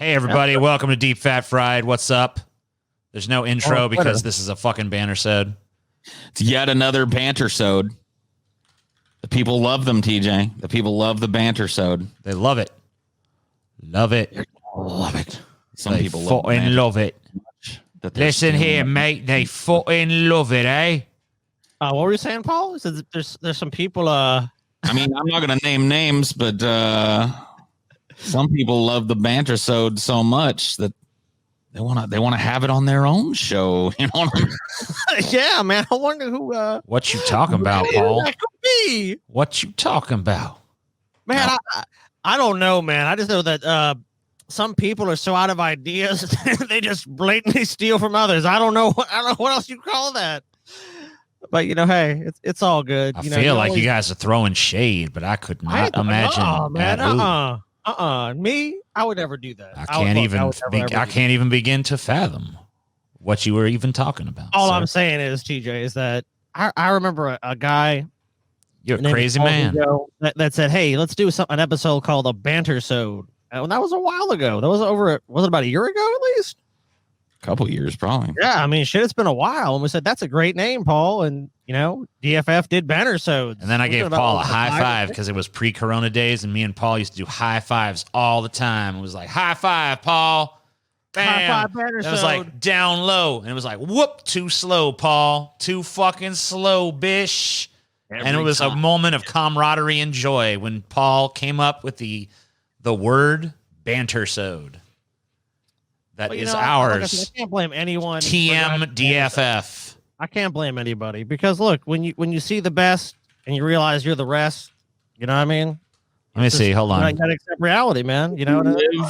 Hey, everybody. Welcome to Deep Fat Fried. What's up? There's no intro because this is a fucking Bantersode. It's yet another Bantersode. The people love them, TJ. The people love the Bantersode. They love it. Love it. Love it. Some they people love it. Listen here, mate. They fucking love it, eh? What were you saying, Paul? So there's some people. I mean, I'm not going to name names, but some people love the Bantersode so much that they want to have it on their own show. You know what I mean? Yeah, man. I wonder who. What you talking about, Paul? That could be. What you talking about, man? I don't know, man. I just know that some people are so out of ideas they just blatantly steal from others. I don't know what else you call that. But hey, it's all good. I feel like you guys are throwing shade, but I could not imagine. Oh man, me, I would never do that. I can't even begin to fathom what you were even talking about. All I'm saying is, TJ, is that I remember a guy. You're a crazy man. That said, hey, let's do an episode called a Bantersode. And that was a while ago. That was was it about a year ago at least? A couple years, probably. Yeah, I mean, shit, it's been a while. And we said, that's a great name, Paul. And, DFF did Bantersodes. And then I gave Paul a high five because it was pre-corona days, and me and Paul used to do high fives all the time. It was like, high five, Paul. Bam. High five, Bantersode. It was like down low. And it was like, whoop, too slow, Paul. Too fucking slow, bish. And it was a moment of camaraderie and joy when Paul came up with the word Bantersode. That is ours. I can't blame anyone. TM DFF. I can't blame anybody because look, when you see the best and you realize you're the rest, you know what I mean? Let me see. Hold on. You gotta accept reality, man. You know what I mean?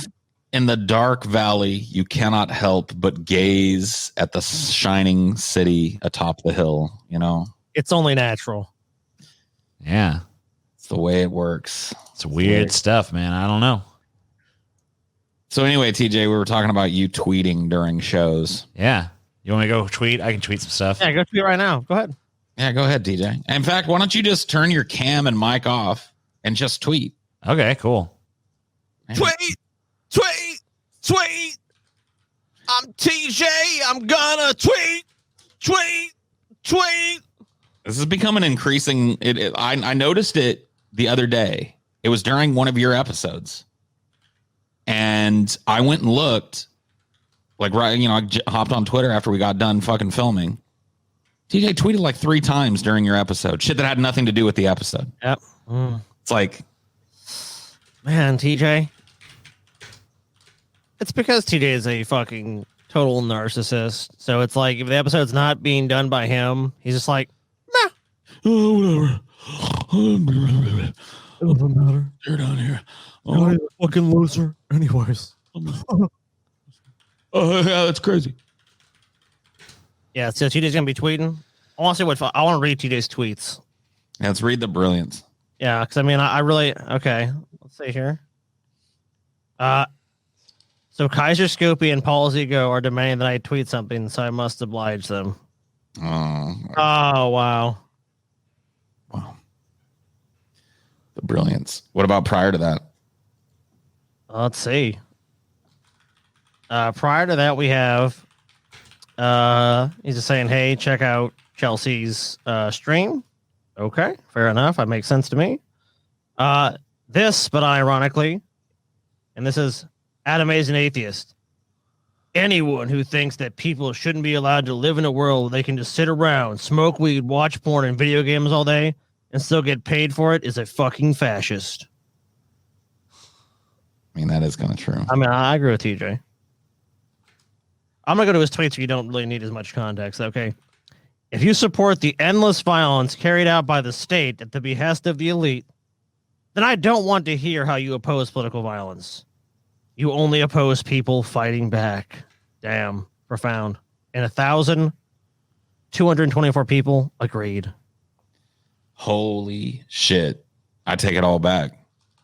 In the dark valley, you cannot help but gaze at the shining city atop the hill. It's only natural. Yeah, it's the way it works. It's weird stuff, man. I don't know. So anyway, TJ, we were talking about you tweeting during shows. Yeah. You want me to go tweet? I can tweet some stuff. Yeah, go tweet right now. Go ahead. Yeah, go ahead, TJ. In fact, why don't you just turn your cam and mic off and just tweet? Okay, cool. Tweet. I'm TJ. I'm gonna tweet. This is becoming increasing. I noticed it the other day. It was during one of your episodes. And I went and looked, I hopped on Twitter after we got done fucking filming. TJ tweeted like 3 times during your episode. Shit that had nothing to do with the episode. Yep. It's like, man, TJ. It's because TJ is a fucking total narcissist. So it's like if the episode's not being done by him, he's just like, nah. Oh, whatever. It doesn't matter. You're down here. Oh, you're a fucking loser. Anyways. Oh, yeah, that's crazy. Yeah, so TJ's gonna be tweeting. I want to read TJ's tweets. Yeah, let's read the brilliance. Yeah, because I really okay. Let's see here. So Kaiser Scoopy and Paul's ego are demanding that I tweet something, so I must oblige them. Oh wow. Wow. The brilliance. What about prior to that? Let's see. Prior to that, we have he's just saying, hey, check out Chelsea's stream. Okay, fair enough. That makes sense to me. But ironically, and this is Adam is an atheist. Anyone who thinks that people shouldn't be allowed to live in a world where they can just sit around, smoke weed, watch porn, and video games all day and still get paid for it is a fucking fascist. I mean, that is kind of true. I mean, I agree with TJ. I'm going to go to his tweets so you don't really need as much context, okay? If you support the endless violence carried out by the state at the behest of the elite, then I don't want to hear how you oppose political violence. You only oppose people fighting back. Damn, profound. And 1,224 people agreed. Holy shit. I take it all back.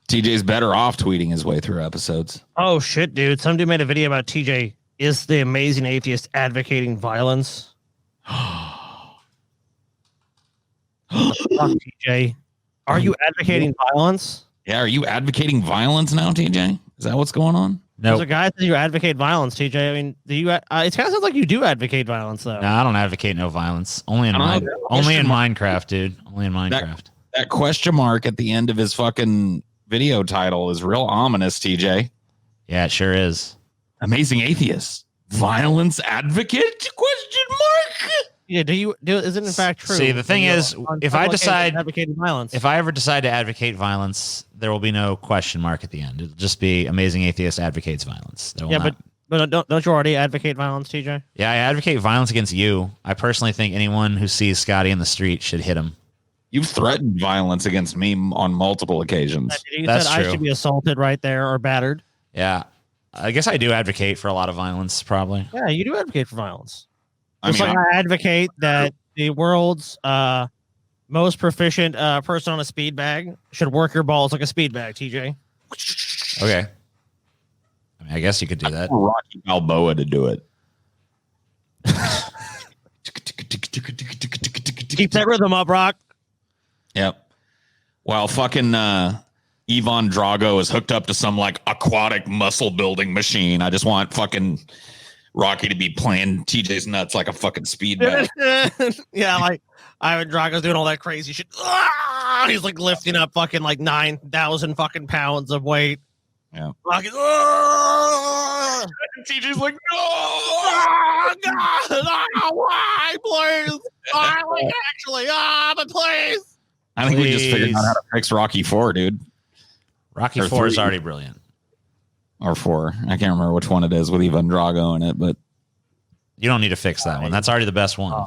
TJ's better off tweeting his way through episodes. Oh, shit, dude. Some dude made a video about TJ. Is the amazing atheist advocating violence? Fuck, TJ. Are you advocating violence? Yeah, are you advocating violence now, TJ? Is that what's going on? No, There's a guy that you advocate violence, TJ. I mean, do you? It kind of sounds like you do advocate violence, though. no, I don't advocate no violence. Only in Minecraft, dude. Only in Minecraft. That question mark at the end of his fucking video title is real ominous, TJ. Yeah, it sure is. Amazing atheist, violence advocate? Question mark. Yeah, is it in fact true? See, the thing is, if I decide advocating violence, if I ever decide to advocate violence, there will be no question mark at the end. It'll just be amazing atheist advocates violence. But don't you already advocate violence, TJ? Yeah, I advocate violence against you. I personally think anyone who sees Scotty in the street should hit him. You've threatened violence against me on multiple occasions. You That's said true. I should be assaulted right there or battered. Yeah, I guess I do advocate for a lot of violence, probably. Yeah, you do advocate for violence. I Just mean, like I advocate that the world's most proficient person on a speed bag should work your balls like a speed bag, TJ. Okay. I mean, I guess you could do that. Rocky Balboa to do it. Keep that rhythm up, Rock. Yep. While fucking Ivan Drago is hooked up to some like aquatic muscle building machine, I just want fucking Rocky to be playing TJ's nuts like a fucking speed bag. Yeah, like Ivan Drago's doing all that crazy shit. He's like lifting up fucking like 9,000 fucking pounds of weight. Yeah. Rocky, TJ's like, oh, God, why, please? Actually, but please. I think we just figured out how to fix Rocky 4, dude. Rocky Or 4 is 3. already brilliant. Or 4. I can't remember which one it is with Ivan Drago in it, but You don't need to fix that one. That's already the best one.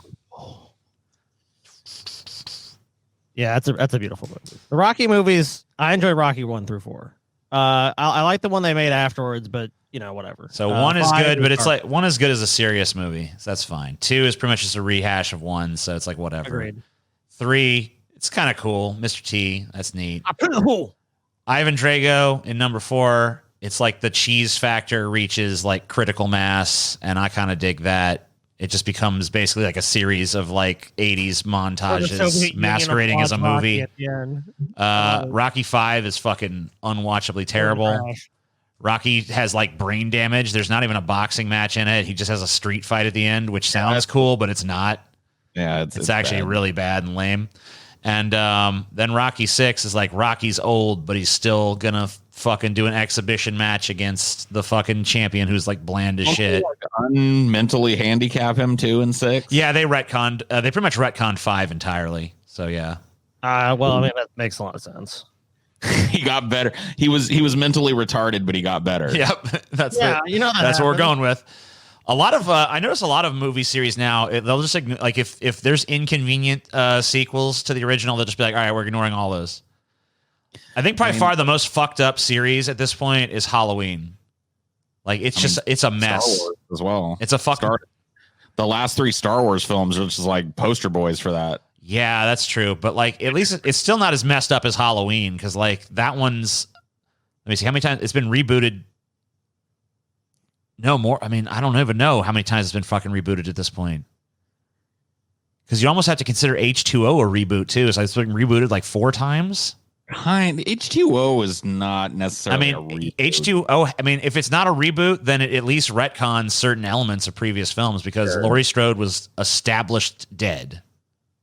Yeah, that's a beautiful movie. The Rocky movies, I enjoy Rocky 1 through 4. I like the one they made afterwards, but whatever. So 1 is good, but it's like 1 is good as a serious movie. So that's fine. 2 is pretty much just a rehash of 1, so it's like whatever. Agreed. 3, it's kind of cool. Mr. T, that's neat. Ivan Drago in number 4, it's like the cheese factor reaches like critical mass, and I kind of dig that. It just becomes basically like a series of like 80s montages masquerading as a movie. Rocky 5 is fucking unwatchably terrible. Rocky has like brain damage. There's not even a boxing match in it. He just has a street fight at the end, which sounds cool, but it's not. Yeah, it's actually bad. really bad and lame. And then Rocky 6 is like Rocky's old, but he's still gonna fucking do an exhibition match against the fucking champion who's like bland as shit. Like mentally handicap him too in 6. Yeah, they retconned. They pretty much retconned 5 entirely. So yeah. Well, I mean that makes a lot of sense. He got better. He was mentally retarded, but he got better. Yep, that's that's what we're going with. A lot of I notice a lot of movie series now. They'll just like if there's inconvenient sequels to the original, they'll just be like, all right, we're ignoring all those. I think far the most fucked up series at this point is Halloween. Like it's a mess. Star Wars as well. It's a fucking. The last 3 Star Wars films are just like poster boys for that. Yeah, that's true. But like at least it's still not as messed up as Halloween because like that one's. Let me see how many times it's been rebooted. No more. I mean, I don't even know how many times it's been fucking rebooted at this point. Because you almost have to consider H2O a reboot too. So it's been rebooted like 4 times. H2O is not necessarily a reboot. H2O, I mean, if it's not a reboot, then it at least retcons certain elements of previous films because Laurie Strode was established dead.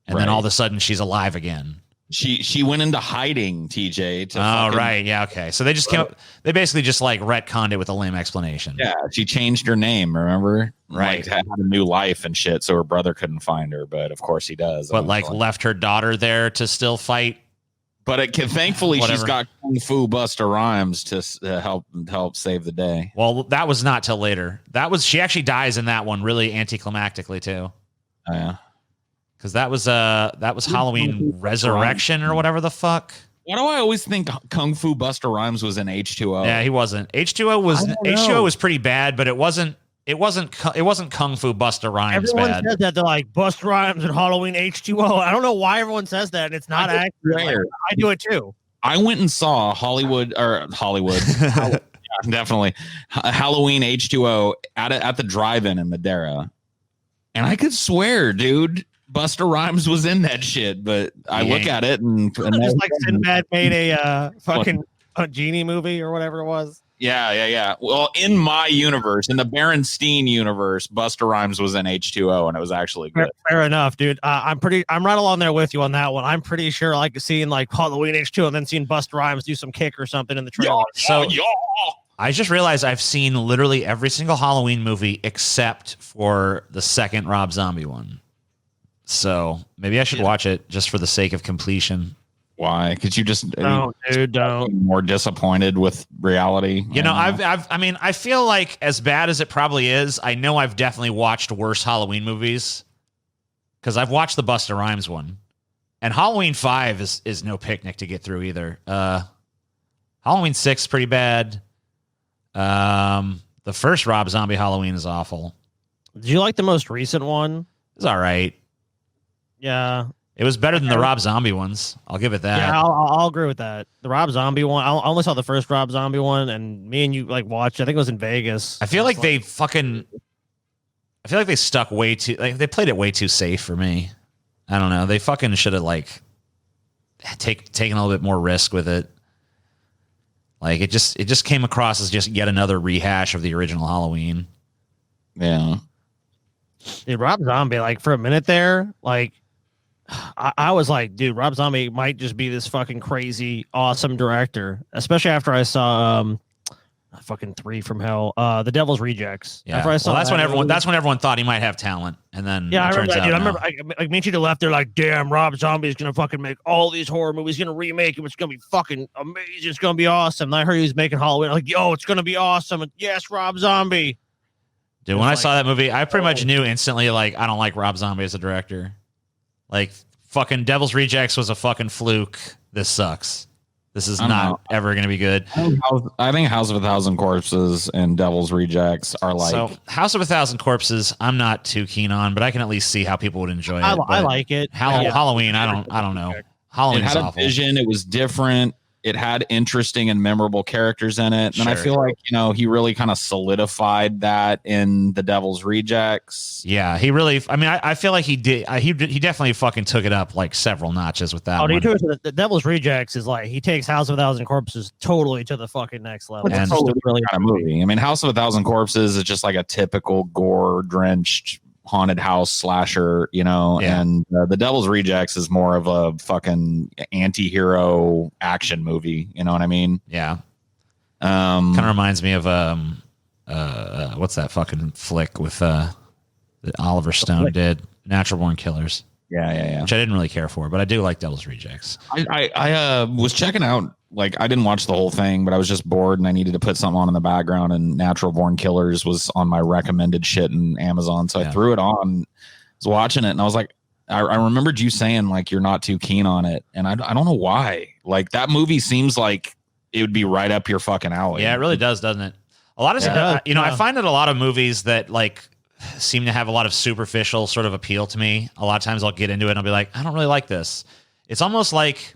And then all of a sudden she's alive again. She went into hiding, TJ. Right. Yeah. Okay. So they just came up. They basically just like retconned it with a lame explanation. Yeah. She changed her name. Remember? Right. Like, had a new life and shit. So her brother couldn't find her, but of course he does. But like left her daughter there to still fight. But thankfully she's got Kung Fu Buster Rhymes to help save the day. Well, that was not till later. She actually dies in that one really anticlimactically too. Oh, yeah. Because that was Halloween Resurrection or whatever the fuck. Why do I always think Kung Fu Buster Rhymes was in H2O? Yeah, he wasn't. H2O was pretty bad, but it wasn't Kung Fu Buster Rhymes everyone bad. says that they're like Buster Rhymes and Halloween H2O. I don't know why everyone says that. And it's not accurate. Like, I do it too. I went and saw Hollywood. Yeah, definitely Halloween H2O at the drive-in in Madeira, and I could swear, dude, Buster Rhymes was in that shit. But I look at it and just like Sinbad made a fucking a genie movie or whatever it was. Yeah. Well, in my universe, in the Berenstein universe, Busta Rhymes was in H2O, and it was actually good. Fair enough, dude. I'm right along there with you on that one. I'm pretty sure like seeing like Halloween H2 and then seeing Busta Rhymes do some kick or something in the trailer. I just realized I've seen literally every single Halloween movie except for the second Rob Zombie one. So maybe I should watch it just for the sake of completion. Why? Because you just don't. More disappointed with reality. You know, I feel like as bad as it probably is, I know I've definitely watched worse Halloween movies because I've watched the Busta Rhymes one, and Halloween 5 is no picnic to get through either. Halloween 6 is pretty bad. The first Rob Zombie Halloween is awful. Did you like the most recent one? It's all right. Yeah. It was better than the Rob Zombie ones. I'll give it that. Yeah, I'll agree with that. The Rob Zombie one, I only saw the first Rob Zombie one, and me and you like watched. I think it was in Vegas. I feel like they stuck way too. Like they played it way too safe for me. I don't know. They fucking should have like taken a little bit more risk with it. Like it just came across as just yet another rehash of the original Halloween. Yeah. Dude, Rob Zombie, like for a minute there, like. I was like, dude, Rob Zombie might just be this fucking crazy, awesome director, especially after I saw fucking 3 from Hell, The Devil's Rejects. Yeah, after I saw that's when everyone thought he might have talent, and then I remember that, dude. No. I remember like me and you left there like, damn, Rob Zombie is gonna fucking make all these horror movies, he's gonna remake them, it's gonna be fucking amazing, it's gonna be awesome. And I heard he was making Halloween, like, yo, it's gonna be awesome, and yes, Rob Zombie. Dude, when I saw that movie, I pretty much knew instantly, like, I don't like Rob Zombie as a director. Like, fucking Devil's Rejects was a fucking fluke. This sucks. This is not ever going to be good. I think House of a Thousand Corpses and Devil's Rejects are like... So, House of a Thousand Corpses, I'm not too keen on, but I can at least see how people would enjoy it. I like it. Halloween, I don't know. Halloween had awful. A vision. It was different. It had interesting and memorable characters in it. And I feel like, he really kind of solidified that in The Devil's Rejects. Yeah, he really, I feel like he did. He definitely fucking took it up like several notches with that one. The Devil's Rejects is like, he takes House of a Thousand Corpses totally to the fucking next level. It's totally really kind of movie. I mean, House of a Thousand Corpses is just like a typical gore-drenched haunted house slasher, and The Devil's Rejects is more of a fucking anti-hero action movie, you know what I mean? Yeah. Kind of reminds me of what's that fucking flick with that Oliver Stone did, Natural Born Killers. Yeah. Which I didn't really care for, but I do like Devil's Rejects. I was checking out, like, I didn't watch the whole thing, but I was just bored and I needed to put something on in the background, and Natural Born Killers was on my recommended shit in Amazon. So I threw it on, was watching it, and I was like, I remembered you saying, like, you're not too keen on it. And I don't know why. Like, that movie seems like it would be right up your fucking alley. Yeah, it really does, doesn't it? A lot of, I find that a lot of movies that, like, seem to have a lot of superficial sort of appeal to me. A lot of times I'll get into it and I'll be like, I don't really like this. It's almost like,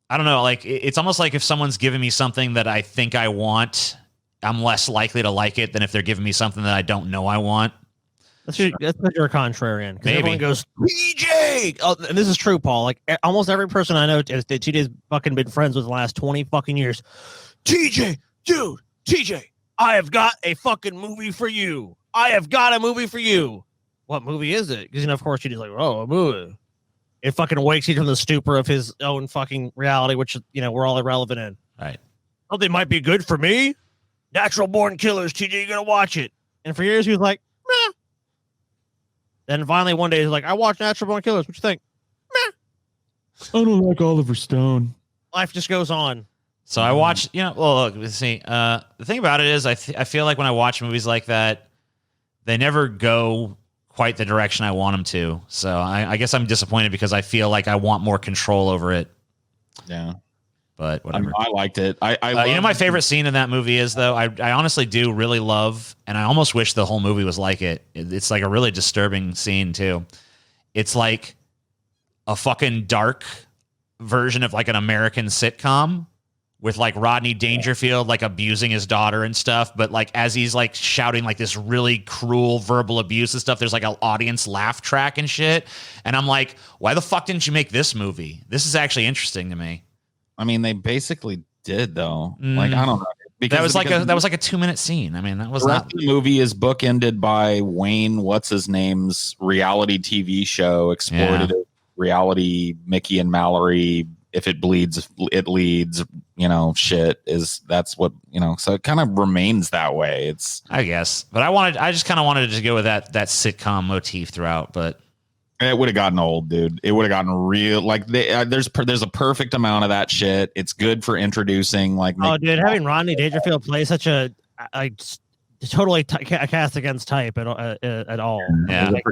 I don't know, like it's almost like if someone's giving me something that I think I want, I'm less likely to like it than if they're giving me something that I don't know I want. That's you're a contrarian. Maybe. Everyone goes, TJ! Oh, and this is true, Paul. Like almost every person I know that TJ's fucking been friends with the last 20 fucking years. TJ, dude, TJ, I have got a fucking movie for you. I have got a movie for you. What movie is it? Because, of course, you're just like, oh, a movie. It fucking wakes you from the stupor of his own fucking reality, which, we're all irrelevant in. Right. Something might be good for me. Natural Born Killers, TJ, you gotta watch it. And for years, he was like, meh. Then finally, one day, he's like, I watched Natural Born Killers. What you think? Meh. I don't like Oliver Stone. Life just goes on. So I watched, look, let's see. The thing about it is I feel like when I watch movies like that, they never go quite the direction I want them to. So I guess I'm disappointed because I feel like I want more control over it. Yeah. But whatever. I liked it. My favorite scene in that movie is, though, I honestly do really love, and I almost wish the whole movie was like it. It's like a really disturbing scene, too. It's like a fucking dark version of like an American sitcom with like Rodney Dangerfield like abusing his daughter and stuff, but like as he's like shouting like this really cruel verbal abuse and stuff, there's like an audience laugh track and shit. And I'm like, why the fuck didn't you make this movie? This is actually interesting to me. I mean, they basically did though. Like, I don't know. Because that was like a 2-minute scene. I mean, that was the rest not. of the movie is bookended by Wayne, what's his name's reality TV show, exploitative reality, Mickey and Mallory. If it bleeds, it leads. Shit that's what So it kind of remains that way. It's I guess, but I just kind of wanted to go with that sitcom motif throughout, but. It would have gotten old, dude. It would have gotten real. Like there's a perfect amount of that shit. It's good for introducing. Like, dude, having Rodney Dangerfield play such a totally cast against type at all. Yeah, like,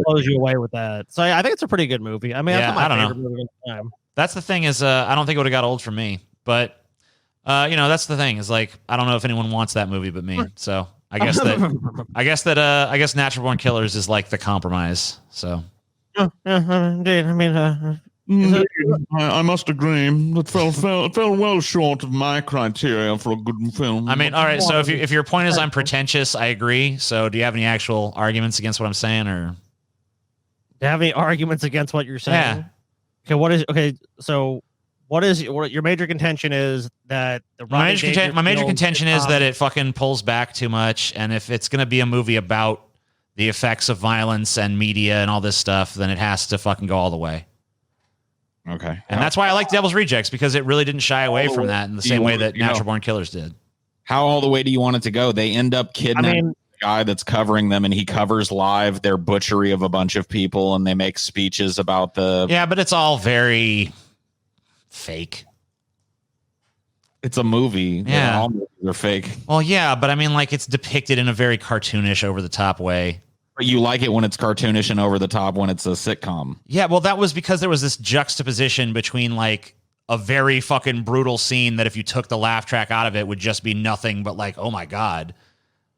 blows you away with that. So I think it's a pretty good movie. I mean, yeah, that's my I favorite don't know. movie of the time. That's the thing is, I don't think it would have got old for me, but that's the thing is like I don't know if anyone wants that movie but me. So I guess Natural Born Killers is like the compromise. So. Indeed. I mean, I must agree. It fell well short of my criteria for a good film. I mean, all right. So if your point is I'm pretentious, I agree. So do you have any actual arguments against what I'm saying, or do you have any arguments against what you're saying? Yeah. So what is your major contention is that my major contention is that it fucking pulls back too much, and if it's gonna be a movie about the effects of violence and media and all this stuff, then it has to fucking go all the way. Okay. And that's why I like Devil's Rejects, because it really didn't shy away from that in the same way that Natural Born Killers did. How all the way do you want it to go? They end up kidnapping the guy that's covering them, and he covers live their butchery of a bunch of people, and they make speeches about the... Yeah, but it's all very fake. It's a movie. Yeah. All movies are fake. Well, yeah, but I mean, like, it's depicted in a very cartoonish, over-the-top way. But you like it when it's cartoonish and over the top when it's a sitcom. Yeah, well, that was because there was this juxtaposition between like a very fucking brutal scene that if you took the laugh track out of it would just be nothing but like, oh my God.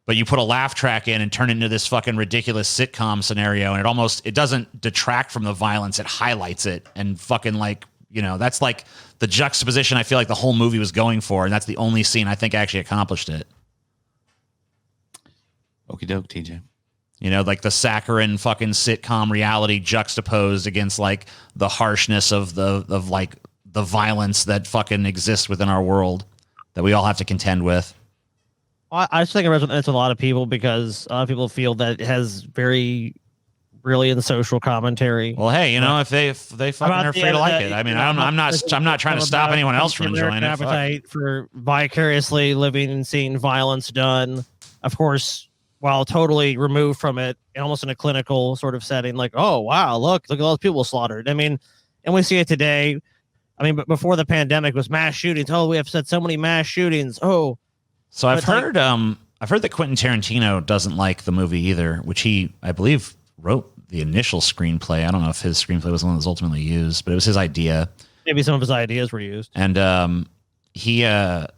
But you put a laugh track in and turn it into this fucking ridiculous sitcom scenario, and it doesn't detract from the violence, it highlights it, and fucking like, that's like the juxtaposition I feel like the whole movie was going for, and that's the only scene I think actually accomplished it. Okie doke, TJ. Like the saccharine fucking sitcom reality juxtaposed against like the harshness of the violence that fucking exists within our world that we all have to contend with. I just think it resonates with a lot of people because a lot of people feel that it has very brilliant social commentary. Well, hey, if they fucking are free to like it. I mean, I'm not trying to stop anyone else from enjoying it. Appetite for vicariously living and seeing violence done, of course, while totally removed from it, almost in a clinical sort of setting, like, oh, wow, look at all those people slaughtered. I mean, and we see it today. I mean, but before the pandemic was mass shootings. Oh, we have said so many mass shootings. Oh, so I've heard that Quentin Tarantino doesn't like the movie either, which he, I believe, wrote the initial screenplay. I don't know if his screenplay was the one that was ultimately used, but it was his idea. Maybe some of his ideas were used. And the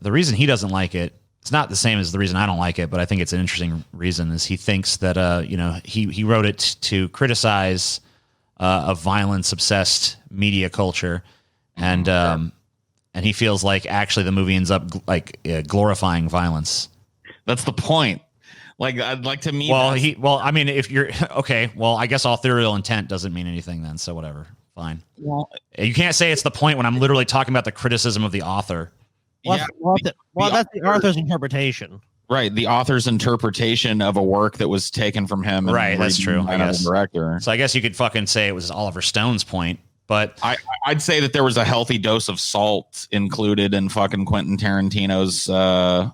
reason he doesn't like it, it's not the same as the reason I don't like it, but I think it's an interesting reason, is he thinks that, he wrote it to criticize a violence-obsessed media culture. And he feels like actually the movie ends up glorifying violence. That's the point. Like, I'd like to meet. I mean, if you're okay, well, I guess authorial intent doesn't mean anything then. So whatever, fine. Well, you can't say it's the point when I'm literally talking about the criticism of the author. That's the author's interpretation. Right, the author's interpretation of a work that was taken from him. Right, that's true. I guess. Director. So I guess you could fucking say it was Oliver Stone's point. But I'd say that there was a healthy dose of salt included in fucking Quentin Tarantino's.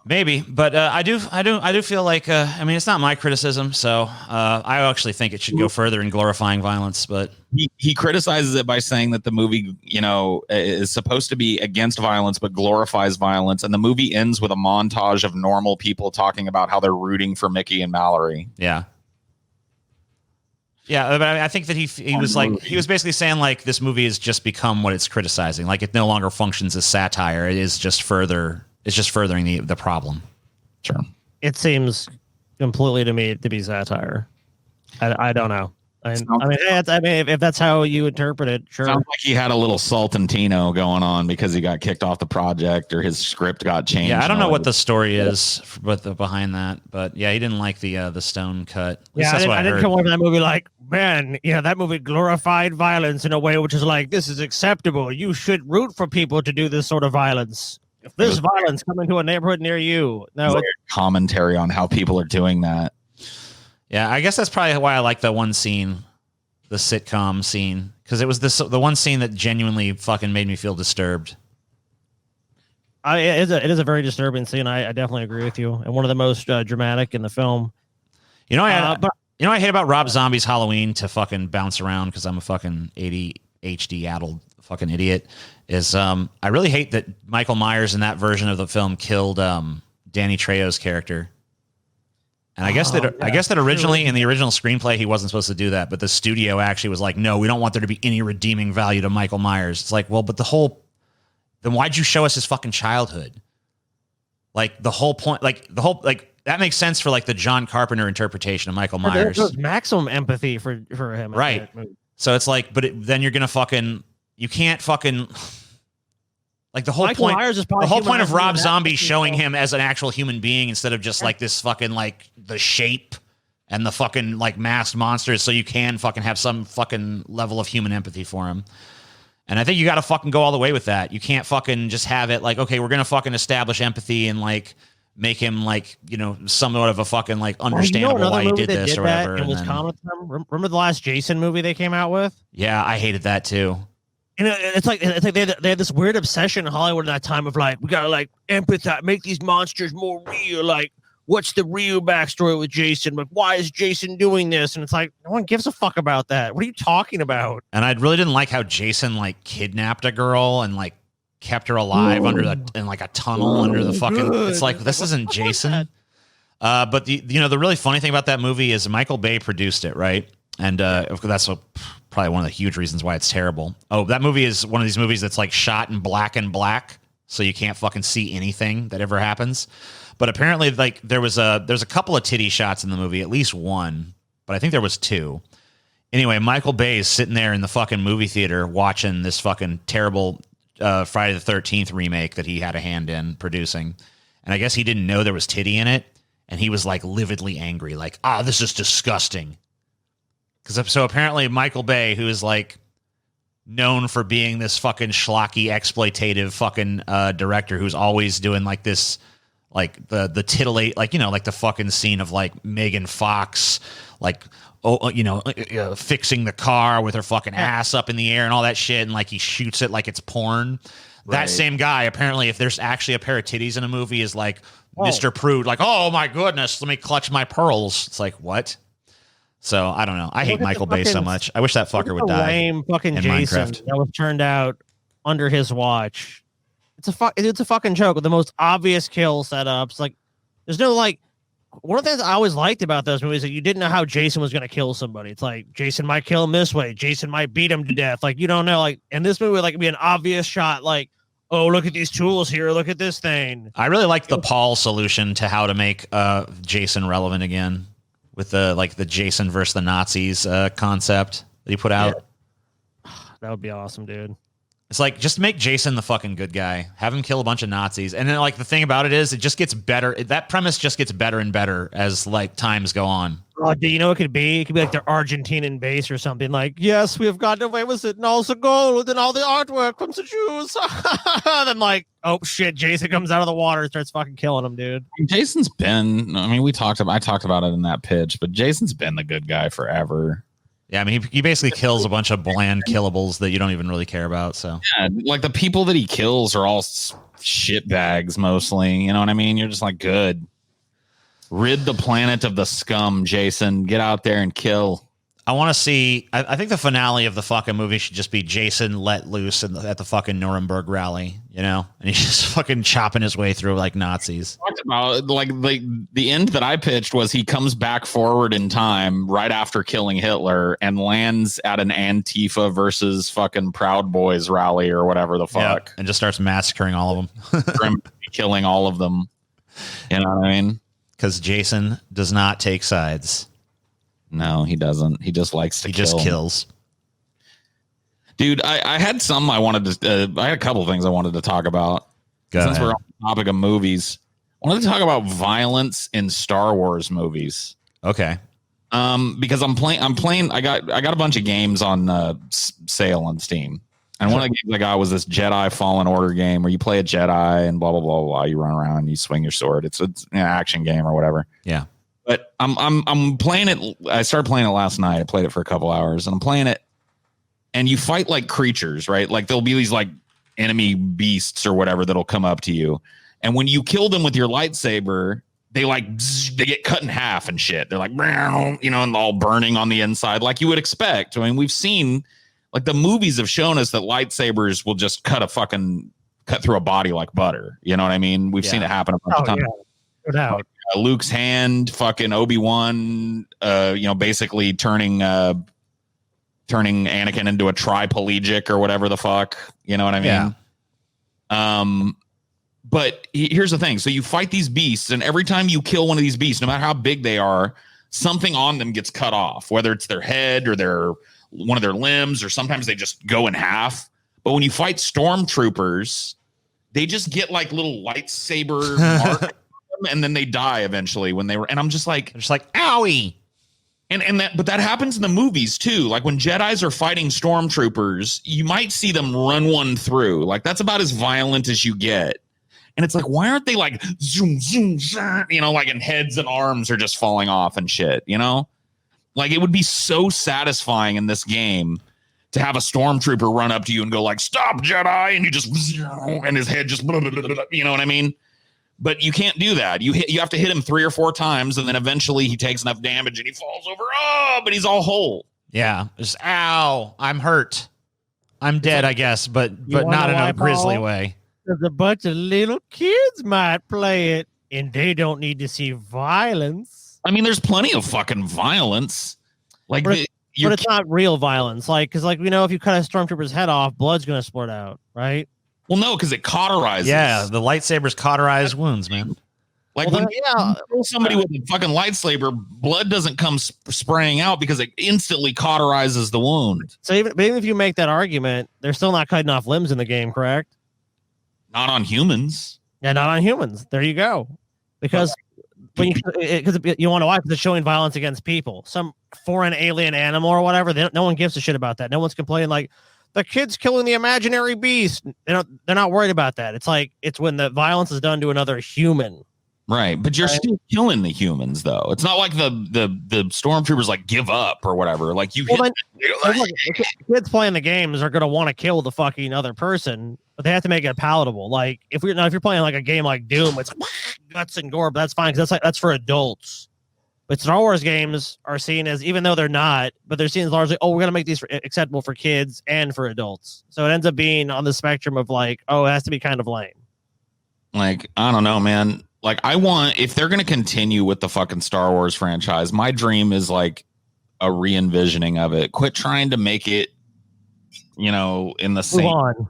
Maybe, but I do feel like I mean, it's not my criticism, so I actually think it should go further in glorifying violence. But he criticizes it by saying that the movie, is supposed to be against violence but glorifies violence, and the movie ends with a montage of normal people talking about how they're rooting for Mickey and Mallory. Yeah. Yeah, but I think that he was basically saying like this movie has just become what it's criticizing. Like it no longer functions as satire. It is just furthering the problem. Sure. It seems completely to me to be satire. I don't know. I mean, if that's how you interpret it, sure. Sounds like he had a little Saltantino going on because he got kicked off the project or his script got changed. Yeah, I don't know what the story is behind that, but yeah, he didn't like the Stone cut. Yeah, I didn't come away from that movie like, man, that movie glorified violence in a way which is like, this is acceptable. You should root for people to do this sort of violence. if there's violence coming to a neighborhood near you, no, it's commentary on how people are doing that. Yeah, I guess that's probably why I like the one scene, the sitcom scene, because it was the one scene that genuinely fucking made me feel disturbed. It is a very disturbing scene. I definitely agree with you, and one of the most dramatic in the film. You know, I hate about Rob Zombie's Halloween, to fucking bounce around because I'm a fucking ADHD addled fucking idiot. Is I really hate that Michael Myers in that version of the film killed Danny Trejo's character. And I guess that originally in the original screenplay he wasn't supposed to do that, but the studio actually was like, no, we don't want there to be any redeeming value to Michael Myers. It's like, well, but then why'd you show us his fucking childhood? Like the whole point, that makes sense for like the John Carpenter interpretation of Michael Myers. There's maximum empathy for him, right? So it's like, but then you're gonna you can't fucking. Like the whole point of Rob Zombie showing him as an actual human being instead of just like this fucking like the shape and the fucking like masked monsters, so you can fucking have some fucking level of human empathy for him. And I think you got to fucking go all the way with that. You can't fucking just have it like, okay, we're gonna fucking establish empathy and like make him like, you know, somewhat of a fucking like understandable why he did this or whatever. And was common with them. Remember the last Jason movie they came out with? Yeah, I hated that too. You know, it's like they had this weird obsession in Hollywood at that time of like, we gotta like empathize, make these monsters more real. Like, what's the real backstory with Jason? Like, why is Jason doing this? And it's like, no one gives a fuck about that. What are you talking about? And I really didn't like how Jason like kidnapped a girl and like kept her alive in like a tunnel under the fucking. It's like, this isn't Jason. But the really funny thing about that movie is Michael Bay produced it, right? And that's probably one of the huge reasons why it's terrible. Oh, that movie is one of these movies that's like shot in black and black, so you can't fucking see anything that ever happens. But apparently, like there's a couple of titty shots in the movie, at least one, but I think there was two. Anyway, Michael Bay is sitting there in the fucking movie theater watching this fucking terrible Friday the 13th remake that he had a hand in producing, and I guess he didn't know there was titty in it, and he was like lividly angry, like, this is disgusting. So apparently Michael Bay, who is like known for being this fucking schlocky, exploitative fucking director who's always doing like this, like the titillate, like, you know, like the fucking scene of like Megan Fox, like, fixing the car with her fucking ass up in the air and all that shit. And like he shoots it like it's porn. Right. That same guy, apparently, if there's actually a pair of titties in a movie, is like Mr. Prude, like, oh my goodness, let me clutch my pearls. It's like, what? So I don't know. I hate Michael Bay so much. I wish that fucker would die. Lame fucking Jason Minecraft. That was turned out under his watch. It's a fucking joke with the most obvious kill setups. Like, there's no like. One of the things I always liked about those movies is that you didn't know how Jason was going to kill somebody. It's like Jason might kill him this way. Jason might beat him to death. Like, you don't know. Like in this movie, like it'd be an obvious shot. Like, oh, look at these tools here. Look at this thing. I really liked the Paul solution to how to make Jason relevant again. With the Jason versus the Nazis concept that he put out. Yeah. That would be awesome, dude. It's like, just make Jason the fucking good guy. Have him kill a bunch of Nazis. And then like the thing about it is it just gets better. That premise just gets better and better as like times go on. Oh, do you know what it could be? It could be like their Argentinian base or something. Like, yes, we have gotten away with it. And all the gold and all the artwork from the Jews. Then like, oh shit, Jason comes out of the water and starts fucking killing him, dude. Jason's been, I mean, I talked about it in that pitch, but Jason's been the good guy forever. Yeah, I mean, he basically kills a bunch of bland killables that you don't even really care about. So yeah, like the people that he kills are all shitbags mostly. You know what I mean? You're just like, good. Rid the planet of the scum, Jason. Get out there and kill. I want to see. I think the finale of the fucking movie should just be Jason let loose at the fucking Nuremberg rally, you know, and he's just fucking chopping his way through like Nazis. Talked about like the end that I pitched was he comes back forward in time right after killing Hitler and lands at an Antifa versus fucking Proud Boys rally or whatever the fuck, yeah, and just starts massacring all of them, killing all of them. You know what I mean? Because Jason does not take sides. No, he doesn't. He just likes to kill. He just kills. Dude, I had some I wanted to... I had a couple things I wanted to talk about. Since we're on the topic of movies. I wanted to talk about violence in Star Wars movies. Okay. Because I'm playing... I got a bunch of games on sale on Steam. And one of the games I got was this Jedi Fallen Order game where you play a Jedi and blah blah blah blah. You run around, and you swing your sword. It's an action game or whatever. Yeah. But I'm playing it. I started playing it last night. I played it for a couple hours, and I'm playing it. And you fight like creatures, right? Like there'll be these like enemy beasts or whatever that'll come up to you, and when you kill them with your lightsaber, they get cut in half and shit. They're like, you know, and all burning on the inside, like you would expect. I mean, we've seen. Like the movies have shown us that lightsabers will just cut through a body like butter. You know what I mean? We've seen it happen a bunch of times. Yeah. No doubt. Luke's hand, fucking Obi-Wan, you know, basically turning Anakin into a triplegic or whatever the fuck. You know what I mean? Yeah. But here's the thing. So you fight these beasts, and every time you kill one of these beasts, no matter how big they are, something on them gets cut off, whether it's their head or one of their limbs, or sometimes they just go in half. But when you fight stormtroopers, they just get like little lightsaber mark, and then they die eventually when they were. And I'm just like, owie. But that happens in the movies too. Like when Jedis are fighting stormtroopers, you might see them run one through. Like that's about as violent as you get. And it's like, why aren't they like zoom, zoom, zoom, you know, like and heads and arms are just falling off and shit, you know? Like it would be so satisfying in this game to have a stormtrooper run up to you and go like, "Stop, Jedi," and you just, and his head just, you know what I mean? But you can't do that. You have to hit him 3 or 4 times, and then eventually he takes enough damage and he falls over. Oh, but he's all whole. Yeah, just ow, I'm hurt. I'm dead, I guess, but not in a grisly way. Because a bunch of little kids might play it, and they don't need to see violence. I mean, there's plenty of fucking violence. Like, but it's not real violence. Like, because, like, we know if you cut a stormtrooper's head off, blood's going to spurt out, right? Well, no, because it cauterizes. Yeah, the lightsabers cauterize wounds, man. Like, when you kill somebody with a fucking lightsaber, blood doesn't come spraying out because it instantly cauterizes the wound. So even if you make that argument, they're still not cutting off limbs in the game, correct? Not on humans. Yeah, not on humans. There you go. Because when you want to watch, it's showing violence against people, some foreign alien animal or whatever. No one gives a shit about that. No one's complaining like the kid's killing the imaginary beast. They're not worried about that. It's like it's when the violence is done to another human. Right, but you're still killing the humans, though. It's not like the stormtroopers like give up or whatever. Like you, kids playing the games are gonna want to kill the fucking other person, but they have to make it palatable. Like if you're playing like a game like Doom, it's guts and gore, but that's fine because that's for adults. But Star Wars games are seen as, even though they're not, but they're seen as largely, we're gonna make these acceptable for kids and for adults. So it ends up being on the spectrum of like, it has to be kind of lame. Like I don't know, man. Like if they're going to continue with the fucking Star Wars franchise, my dream is like a re-envisioning of it. Quit trying to make it, you know, in the same.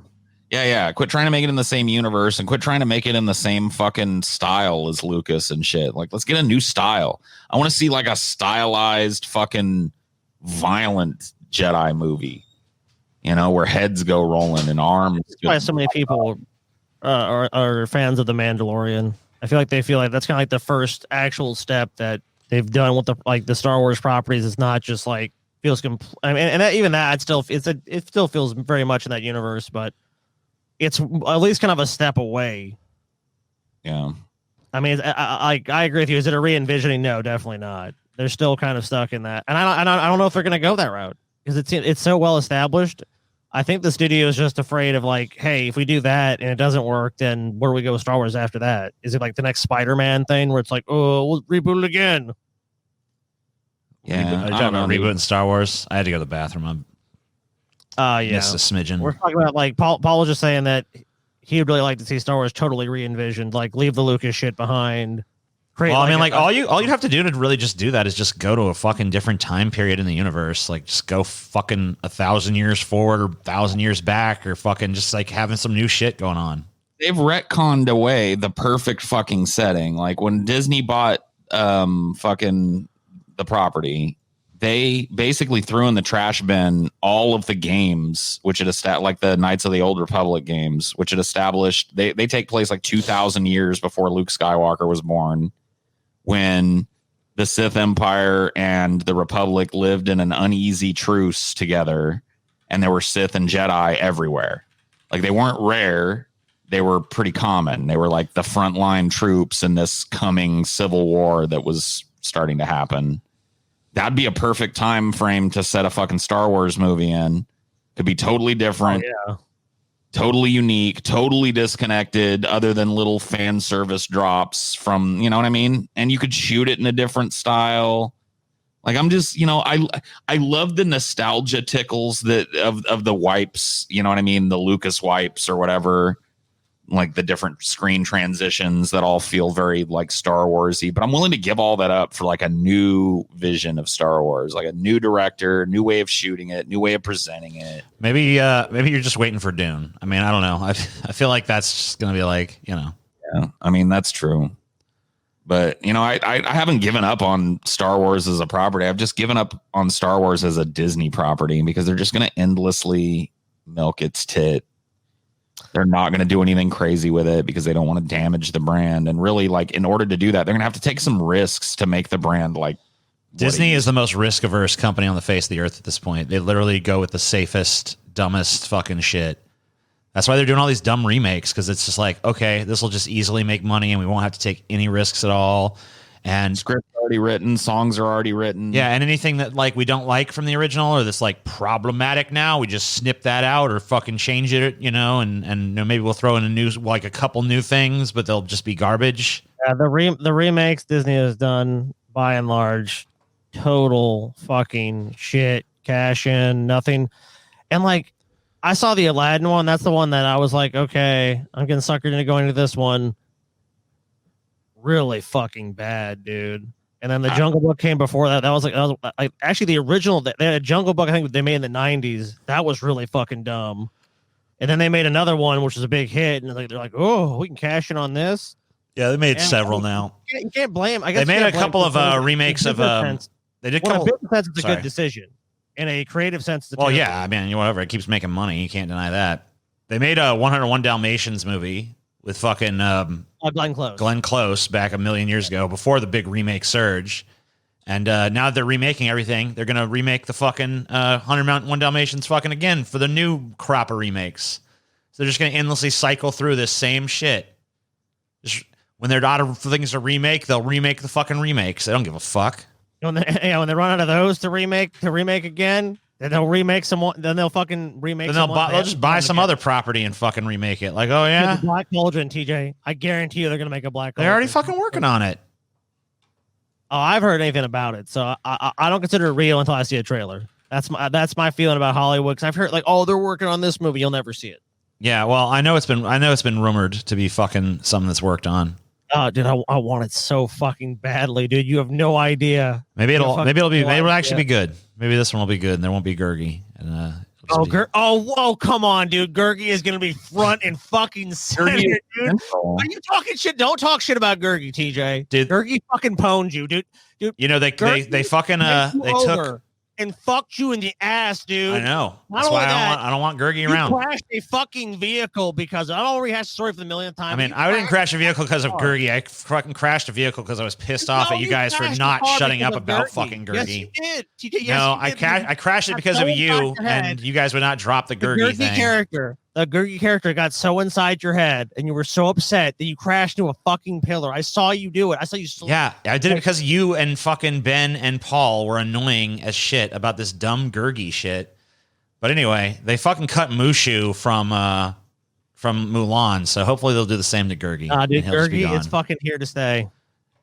Yeah. Quit trying to make it in the same universe and quit trying to make it in the same fucking style as Lucas and shit. Like, let's get a new style. I want to see like a stylized fucking violent Jedi movie, you know, where heads go rolling and arms. That's why so many people are fans of The Mandalorian. I feel like they feel like that's kind of like the first actual step that they've done with the Star Wars properties. It's not just like feels it still feels very much in that universe, but it's at least kind of a step away. Yeah. I mean, I agree with you. Is it a re-envisioning? No, definitely not. They're still kind of stuck in that, and I don't know if they're going to go that route because it's so well established. I think the studio is just afraid of like, hey, if we do that and it doesn't work, then where do we go with Star Wars after that? Is it like the next Spider-Man thing where it's like, oh, we'll reboot it again? Yeah, I don't know. Rebooting Star Wars. I had to go to the bathroom. Yeah, missed a smidgen. We're talking about like Paul was just saying that he would really like to see Star Wars totally re-envisioned, like leave the Lucas shit behind. Well, I mean, like all you'd have to do to really just do that is just go to a fucking different time period in the universe. Like just go fucking 1,000 years forward or 1,000 years back, or fucking just like having some new shit going on. They've retconned away the perfect fucking setting. Like when Disney bought fucking the property, they basically threw in the trash bin all of the games, which it established, like the Knights of the Old Republic games, which it established. They take place like 2,000 years before Luke Skywalker was born, when the Sith Empire and the Republic lived in an uneasy truce together. and there were Sith and Jedi everywhere. Like they weren't rare. They were pretty common. They were like the frontline troops in this coming civil war that was starting to happen. That'd be a perfect time frame to set a fucking Star Wars movie in. Could be totally different. Oh, yeah. Totally unique, totally disconnected, other than little fan service drops from, you know what I mean? And you could shoot it in a different style. Like I'm just, you know, I love the nostalgia tickles that of the wipes, you know what I mean? The Lucas wipes or whatever, like the different screen transitions that all feel very like Star Warsy. But I'm willing to give all that up for like a new vision of Star Wars, like a new director, new way of shooting it, new way of presenting it. Maybe you're just waiting for Dune. I mean, I don't know. I feel like that's just gonna be like, you know. Yeah, I mean that's true. But you know, I haven't given up on Star Wars as a property. I've just given up on Star Wars as a Disney property because they're just gonna endlessly milk its tit. They're not going to do anything crazy with it because they don't want to damage the brand. And really, like, in order to do that, they're going to have to take some risks to make the brand like Disney is the most risk averse company on the face of the earth at this point. They literally go with the safest, dumbest fucking shit. That's why they're doing all these dumb remakes, because it's just like, okay, this will just easily make money and we won't have to take any risks at all. And scripts already written, songs are already written. Yeah, and anything that like we don't like from the original or that's like problematic now, we just snip that out or fucking change it, you know, and you know, maybe we'll throw in a couple new things, but they'll just be garbage. Yeah, the remakes Disney has done by and large, total fucking shit, cash in, nothing. And like I saw the Aladdin one, that's the one that I was like, okay, I'm getting suckered into going to this one. Really fucking bad, dude. And then the Jungle Book came before that. That was like actually the original. They had a Jungle Book I think they made in the 90s. That was really fucking dumb. And then they made another one which was a big hit, and they're like, oh, we can cash in on this. Yeah, they made several now. You can't blame. I guess they made a couple of remakes of. They did. In a business sense, it's a good decision. In a creative sense, it's yeah, I mean, whatever. It keeps making money. You can't deny that. They made a 101 Dalmatians movie with fucking Glenn Close back a million years ago before the big remake surge. And now that they're remaking everything, they're going to remake the fucking 101 Dalmatians fucking again for the new crop of remakes. So they're just going to endlessly cycle through this same shit. Just, when they're out of things to remake, they'll remake the fucking remakes. They don't give a fuck. When they run out of those to remake again, then they'll remake some. Then they'll fucking remake. Then they'll just buy some other property and fucking remake it. Like, oh yeah, the Black Cauldron, TJ. I guarantee you they're gonna make a Black Cauldron. They're already fucking working on it. Oh, I've heard anything about it, so I don't consider it real until I see a trailer. That's my feeling about Hollywood, because I've heard like, oh, they're working on this movie. You'll never see it. Yeah, well, I know it's been rumored to be fucking something that's worked on. Oh, dude, I want it so fucking badly, dude. You have no idea. Maybe it'll actually be good. Maybe this one will be good, and there won't be Gertie. And whoa, come on, dude. Gertie is gonna be front and fucking center, dude. Are you talking shit? Don't talk shit about Gertie, TJ. Dude, Gertie fucking pwned you, dude. You know they fucking they took and fucked you in the ass, dude. I know. That's why I don't want Gertie around. You crashed a fucking vehicle because I already had the story for the millionth time. I mean, I didn't crash a vehicle because of Gertie. I fucking crashed a vehicle because I was pissed off at you guys for not shutting up about fucking Gertie. Yes, you did. TJ, I crashed it because of you, and you guys would not drop the Gertie thing. The Gertie character got so inside your head, and you were so upset that you crashed into a fucking pillar. I saw you do it. I saw you. Yeah, I did it because you and fucking Ben and Paul were annoying as shit about this dumb Gertie shit. But anyway, they fucking cut Mushu from Mulan, so hopefully they'll do the same to Gertie. Dude, Gertie is fucking here to stay.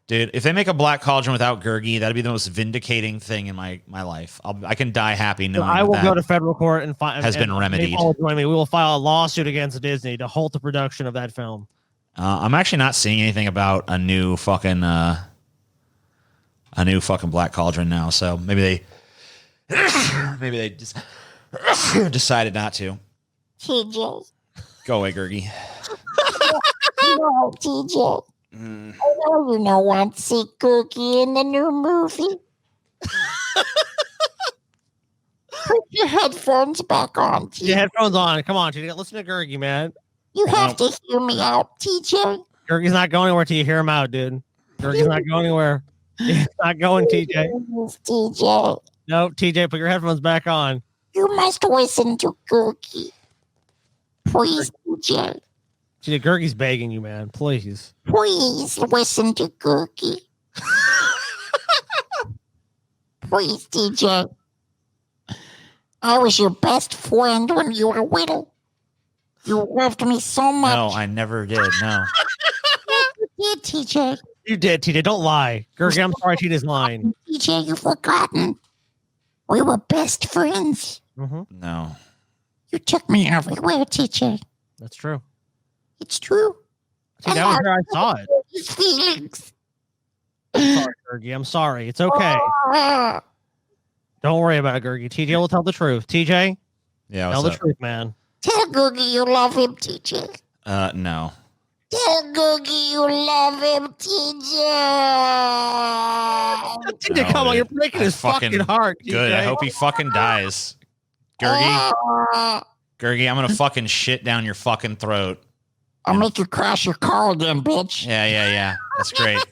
Dude, if they make a Black Cauldron without Gertie, that'd be the most vindicating thing in my life. I can die happy knowing I will go to federal court and has been remedied. Join me. We will file a lawsuit against Disney to halt the production of that film. I'm actually not seeing anything about a new fucking Black Cauldron now. So maybe they just decided not to. TJ. Go away, Gertie. No, TJ. I know you don't want to see Gertie in the new movie. Put your headphones back on, TJ. Your headphones on. Come on, TJ. Listen to Gertie, man. You have to hear me out, TJ. Gertie's not going anywhere till you hear him out, dude. Gertie's not going anywhere. He's not going, TJ. TJ. No, TJ, put your headphones back on. You must listen to Cookie. Please, TJ. See, Gergie's begging you, man. Please. Please listen to Cookie. Please, TJ. I was your best friend when you were little. You loved me so much. No, I never did. No. You did, TJ. You did, TJ. Don't lie. Gergie, I'm sorry TJ's lying. TJ, you've forgotten. We were best friends. Mm-hmm. No. You took me everywhere, TJ. That's true. It's true. See, that was where I saw it. His feelings. I'm sorry, Gergie. I'm sorry. It's okay. Ah. Don't worry about it, Gergie. TJ will tell the truth. TJ, Yeah. tell What's the up? truth, man. Tell Googie you love him, TJ. No. Tell Googie you love him, TJ. TJ, No, come on. dude. You're breaking I his fucking heart. TJ. Good. I hope he fucking dies. Gergie, Gergie, I'm gonna fucking shit down your fucking throat. I'll make you crash your car again, bitch. Yeah. That's great.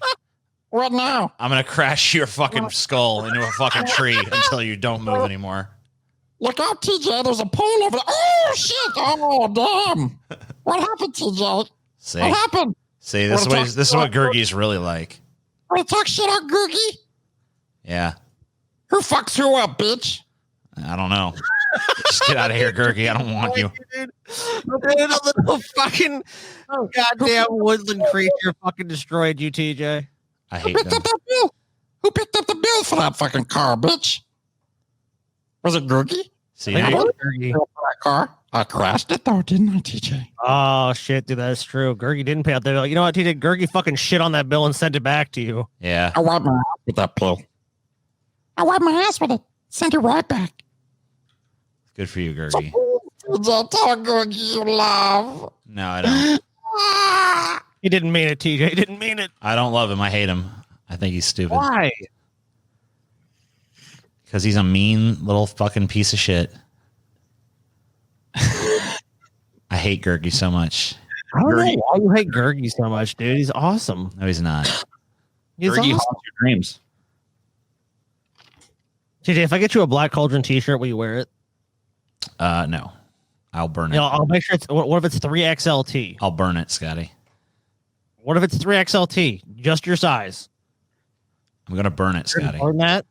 What now? I'm gonna crash your fucking skull into a fucking tree until you don't move anymore. Look out, TJ. There's a pole over there. Oh, shit. Oh, damn. What happened, TJ? See, What happened? this is what Gergie's really like. Want to talk shit on Googie? Yeah. Who fucks who up, bitch? I don't know. Just get out of here, Gergie. I don't want you. Dude, a little fucking goddamn woodland creature fucking destroyed you, TJ. I Who hate picked them. up that bill? Who picked up the bill for that fucking car, bitch? Was it Googie? See, I now think you- it was Gergie. For that car? I crashed it though, didn't I, TJ? Oh shit, dude, that's true. Gergie didn't pay out the bill. You know what, TJ? Gergie fucking shit on that bill and sent it back to you. yeah. I wiped my ass with that pill. I wiped my ass with it. Sent it right back. Good for you, So Gergie. please, TJ, tell Googie you love. No, I don't. Ah, He didn't mean it, TJ. He didn't mean it. I don't love him. I hate him. I think he's stupid. Why? Because he's a mean little fucking piece of shit. I hate Gergie so much. I don't know why you hate Gergie so much, dude. He's awesome. No, he's not. He's Gergie awesome. haunts your dreams. TJ, if I get you a Black Cauldron t-shirt, will you wear it? No. I'll burn it. You know, I'll make sure it's, what if it's 3XLT? I'll burn it, Scotty. What if it's 3XLT? Just your size. I'm gonna burn it, Scotty. More than that?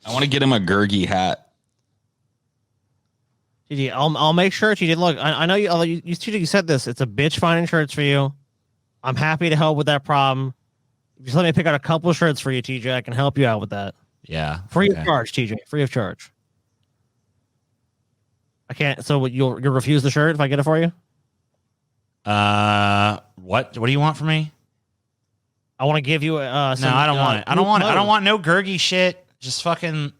I want to get him a Gergie hat. TJ, I'll make sure, TJ, look, I know you said this. It's a bitch finding shirts for you. I'm happy to help with that problem. Just let me pick out a couple of shirts for you, TJ. I can help you out with that. Yeah. Free okay. of charge, TJ. Free of charge. I can't. So you'll refuse the shirt if I get it for you? What do you want from me? I want to give you a. No, I don't want it. I don't want it. I don't want no Gergie shit. Just fucking.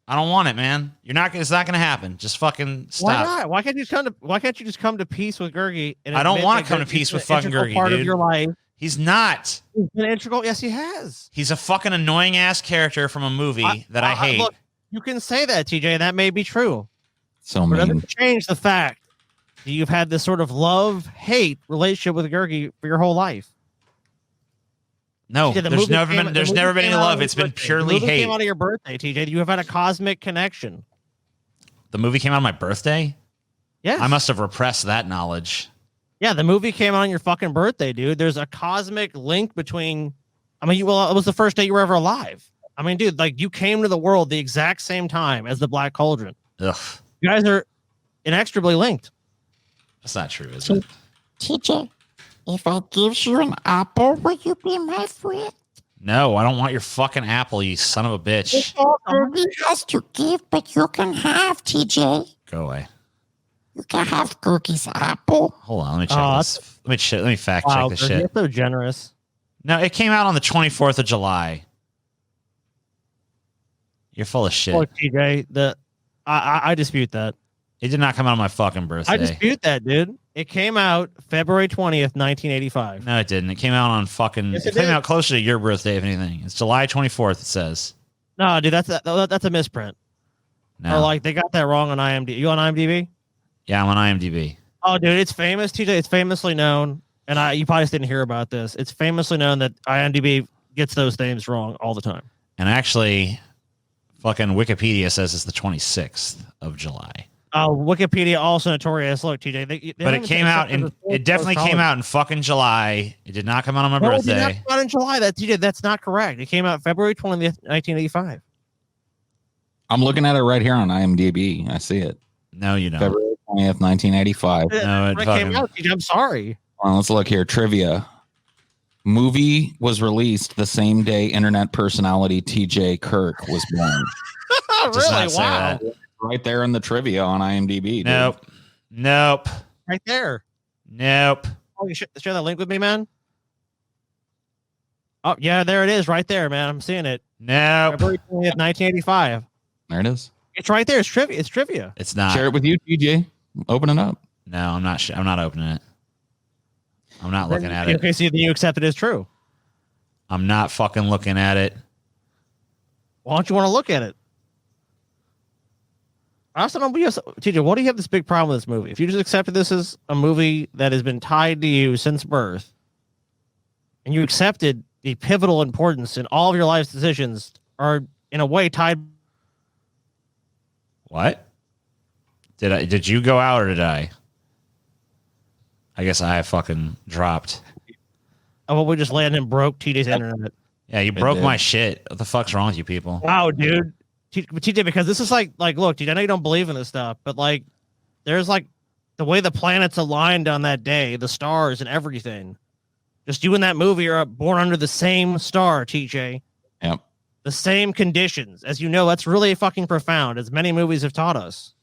I don't want it, man. It's not gonna happen. Just fucking stop. Why not? Why can't you just come to peace with Gergie? And I don't admit wanna that come to Gergie's peace with an fucking integral Gergie, part dude. of your life. He's not. He's been integral. Yes, he has. He's a fucking annoying ass character from a movie that I hate. Look, you can say that, TJ, and that may be true. So But it mean. doesn't change the fact that you've had this sort of love-hate relationship with Gergie for your whole life. No, TJ, the there's movie never came- been. the There's movie never been came any out love. on It's your been birthday. purely The movie hate. came out of your birthday, TJ. You have had a cosmic connection. The movie came out on my birthday. Yes. I must have repressed that knowledge. Yeah, the movie came out on your fucking birthday, dude. There's a cosmic link between. I mean, it was the first day you were ever alive. I mean, dude, like you came to the world the exact same time as the Black Cauldron. Ugh, You guys are inextricably linked. that's not true, is it? TJ, if I gives you an apple, will you be my friend? No, I don't want your fucking apple, you son of a bitch. Googie has to give, but you can have, TJ. Go away. You can have Googie's apple. Hold on, let me check Oh, this. Let me fact Wow, check this Gergie, shit. you're so generous. No, it came out on the 24th of July. You're full of shit. Look, TJ, I dispute that. It did not come out on my fucking birthday. I dispute that, dude. It came out February 20th, 1985. No, it didn't. It came out on fucking. Yes, it it came did. out closer to your birthday, if anything. It's July 24th. It says. No, dude, that's a misprint. No. Or like they got that wrong on IMDb. You on IMDb? Yeah, I'm on IMDb. Oh, dude, it's famous, TJ. It's famously known, and you probably just didn't hear about this. It's famously known that IMDb gets those names wrong all the time. And actually, Fucking Wikipedia says it's the 26th of July. Wikipedia also notorious. Look, TJ, they But it came out in. It definitely came out in fucking July. It did not come out on my birthday. It did not come out in July. TJ, that's not correct. It came out February 20th, 1985. I'm looking at it right here on IMDb. I see it. No, you don't. February 20th, 1985. No, it fucking came out, TJ. I'm sorry. Well, let's look here. Trivia. Movie was released the same day internet personality TJ Kirk was born. Does not say that. Right there in the trivia on IMDb. Dude. Nope. Right there. Nope. Oh, you should share that link with me, man. Oh, yeah, there it is right there, man. I'm seeing it. Nope. February 20th, 1985. There it is. It's right there. It's trivia. It's trivia. It's not. Share it with you, TJ. Open it up. No, I'm not. I'm not opening it. I'm not looking at it. Okay, so you accept it as true. I'm not fucking looking at it. Why don't you want to look at it? I also don't believe, TJ, what do you have this big problem with this movie? If you just accepted this as a movie that has been tied to you since birth, and you accepted the pivotal importance in all of your life's decisions are in a way tied. What? Did you go out or did I? I guess I fucking dropped. Oh, well, we just landed and broke TJ's internet. Yeah, you broke my shit. What the fuck's wrong with you people? Wow, dude. TJ, because this is like, look, dude, I know you don't believe in this stuff, but like, there's like the way the planets aligned on that day, the stars and everything. Just you and that movie are born under the same star, TJ. Yep. The same conditions. As you know, that's really fucking profound, as many movies have taught us.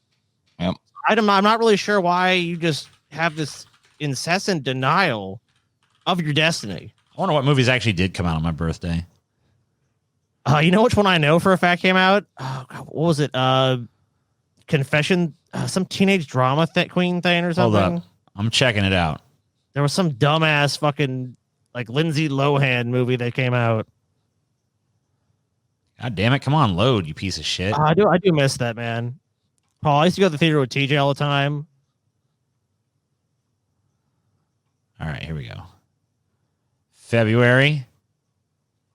Yep. I'm not really sure why you just have this incessant denial of your destiny. I wonder what movies actually did come out on my birthday. You know which one I know for a fact came out? Oh, God, what was it? Confession, some teenage drama queen thing or something. Hold up. I'm checking it out. There was some dumbass fucking like Lindsay Lohan movie that came out. God damn it. Come on, load, you piece of shit. I do miss that, man. Paul, I used to go to the theater with TJ all the time. All right, here we go. February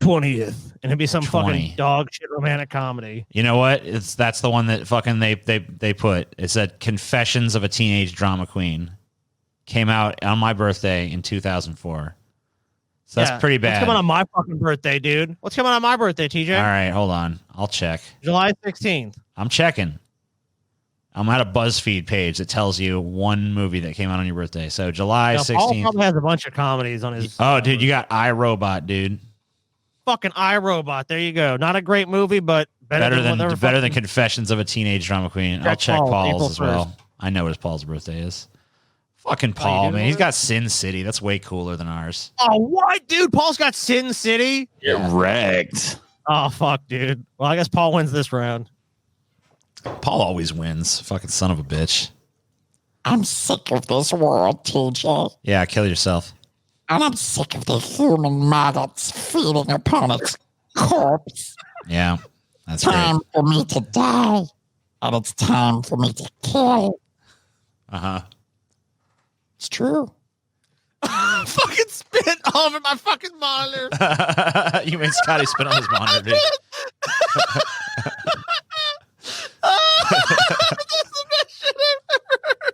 20th. And it'd be some 20. fucking dog shit romantic comedy. You know what? That's the one that fucking they put. It said Confessions of a Teenage Drama Queen. Came out on my birthday in 2004. So that's pretty bad. What's coming on my fucking birthday, dude? What's coming on my birthday, TJ? All right, hold on. I'll check. July 16th. I'm checking. I'm at a BuzzFeed page that tells you one movie that came out on your birthday. So July 16th. Paul probably has a bunch of comedies on his. Oh, dude, you got iRobot, dude. Fucking iRobot. There you go. Not a great movie, but better than Confessions of a Teenage Drama Queen. I'll check Paul's as well. I know what Paul's birthday is. Fucking Paul, man. He's got Sin City. That's way cooler than ours. Oh, what, dude? Paul's got Sin City? Get wrecked. Oh, fuck, dude. Well, I guess Paul wins this round. Paul always wins. Fucking son of a bitch. I'm sick of this world, TJ. Yeah, kill yourself. And I'm sick of the human maggots feeding upon its corpse. Yeah, that's Time great. for me to die. And it's time for me to kill. Uh-huh. It's true. Fucking spit all over my fucking monitor. You made Scotty spit on his monitor, dude. That's the best shit ever.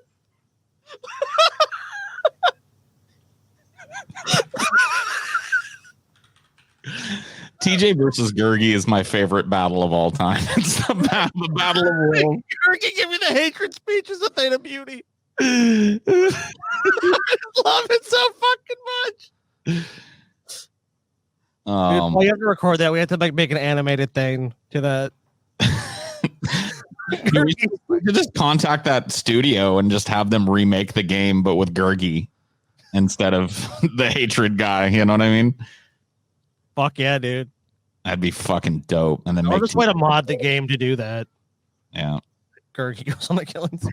TJ versus Gertie is my favorite battle of all time. It's the battle of worlds. Gertie, give me the hatred speech is a thing of beauty. I love it so fucking much. Dude, you have to record that. We have to make an animated thing to that. You could just contact that studio and just have them remake the game, but with Gertie instead of the hatred guy. You know what I mean? Fuck yeah, dude. That'd be fucking dope. And then I'll just way to mod the game to do that. Yeah. Gertie goes on the killing spree.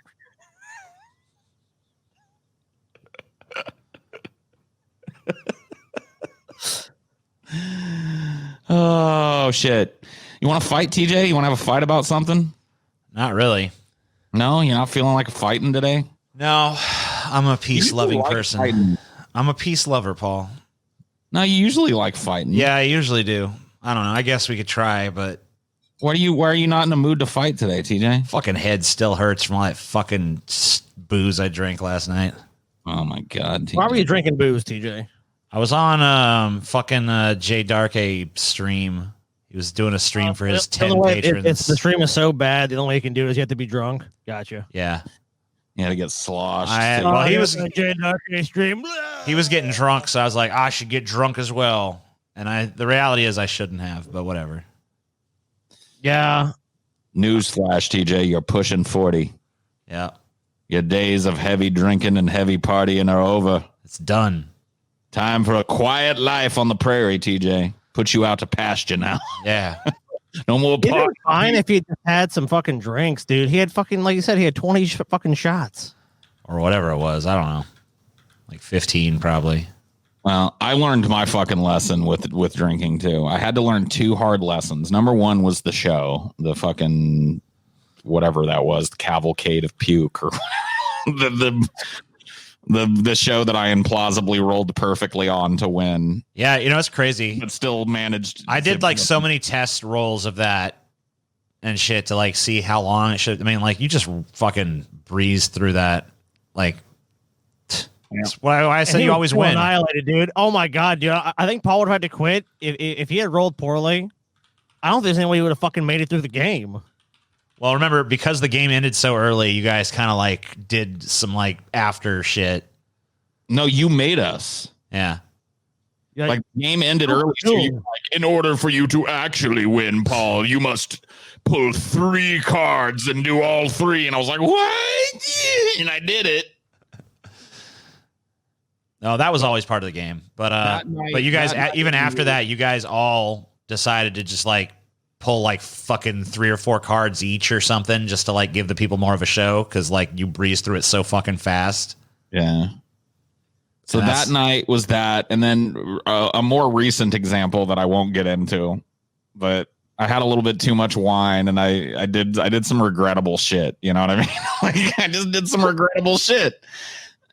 Oh shit! You want to fight, TJ? You want to have a fight about something? Not really. No, you're not feeling like fighting today. No, I'm a peace-loving like person. fighting. I'm a peace lover, Paul. No, you usually like fighting. Yeah, I usually do. I don't know. I guess we could try, but Why are you not in the mood to fight today, TJ? Fucking head still hurts from all that fucking booze I drank last night. Oh my god. TJ. Why were you drinking booze, TJ? I was on fucking Jay Dark a stream. He was doing a stream for his 10 patrons. It's the stream is so bad. The only way you can do it is you have to be drunk. Gotcha. Yeah. You had to get sloshed. Well, he was Jay Dark a stream. he was getting drunk, so I was like, I should get drunk as well. And the reality is I shouldn't have, but whatever. Yeah. Newsflash, TJ, you're pushing 40. Yeah. Your days of heavy drinking and heavy partying are over. It's done. Time for a quiet life on the prairie, TJ. Put you out to pasture now. Yeah. No more It'd party. be fine if he had some fucking drinks, dude. He had fucking, like you said, he had 20 fucking shots. Or whatever it was. I don't know. Like 15 probably. Well, I learned my fucking lesson with drinking too. I had to learn 2 hard lessons. Number 1 was the show, the fucking whatever that was, the cavalcade of puke, or the show that I implausibly rolled perfectly on to win. Yeah, you know it's crazy. But still managed. I did like so many test rolls of that and shit to like see how long it should. I mean, like you just fucking breeze through that, like. That's why I said you always win. Annihilated, dude. Oh my god, dude. I think Paul would have had to quit if he had rolled poorly. I don't think there's any way he would have fucking made it through the game. Well, remember, because the game ended so early, you guys kind of like did some like after shit. No, you made us. Yeah. Like the game ended early. So you, like, In order for you to actually win, Paul, you must pull 3 cards and do all 3. and I was like, what? And I did it. No, that was always part of the game. But you guys, even after that, you guys all decided to just like pull like fucking 3 or 4 cards each or something just to like give the people more of a show because like you breezed through it so fucking fast. Yeah. So that night was that. And then a more recent example that I won't get into, but I had a little bit too much wine and I did some regrettable shit. You know what I mean? Like I just did some regrettable shit.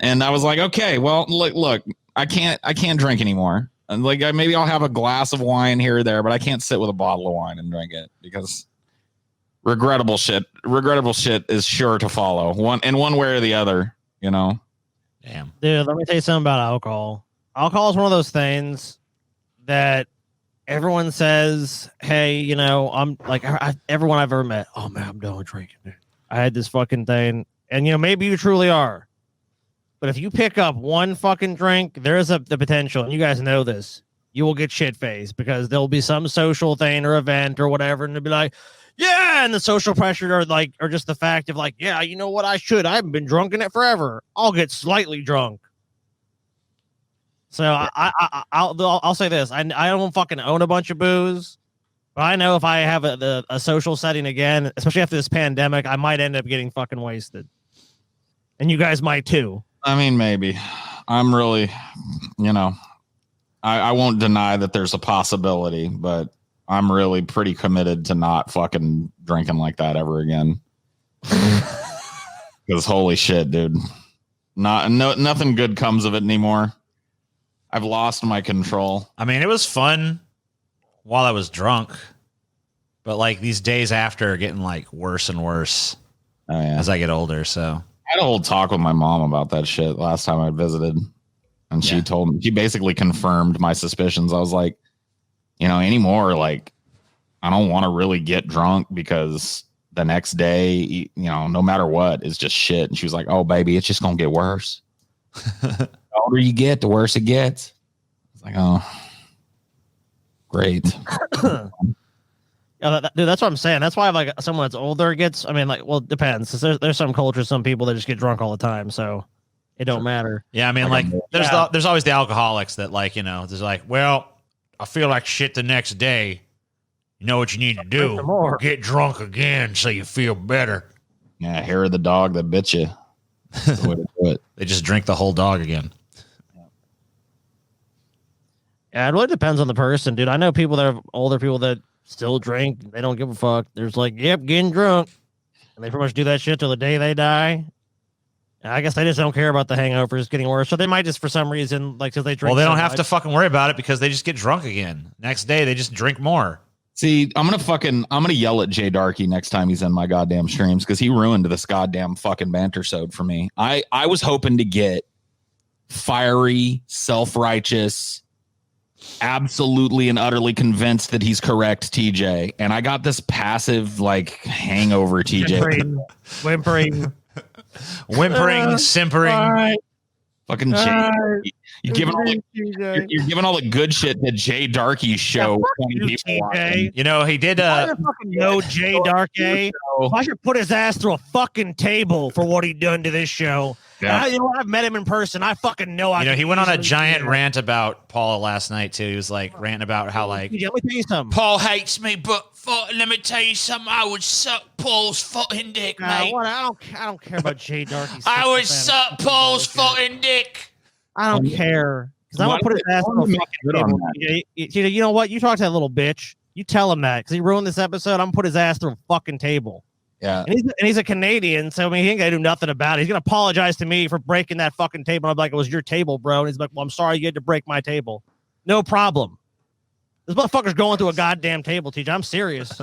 And I was like, okay, well, look, I can't drink anymore. And like, maybe I'll have a glass of wine here or there, but I can't sit with a bottle of wine and drink it because regrettable shit is sure to follow one way or the other, you know? Damn. Dude, let me tell you something about alcohol. Alcohol is one of those things that everyone says, hey, you know, I'm like, everyone I've ever met, oh man, I'm done with drinking. Dude. I had this fucking thing. And, you know, maybe you truly are. But if you pick up one fucking drink, there's the potential, and you guys know this, you will get shit-faced because there'll be some social thing or event or whatever, and they'll be like, yeah, and the social pressure or just the fact of like, yeah, you know what, I haven't been drunk in it forever. I'll get slightly drunk. So I'll say this, I don't fucking own a bunch of booze, but I know if I have a social setting again, especially after this pandemic, I might end up getting fucking wasted. And you guys might too. I mean, maybe. I'm really, you know, I won't deny that there's a possibility, but I'm really pretty committed to not fucking drinking like that ever again. Because holy shit, dude. Nothing good comes of it anymore. I've lost my control. I mean, it was fun while I was drunk, but like these days after are getting like worse and worse as I get older, so. I had a whole talk with my mom about that shit last time I visited. And she told me, she basically confirmed my suspicions. I was like, you know, anymore, like, I don't want to really get drunk because the next day, you know, no matter what, is just shit. And she was like, oh, baby, it's just going to get worse. The older you get, the worse it gets. It's like, oh, great. Yeah, dude, that's what I'm saying. That's why like someone that's older gets. I mean, like, well, it depends. There's some cultures, some people that just get drunk all the time, so it don't matter. Yeah, I mean, like there's always the alcoholics that like, you know, there's like, well, I feel like shit the next day. You know what you need to do? Get drunk again so you feel better. Yeah, hair of the dog that bit you. That's the way to do it. They just drink the whole dog again. Yeah, it really depends on the person, dude. I know people that are older people that still drink. They don't give a fuck. There's like, yep, getting drunk. And they pretty much do that shit till the day they die. And I guess they just don't care about the hangovers getting worse. So they might just, for some reason, like, because they drink. Well, they don't have to fucking worry about it because they just get drunk again. Next day, they just drink more. See, I'm gonna yell at Jay Darky next time he's in my goddamn streams because he ruined this goddamn fucking Bantersode for me. I was hoping to get fiery, self-righteous, absolutely and utterly convinced that he's correct TJ, and I got this passive like hangover TJ. Whimpering, simpering. All right. Fucking Jay. You're giving all the good shit that Jay Darky's show. You know, he did no Jay Darky. I should put his ass through a fucking table for what he done to this show. Yeah. I've met him in person. I fucking know. He went on a giant rant about Paul last night too. He was like ranting about how like let me tell you something. Paul hates me, but let me tell you something. I would suck Paul's fucking dick, mate. I don't care about Jay Darky. I would suck Paul's fucking dick. I don't care because I'm gonna put his ass on the fucking table. You know what? You talk to that little bitch. You tell him that because he ruined this episode. I'm gonna put his ass through a fucking table. Yeah, and he's a Canadian, so I mean he ain't gonna do nothing about it. He's gonna apologize to me for breaking that fucking table. I'm like, it was your table, bro. And he's like, well, I'm sorry you had to break my table. No problem. This motherfucker's going through a goddamn table, TJ. I'm serious.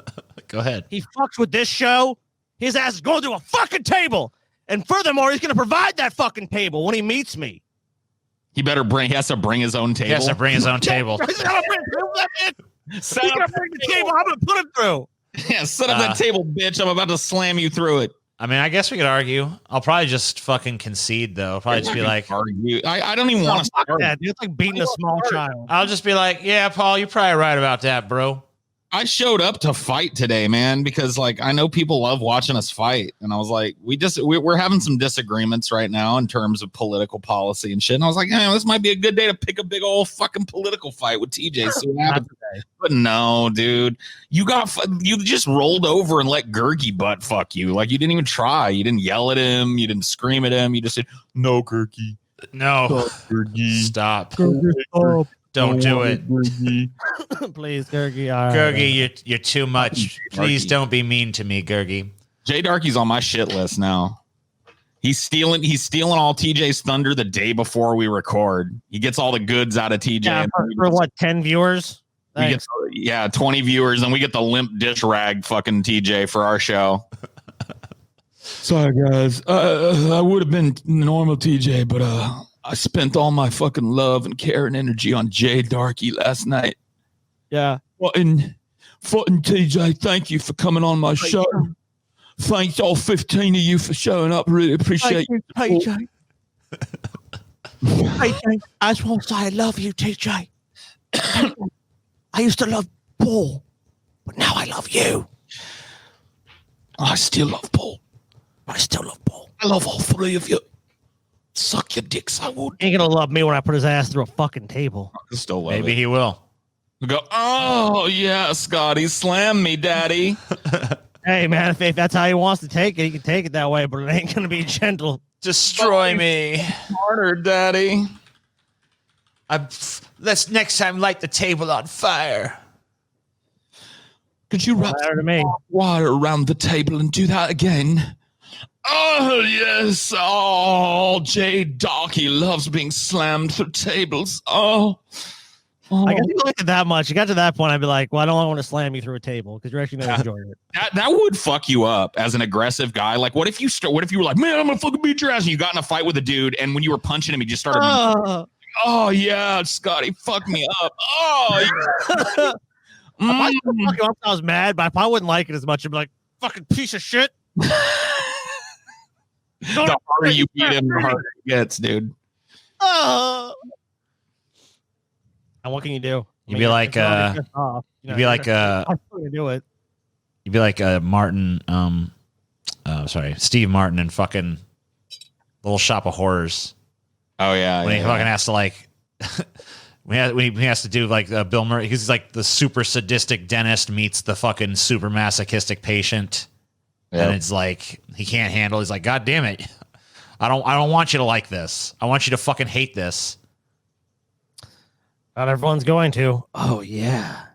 Go ahead. He fucks with this show. His ass is going through a fucking table, and furthermore, he's gonna provide that fucking table when he meets me. He has to bring his own table. He has to bring his own table. He's gonna bring the table. I'm gonna put him through. Yeah, set up that table, bitch. I'm about to slam you through it. I mean, I guess we could argue. I'll probably just fucking concede, though. I'll probably just be like, argue. I don't even want to start that. It's like beating a small child. I'll just be like, yeah, Paul, you're probably right about that, bro. I showed up to fight today, man, because like I know people love watching us fight, and I was like, we're having some disagreements right now in terms of political policy and shit. And I was like, this might be a good day to pick a big old fucking political fight with TJ. So but no, dude, you just rolled over and let Gertie butt fuck you. Like you didn't even try. You didn't yell at him. You didn't scream at him. You just said, no, Gertie. No, stop. Don't do it. Please, Gertie. Gertie, you're too much. Please don't be mean to me, Gertie. Jay Darky's on my shit list now. He's stealing all TJ's thunder the day before we record. He gets all the goods out of TJ. Yeah, for what, 10 viewers? We get 20 viewers, and we get the limp dish rag fucking TJ for our show. Sorry, guys. I would have been normal TJ, but I spent all my fucking love and care and energy on Jay Darky last night. Yeah. Fucking TJ, thank you for coming on my show. Thanks all 15 of you for showing up. Really appreciate you. TJ. TJ, I just want to say I love you, TJ. I used to love Paul, but now I love you. I still love Paul. I love all three of you. Suck your dicks, I would. He ain't gonna love me when I put his ass through a fucking table. Still love Maybe it. he will. We go, oh yeah, Scotty, slam me, daddy. Hey man, if that's how he wants to take it, he can take it that way, but it ain't gonna be gentle. Destroy me. Harder, daddy. Let's next time light the table on fire. Could you wrap water around the table and do that again? Oh, yes. Oh, Jay Darky loves being slammed through tables. Oh. I guess if you liked it that much, you got to that point, I'd be like, well, I don't want to slam you through a table because you're actually going to enjoy it. That would fuck you up as an aggressive guy. Like, what if you were like, man, I'm going to fucking beat your ass, and you got in a fight with a dude, and when you were punching him, he just started. Oh, yeah, Scotty, fuck me up. Oh, yeah. I was mad, but I probably wouldn't like it as much. I'd be like, fucking piece of shit. The harder you beat him, the harder it gets, dude. And what can you do? You'd be like, you'd be like, I'm going to do it. You'd be like Martin, Steve Martin in fucking Little Shop of Horrors. Oh yeah, when he fucking has to like, when he has to do like Bill Murray, he's like the super sadistic dentist meets the fucking super masochistic patient. Yep. And it's like he can't handle. He's like, God damn it! I don't want you to like this. I want you to fucking hate this. Not everyone's going to. Oh yeah.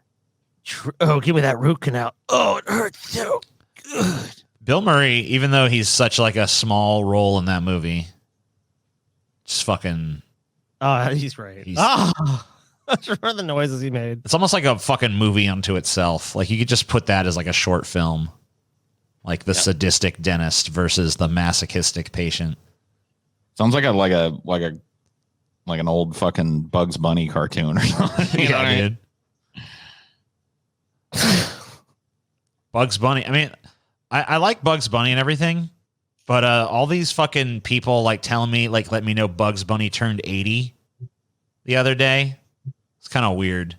Oh, give me that root canal. Oh, it hurts so good. Bill Murray, even though he's such like a small role in that movie, just fucking. Oh, he's great. Just remember the noises he made. It's almost like a fucking movie unto itself. Like you could just put that as like a short film. Like the sadistic dentist versus the masochistic patient. Sounds like an old fucking Bugs Bunny cartoon or something. Yeah, dude. Bugs Bunny. I mean, I like Bugs Bunny and everything, but all these fucking people like telling me, like, let me know Bugs Bunny turned 80 the other day. It's kind of weird.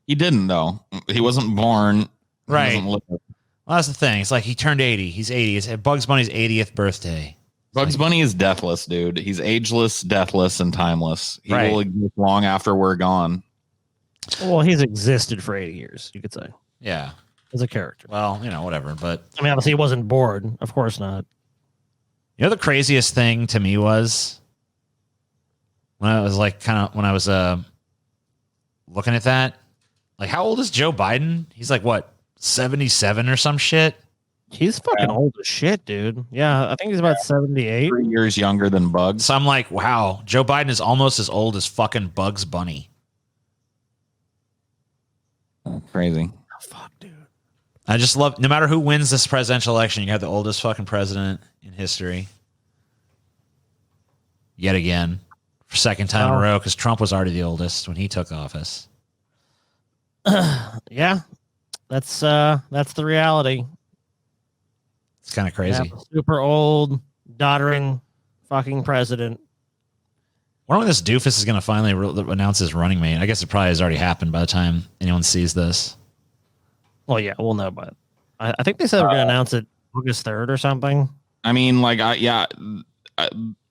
He didn't though. He wasn't born. Right. Well, that's the thing. It's like he turned 80. He's 80. It's Bugs Bunny's 80th birthday. Bugs Bunny is deathless, dude. He's ageless, deathless, and timeless. He will exist long after we're gone. Well, he's existed for 80 years, you could say. Yeah. As a character. Well, whatever. But I mean, obviously he wasn't bored. Of course not. You know, the craziest thing to me was when I was like, when I was looking at that, like, how old is Joe Biden? He's like, what, 77 or some shit? He's fucking old as shit, dude. Yeah, I think he's about 78. 3 years younger than Bugs. So I'm like, wow, Joe Biden is almost as old as fucking Bugs Bunny. Crazy. Oh, fuck, dude. I just love, no matter who wins this presidential election, you have the oldest fucking president in history. Yet again. For second time in a row, because Trump was already the oldest when he took office. Yeah. That's the reality. It's kind of crazy. Yeah, super old, doddering fucking president. I wonder when this doofus is going to finally announce his running mate. I guess it probably has already happened by the time anyone sees this. Well, yeah, we'll know, but I think they said we're going to announce it August 3rd or something. I mean, like,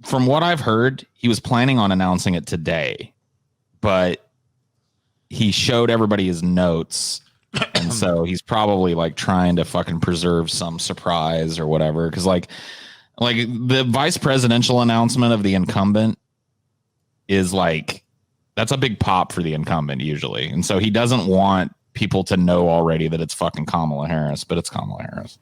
from what I've heard, he was planning on announcing it today, but he showed everybody his notes. And so he's probably like trying to fucking preserve some surprise or whatever. Cause like the vice presidential announcement of the incumbent is like, that's a big pop for the incumbent usually. And so he doesn't want people to know already that it's fucking Kamala Harris, but it's Kamala Harris.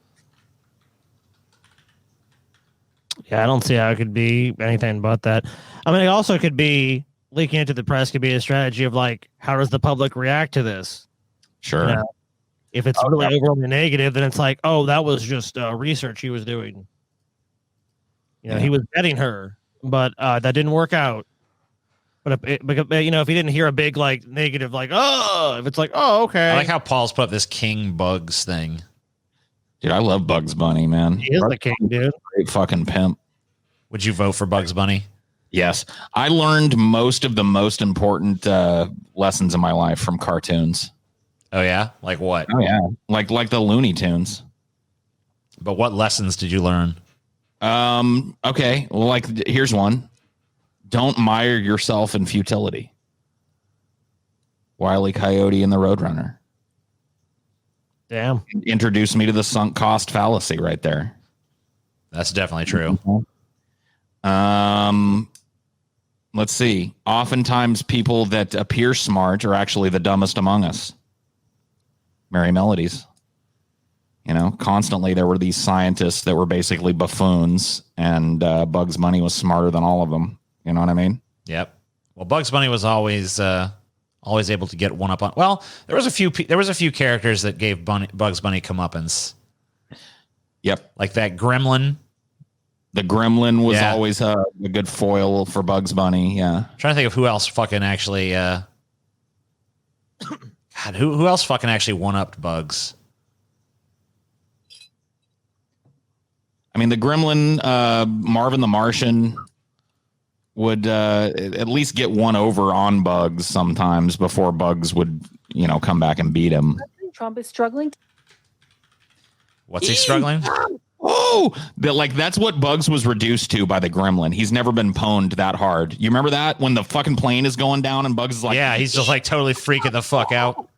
Yeah, I don't see how it could be anything but that. I mean, it also could be leaking into the press could be a strategy of like, how does the public react to this? Sure. You know, if it's really overly negative, then it's like, oh, that was just research he was doing. You know, he was betting her, but that didn't work out. But if he didn't hear a big like negative, like, oh, if it's like, oh, okay. I like how Paul's put up this King Bugs thing. Dude, I love Bugs Bunny, man. He is the king, dude. Great fucking pimp. Would you vote for Bugs Bunny? Yes. I learned most of the most important lessons in my life from cartoons. Oh, yeah? Like what? Oh, yeah. Like the Looney Tunes. But what lessons did you learn? Okay. Well, like, here's one. Don't mire yourself in futility. Wile E. Coyote and the Roadrunner. Damn. Introduced me to the sunk cost fallacy right there. That's definitely true. Let's see. Oftentimes people that appear smart are actually the dumbest among us. Merry Melodies. You know, constantly there were these scientists that were basically buffoons, and Bugs Bunny was smarter than all of them. You know what I mean? Yep. Well, Bugs Bunny was always able to get one up on. Well, there was a few characters that gave Bugs Bunny comeuppance. Yep. Like that Gremlin. The Gremlin was always a good foil for Bugs Bunny. Yeah. I'm trying to think of who else fucking actually. God, who else fucking actually one-upped Bugs? I mean, the Gremlin, Marvin the Martian would at least get one over on Bugs sometimes before Bugs would, come back and beat him. Trump is struggling. What's he struggling? Oh, that's what Bugs was reduced to by the Gremlin. He's never been pwned that hard. You remember that when the fucking plane is going down and Bugs is like, yeah, he's just like totally freaking the fuck out.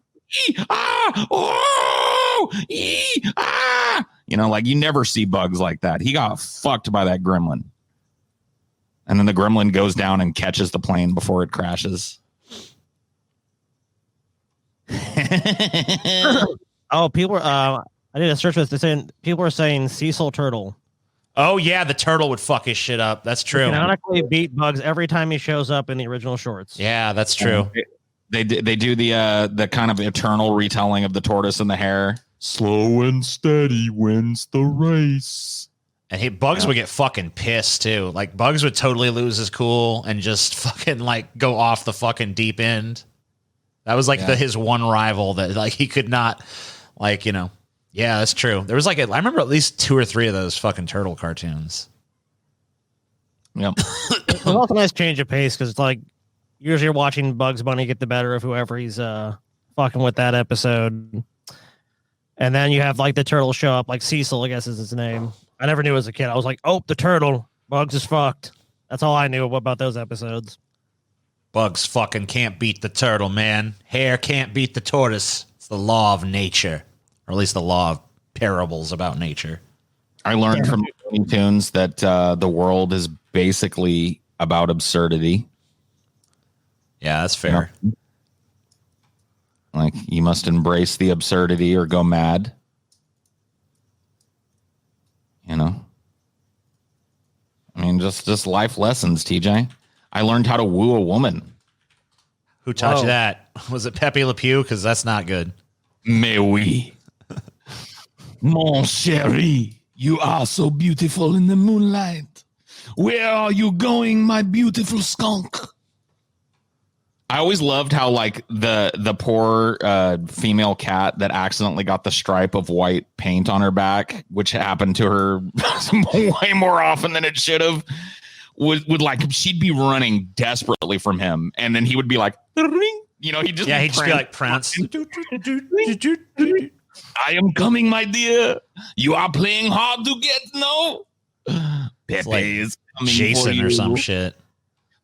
Like you never see Bugs like that. He got fucked by that Gremlin. And then the Gremlin goes down and catches the plane before it crashes. Oh, people I did a search with this, and people are saying Cecil Turtle. Oh yeah, the turtle would fuck his shit up. That's true. Canonically beat Bugs every time he shows up in the original shorts. Yeah, that's true. They do the kind of eternal retelling of the tortoise and the hare. Slow and steady wins the race. And Bugs would get fucking pissed too. Like Bugs would totally lose his cool and just fucking like go off the fucking deep end. That was like his one rival that like he could not like, you know. Yeah, that's true. There was like I remember at least 2 or 3 of those fucking turtle cartoons. Yep. It's also a nice change of pace because like usually you're watching Bugs Bunny get the better of whoever he's fucking with that episode. And then you have like the turtle show up, like Cecil, I guess is his name. I never knew as a kid. I was like, oh, the turtle. Bugs is fucked. That's all I knew about those episodes. Bugs fucking can't beat the turtle, man. Hare can't beat the tortoise. It's the law of nature. Or at least the law of parables about nature. I learned from Looney Tunes that the world is basically about absurdity. Yeah, that's fair. You know? Like, you must embrace the absurdity or go mad. You know? I mean, just life lessons, TJ. I learned how to woo a woman. Who taught you that? Was it Pepe Le Pew? Because that's not good. Mais oui. Mon chéri, you are so beautiful in the moonlight. Where are you going, my beautiful skunk? I always loved how like the poor female cat that accidentally got the stripe of white paint on her back, which happened to her way more often than it should have, would like she'd be running desperately from him, and then he would be like, you know, he'd just be like Prince. I am coming, my dear. You are playing hard to get, no? Pepe like is coming Jason for you or some shit.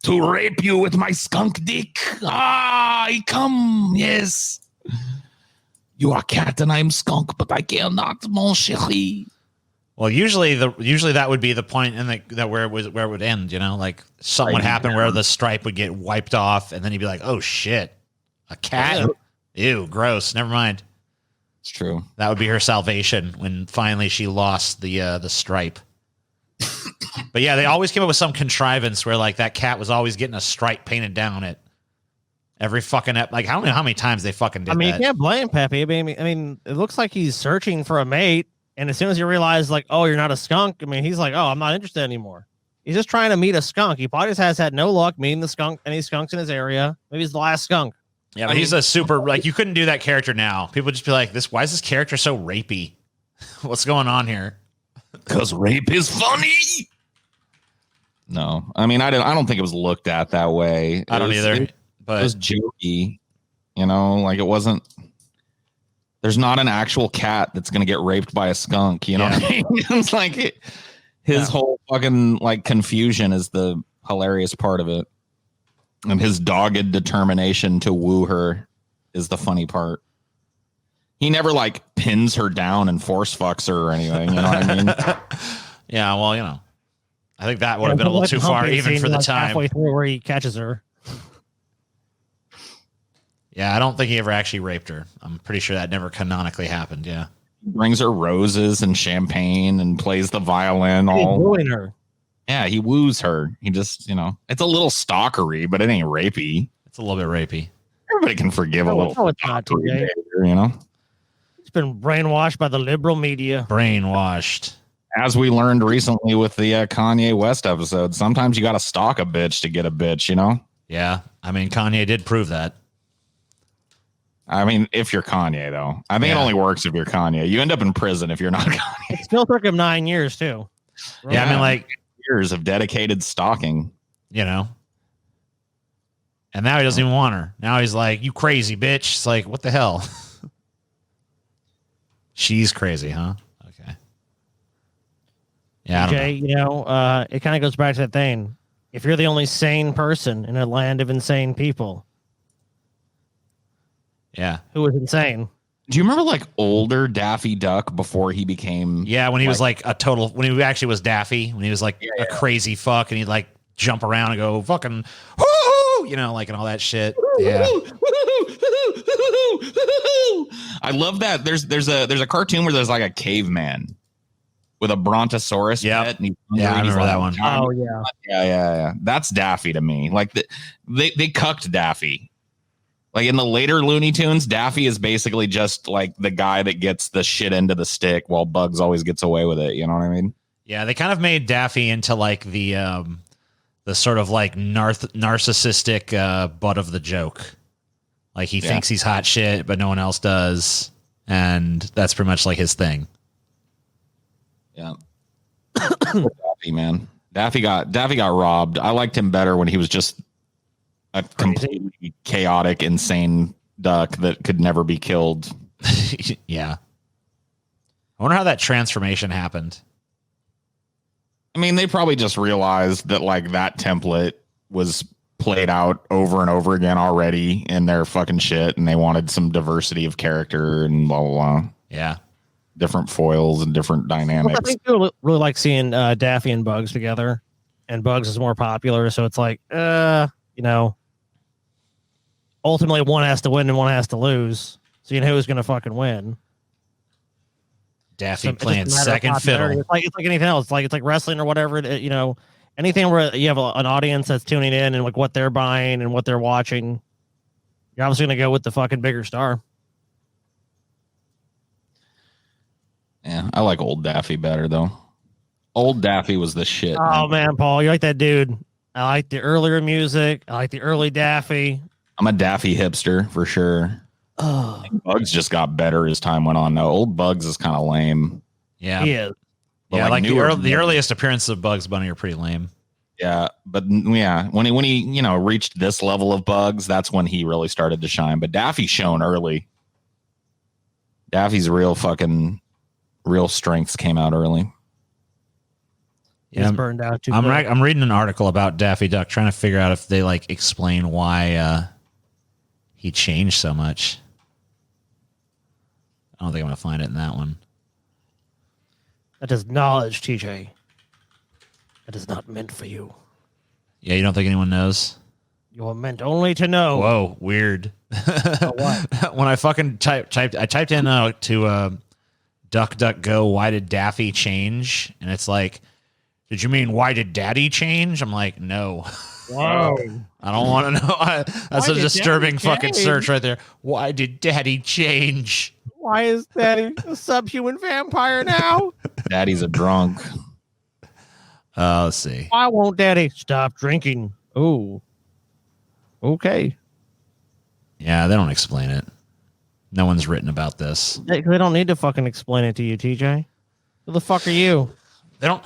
to rape you with my skunk dick. I come, yes. You are cat and I'm skunk, but I care not, mon chéri. Well, usually that would be the point in that where it would end, you know, like something would happen where the stripe would get wiped off, and then you'd be like, oh shit, a cat? Ew, gross. Never mind. It's true. That would be her salvation when finally she lost the stripe. But yeah, they always came up with some contrivance where like that cat was always getting a stripe painted down it. Every fucking like how many times they fucking did that. I mean, you can't blame Pepe. I mean, it looks like he's searching for a mate, and as soon as you realize like, oh, you're not a skunk, I mean, he's like, oh, I'm not interested anymore. He's just trying to meet a skunk. He probably just has had no luck meeting any skunks in his area. Maybe he's the last skunk. Yeah, but he's a super like you couldn't do that character now. People would just be like, why is this character so rapey? What's going on here? Because rape is funny. No, I mean, I don't think it was looked at that way. I don't either. But it was jokey, you know, like it wasn't. There's not an actual cat that's going to get raped by a skunk. You know what I mean? It's like his whole fucking like confusion is the hilarious part of it. And his dogged determination to woo her is the funny part. He never like pins her down and force fucks her or anything. You know what I mean? Yeah, well, you know, I think that would have been a little too far even for the time. Halfway through where he catches her. Yeah, I don't think he ever actually raped her. I'm pretty sure that never canonically happened. Yeah. He brings her roses and champagne and plays the violin. He's All wooing her. Yeah, he woos her. He just, you know, it's a little stalkery, but it ain't rapey. It's a little bit rapey. Everybody can forgive a little. No, it's not, TJ. Behavior, you know. It's been brainwashed by the liberal media. Brainwashed. As we learned recently with the Kanye West episode, sometimes you got to stalk a bitch to get a bitch, you know? Yeah. I mean, Kanye did prove that. I mean, if you're Kanye, though. I think it only works if you're Kanye. You end up in prison if you're not Kanye. It still took him 9 years, too. Right. Yeah, I mean, like years of dedicated stalking. You know? And now he doesn't even want her. Now he's like, you crazy bitch. It's like, what the hell? She's crazy, huh? Okay. Yeah, I don't know. You know, it kind of goes back to that thing. If you're the only sane person in a land of insane people, yeah, who is insane? Do you remember like older Daffy Duck before he became? Yeah, when he was like a total, when he actually was Daffy, when he was like a crazy fuck, and he'd like jump around and go fucking, woo, you know, like and all that shit. Yeah. I love that. There's a cartoon where there's like a caveman, with a brontosaurus pet. And I remember that one. Oh yeah. Yeah. That's Daffy to me. Like they cucked Daffy. Like in the later Looney Tunes, Daffy is basically just like the guy that gets the shit into the stick while Bugs always gets away with it. You know what I mean? Yeah, they kind of made Daffy into like the sort of like narcissistic butt of the joke. Like he thinks he's hot shit, but no one else does, and that's pretty much like his thing. Yeah. Daffy, man. Daffy got robbed. I liked him better when he was just a completely chaotic, insane duck that could never be killed. Yeah. I wonder how that transformation happened. I mean, they probably just realized that like that template was played out over and over again already in their fucking shit, and they wanted some diversity of character and blah blah blah. Yeah. Different foils and different dynamics. I think people really like seeing Daffy and Bugs together, and Bugs is more popular, so it's like, ultimately one has to win and one has to lose. So you know who's going to fucking win. Daffy playing second fiddle. It's like anything else. It's like wrestling or whatever. Anything where you have an audience that's tuning in and like what they're buying and what they're watching. You're obviously going to go with the fucking bigger star. Yeah, I like old Daffy better though. Old Daffy was the shit. Oh man, Paul, you like that dude. I like the earlier music. I like the early Daffy. I'm a Daffy hipster for sure. Oh, Bugs just got better as time went on. No, old Bugs is kind of lame. Yeah. he is. But Yeah, like the newer- earliest appearances of Bugs Bunny are pretty lame. Yeah, but yeah, when he reached this level of Bugs, that's when he really started to shine. But Daffy shone early. Daffy's real strengths came out early. He's burned out too. I'm reading an article about Daffy Duck, trying to figure out if they like explain why he changed so much. I don't think I'm gonna find it in that one. That is knowledge, TJ. That is not meant for you. Yeah, you don't think anyone knows? You are meant only to know. Whoa, weird. What? When I fucking typed in to DuckDuckGo, why did Daffy change? And it's like, did you mean why did Daddy change? I'm like, no. Whoa. I don't want to know. That's Why a did disturbing Daddy fucking change? search right there. Why did Daddy change? Why is Daddy a subhuman vampire now? Daddy's a drunk. Let's see. Why won't Daddy stop drinking? Oh. Okay. Yeah, they don't explain it. No one's written about this. They don't need to fucking explain it to you, TJ. Who the fuck are you? They don't.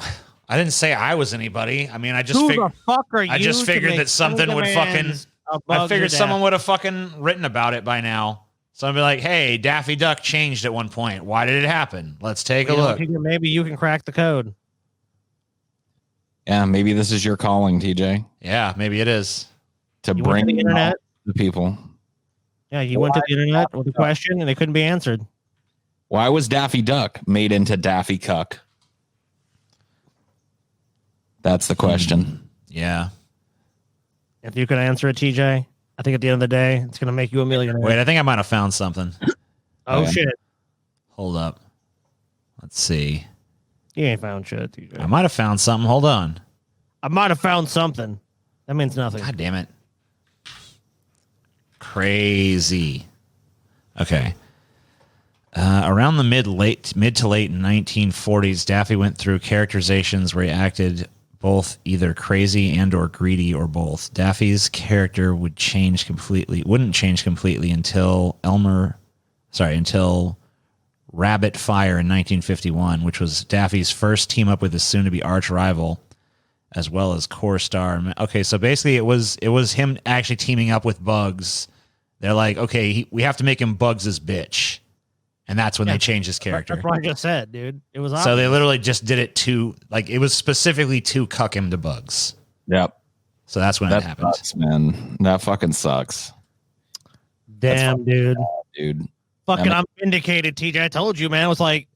I didn't say I was anybody. I mean, I just Who figured. the fuck are you? I just to figured make that something any would fucking. demands of I Bugs figured or someone Daffy? would have fucking written about it by now. So I'd be like, "Hey, Daffy Duck changed at one point. Why did it happen? Let's take a look." Maybe you can crack the code. Yeah, maybe this is your calling, TJ, Yeah, maybe it is. to You went bring to the internet. the people. Yeah, you went to the internet with a question and it couldn't be answered. Why was Daffy Duck made into Daffy Cuck? That's the question. Yeah. If you could answer it, TJ, I think at the end of the day, it's going to make you a millionaire. Wait, I think I might have found something. Oh, Okay. shit. Hold up. Let's see. You ain't found shit, TJ. I might have found something. Hold on. I might have found something. That means nothing. God damn it. Crazy. Okay. Around the mid to late 1940s, Daffy went through characterizations where he acted both either crazy and or greedy or both. Daffy's character wouldn't change completely until Rabbit Fire in 1951, which was Daffy's first team up with his soon-to-be arch rival, as well as core star. Okay, so basically it was him actually teaming up with Bugs. They're like, okay, we have to make him Bugs' bitch. And that's when they changed his character. That's what I just said, dude. It was So they literally just did it it was specifically to cuck him to Bugs. Yep. So that's when That it happened. sucks, man. That fucking sucks, damn, dude. dude. Fucking, I'm vindicated, TJ. I told you, man. It was like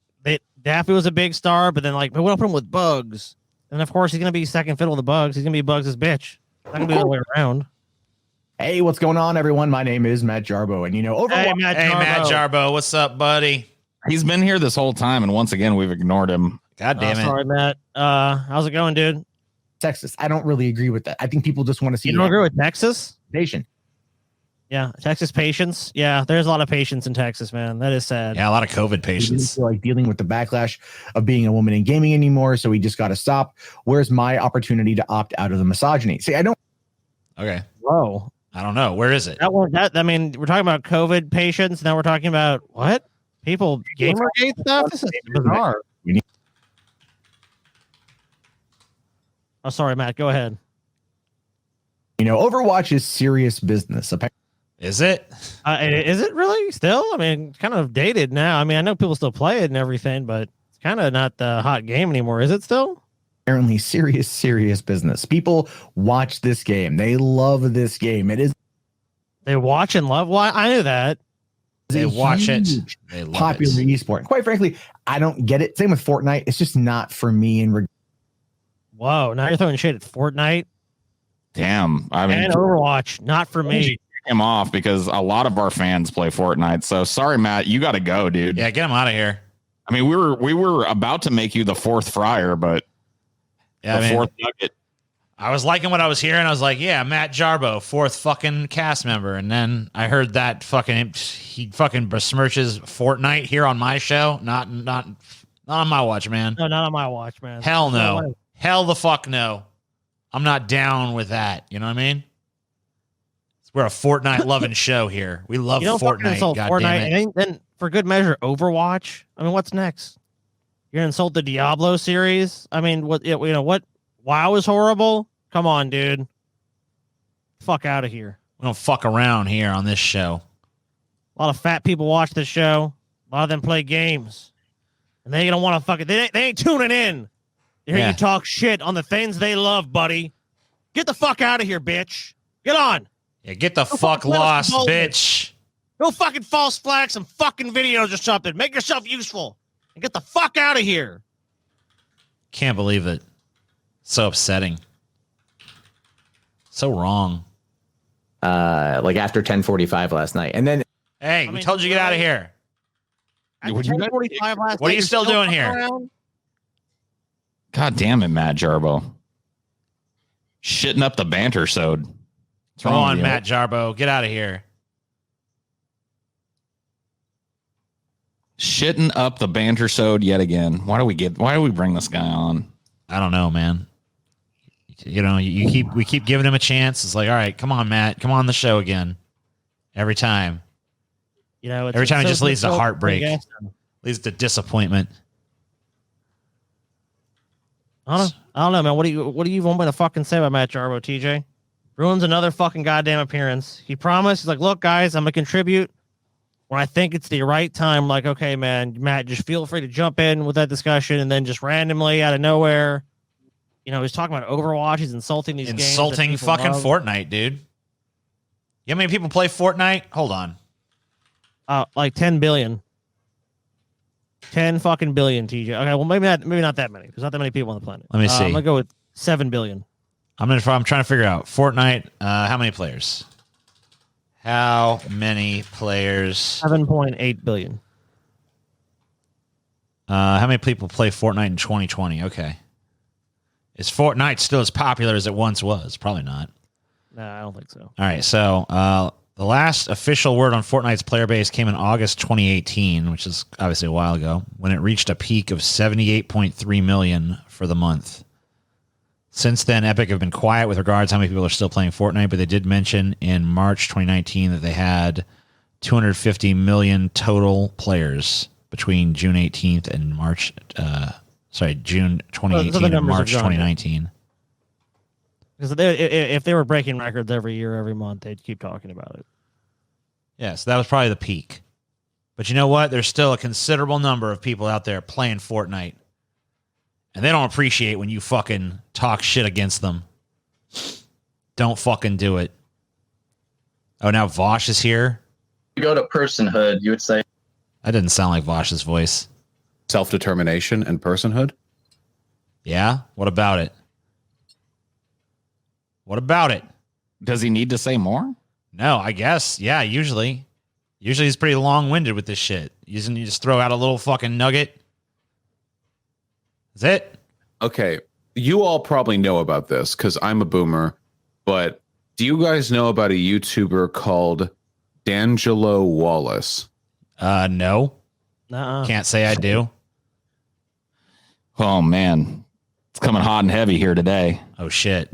Daffy was a big star, but then like, we went up him with Bugs. And of course, he's going to be second fiddle to Bugs. He's going to be Bugs' bitch. Not going to be the other way around. Hey, what's going on, everyone? My name is Matt Jarbo, and Overwatch. Hey, Matt Jarbo. What's up, buddy? He's been here this whole time, and once again, we've ignored him. God damn it. Sorry, Matt. How's it going, dude? Texas. I don't really agree with that. I think people just want to see You don't agree with Texas? nation. Yeah, Texas patience. Yeah, there's a lot of patience in Texas, man. That is sad. Yeah, a lot of COVID He didn't patients. feel like dealing with the backlash of being a woman in gaming anymore, so he just got to stop. Where's my opportunity to opt out of the misogyny? See, I don't. Okay. Whoa. I don't know. Where is it? I mean, we're talking about COVID patients. Now we're talking about what? People Gamergate stuff? This is bizarre. Oh, sorry, Matt. Go ahead. Overwatch is serious business. Is it? Is it really still? I mean, it's kind of dated now. I mean, I know people still play it and everything, but it's kind of not the hot game anymore. Is it still? Apparently serious business. People watch this game. They love this game. It is They watch and love. Why? I knew that. They watch it. huge, They love popular it. esport. And quite frankly, I don't get it. Same with Fortnite. It's just not for me. Whoa! Now you're throwing shade at Fortnite Damn. I mean, and Overwatch. Not for me. kick him off because a lot of our fans play Fortnite. So sorry, Matt, you got to go, dude. Yeah, get him out of here. I mean, we were about to make you the fourth fryer, but Yeah, the fourth nugget. I was liking what I was hearing. I was like, yeah, Matt Jarbo, fourth fucking cast member. And then I heard that he fucking besmirches Fortnite here on my show. Not on my watch, man. No, not on my watch, man. Hell no. way. Hell the fuck no. I'm not down with that. You know what I mean? We're a Fortnite loving show here. We love You don't fucking Fortnite. insult God Fortnite, damn it. and then for good measure, Overwatch. I mean, what's next? You're gonna insult the Diablo series? I mean, what? What? WoW is horrible. Come on, dude. Fuck out of here. We don't fuck around here on this show. A lot of fat people watch this show. A lot of them play games, and they don't want to fucking. They ain't tuning in. They hear Yeah. you talk shit on the things they love, buddy. Get the fuck out of here, bitch. Get on. Yeah, get the Go fuck fucking let us lost, vote. bitch. Go fucking false flag some fucking videos or something. Make yourself useful and get the fuck out of here. Can't believe it. So upsetting. So wrong. Like after 10:45 last night, and then Hey, we told you to get out of here. At Would you guys- 10:45 last What are night, you you're still doing fucking here? around? God damn it, Matt Jarbo. Shitting up the Bantersode. What's Come wrong on, with you? Matt Jarbo. Get out of here. Shitting up the Bantersode yet again. Why do we bring this guy on? I don't know, man. We keep giving him a chance. It's like, all right, come on, Matt. Come on the show again. Every time. It's Every time it so just leads to difficult heartbreak. guess. Leads to disappointment. I don't know, man. What do you want me to fucking say about Matt Jarbo, TJ? Ruins another fucking goddamn appearance. He promised. He's like, look, guys, I'm gonna contribute when I think it's the right time. Like, okay, man, Matt, just feel free to jump in with that discussion, and then just randomly out of nowhere, he's talking about Overwatch. He's insulting these games that Insulting people fucking love. Fortnite, dude. You know how many people play Fortnite? Hold on. Like 10 billion. 10 fucking billion, TJ. Okay, well maybe not that many. There's not that many people on the planet. Let me see. I'm gonna go with 7 billion. I'm trying to figure out Fortnite. How many players? How many players? 7.8 billion. How many people play Fortnite in 2020? Okay. Is Fortnite still as popular as it once was? Probably not. No, I don't think so. All right. So the last official word on Fortnite's player base came in August 2018, which is obviously a while ago, when it reached a peak of 78.3 million for the month. Since then, Epic have been quiet with regards to how many people are still playing Fortnite, but they did mention in March 2019 that they had 250 million total players between June 18th and June 2018 and March 2019. Because if they were breaking records every year, every month, they'd keep talking about it. Yeah, so that was probably the peak. But you know what? There's still a considerable number of people out there playing Fortnite. And they don't appreciate when you fucking talk shit against them. Don't fucking do it. Oh, now Vosh is here? You go to personhood, you would say That didn't sound like Vosh's voice. Self-determination and personhood. Yeah? What about it? What about it? Does he need to say more? No, I guess. Yeah, usually. Usually he's pretty long-winded with this shit. You just throw out a little fucking nugget. Is it? Okay. You all probably know about this because I'm a boomer, but do you guys know about a YouTuber called D'Angelo Wallace? No. Nuh-uh. Can't say I do. Oh man, it's coming hot and heavy here today. Oh shit.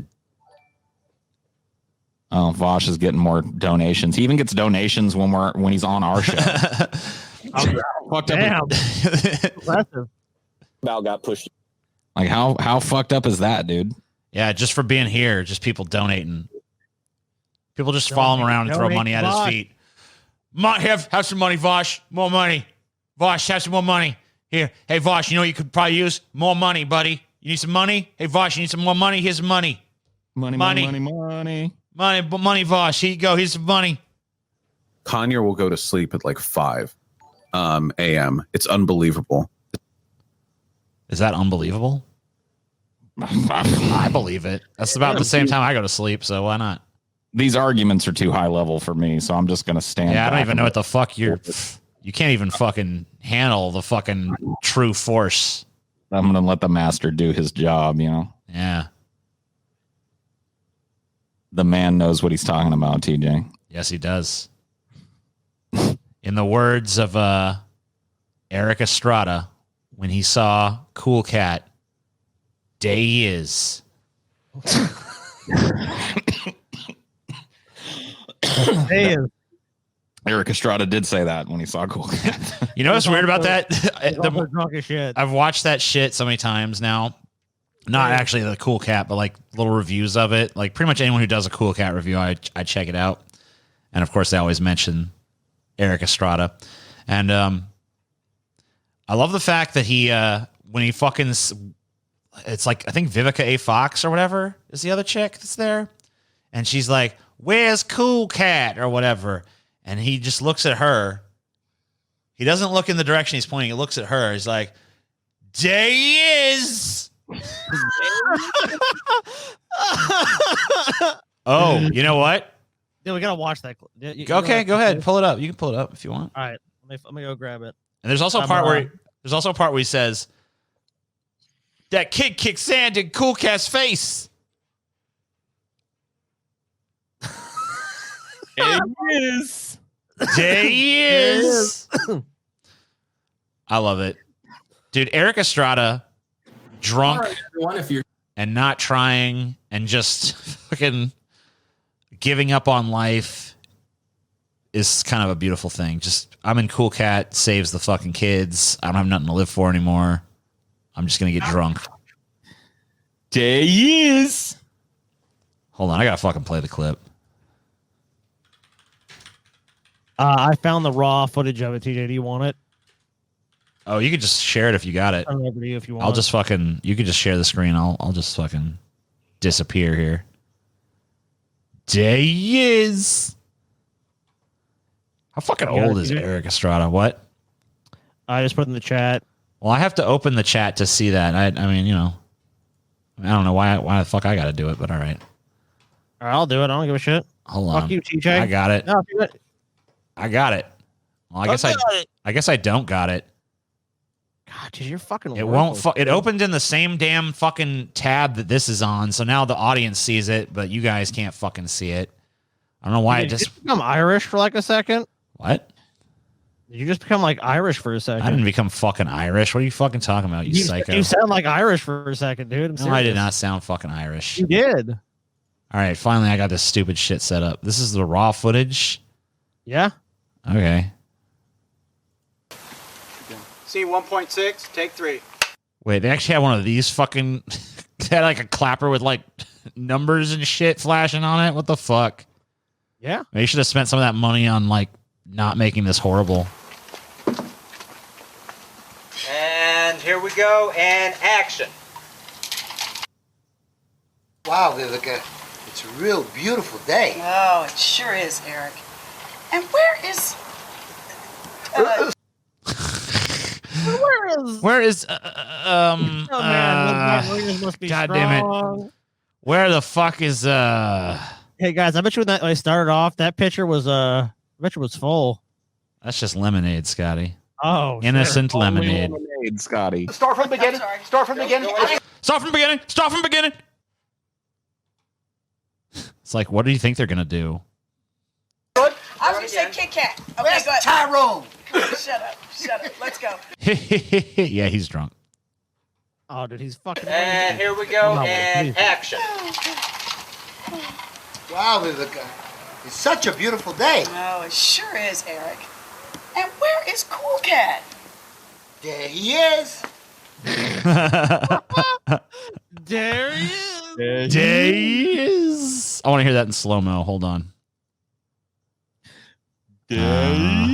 Oh, Vosh is getting more donations. He even gets donations when he's on our show. Fucked up. Damn. Impressive. Val got pushed. Like how fucked up is that, dude? Yeah, just for being here, just people donating. People just follow him around and throw money at his feet. Have some money, Vosh. More money. Vosh, have some more money. Here. Hey, Vosh, you know what you could probably use? More money, buddy. You need some money? Hey, Vosh, you need some more money? Here's some money. Money. Money, Vosh. Here you go. Here's some money. Kanye will go to sleep at like 5 a.m. It's unbelievable. Is that unbelievable? I believe it. That's about the same time I go to sleep, so why not? These arguments are too high level for me, so I'm just gonna stand. Yeah, I don't back even know what the fuck you can't even fucking handle the fucking true force. I'm gonna let the master do his job, you know. Yeah. The man knows what he's talking about, TJ. Yes, he does. In the words of Eric Estrada, when he saw Cool Cat, day he is. Eric Estrada did say that when he saw Cool Cat. You know what's weird about that? Drunk as shit. I've watched that shit so many times now. Not actually the Cool Cat, but like little reviews of it. Like pretty much anyone who does a Cool Cat review, I check it out. And of course, they always mention Eric Estrada. And I love the fact that he, when he fucking, it's like, I think Vivica A. Fox or whatever is the other chick that's there. And she's like, where's Cool Cat or whatever. And he just looks at her. He doesn't look in the direction he's pointing. He looks at her. He's like, there he is. Oh, you know what? Yeah, we gotta watch that. Okay, go ahead. Pull it up. You can pull it up if you want. All right, let me go grab it. And there's also a part where he says, that kid kicked sand in Cool Cat's face. There he is. There he is. I love it. Dude, Eric Estrada, drunk and not trying and just fucking giving up on life is kind of a beautiful thing. Just, I'm in Cool Cat, saves the fucking kids. I don't have nothing to live for anymore. I'm just going to get drunk. There he is. Hold on, I got to fucking play the clip. I found the raw footage of it, TJ. Do you want it? Oh, you could just share it if you got it. I'll over to you if you want. I'll just fucking, you could just share the screen. I'll just fucking disappear here. There he is. How fucking old is Eric Estrada? What? I just put in the chat. Well, I have to open the chat to see that. I mean, you know, I don't know why the fuck I got to do it, but all right. All right, I'll do it. I don't give a shit. Hold on. Fuck you, TJ. I got it. No, I got it. Well, I guess I don't got it. God, dude, you're fucking. It won't. It opened in the same damn fucking tab that this is on. So now the audience sees it, but you guys can't fucking see it. I don't know why. Did you just become Irish for like a second? What? Did you just become like Irish for a second? I didn't become fucking Irish. What are you fucking talking about? You psycho. You sound like Irish for a second, dude. No, I did not sound fucking Irish. You did. All right, finally I got this stupid shit set up. This is the raw footage. Yeah. Okay. Scene 1.6, take 3. Wait, they actually have one of these fucking. They had like a clapper with like numbers and shit flashing on it. What the fuck? Yeah. They should have spent some of that money on like not making this horrible. And here we go, and action. Wow, Vivica, it's a real beautiful day. Oh, it sure is, Eric. And where is... Where is oh man, must be God strong. damn it. Where the fuck is Hey guys, I bet you when I started off, that picture was full. That's just lemonade, Scotty. Oh, Innocent lemonade. Scotty. Start from the beginning. Start from the beginning. Start from the beginning. Start from the beginning. It's like, what do you think they're gonna do? I was gonna say Kit Kat. Okay, Where's good. Tyrone? Shut up. Shut up. Let's go. Yeah, he's drunk. Oh, dude, he's fucking. And here we go, No, and please. action. Wow, Vivica. It's such a beautiful day. Oh, it sure is, Eric. And where is Cool Cat? There he is. There he is. Days. I want to hear that in slow mo. Hold on. No.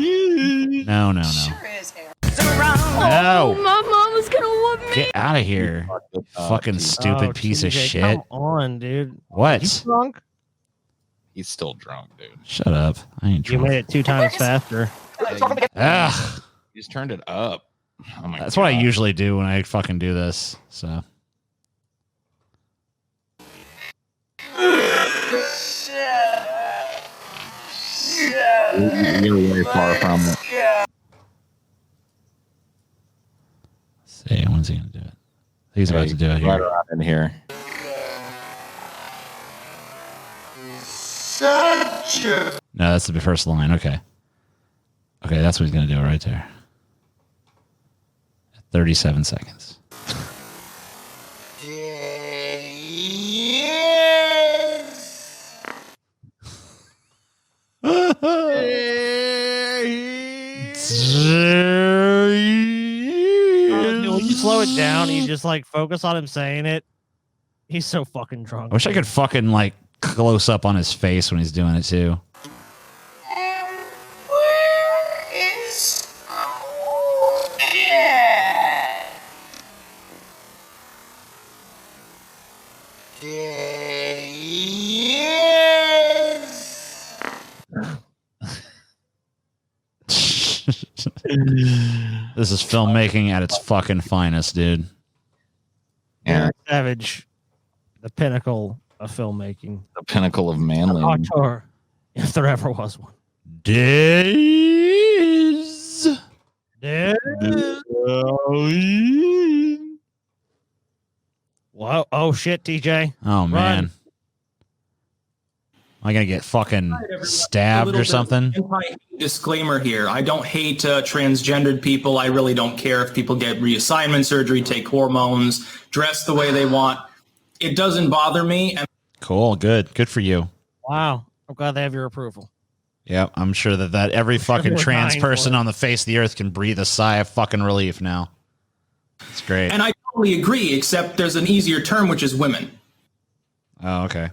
Sure is, Eric. No. My mom was gonna whoop me. Get out of here. Fucking stupid piece of TJ, shit. Come on, dude. What? You drunk? He's still drunk, dude. Shut up. I ain't You drunk. made it 2 times faster. Ugh. You just turned it up. Oh my That's God. what I usually do when I fucking do this. So. You're way far from it. See, when's he gonna do it? He's about to do it Right here. around in here. Such a... No, that's the first line. Okay. Okay, that's what he's gonna do right there. 37 seconds. There he is. Dude, when you slow it down, you just like focus on him saying it. He's so fucking drunk. I wish I could fucking like close up on his face when he's doing it too. And where is Cool Cat? There he is. This is filmmaking at its fucking finest, dude. Yeah, Savage, the pinnacle of filmmaking. the pinnacle of manliness. Auteur, if there ever was one. Days. Whoa! Oh shit, TJ. Oh man. Am I gonna get fucking stabbed or something? Disclaimer here. I don't hate transgendered people. I really don't care if people get reassignment surgery, take hormones, dress the way they want. It doesn't bother me. And Cool. Good for you. Wow, I'm glad they have your approval. Yeah, I'm sure that every fucking we're trans dying for person it. on the face of the earth can breathe a sigh of fucking relief now. It's great. I totally agree, except there's an easier term, which is women. Oh, okay.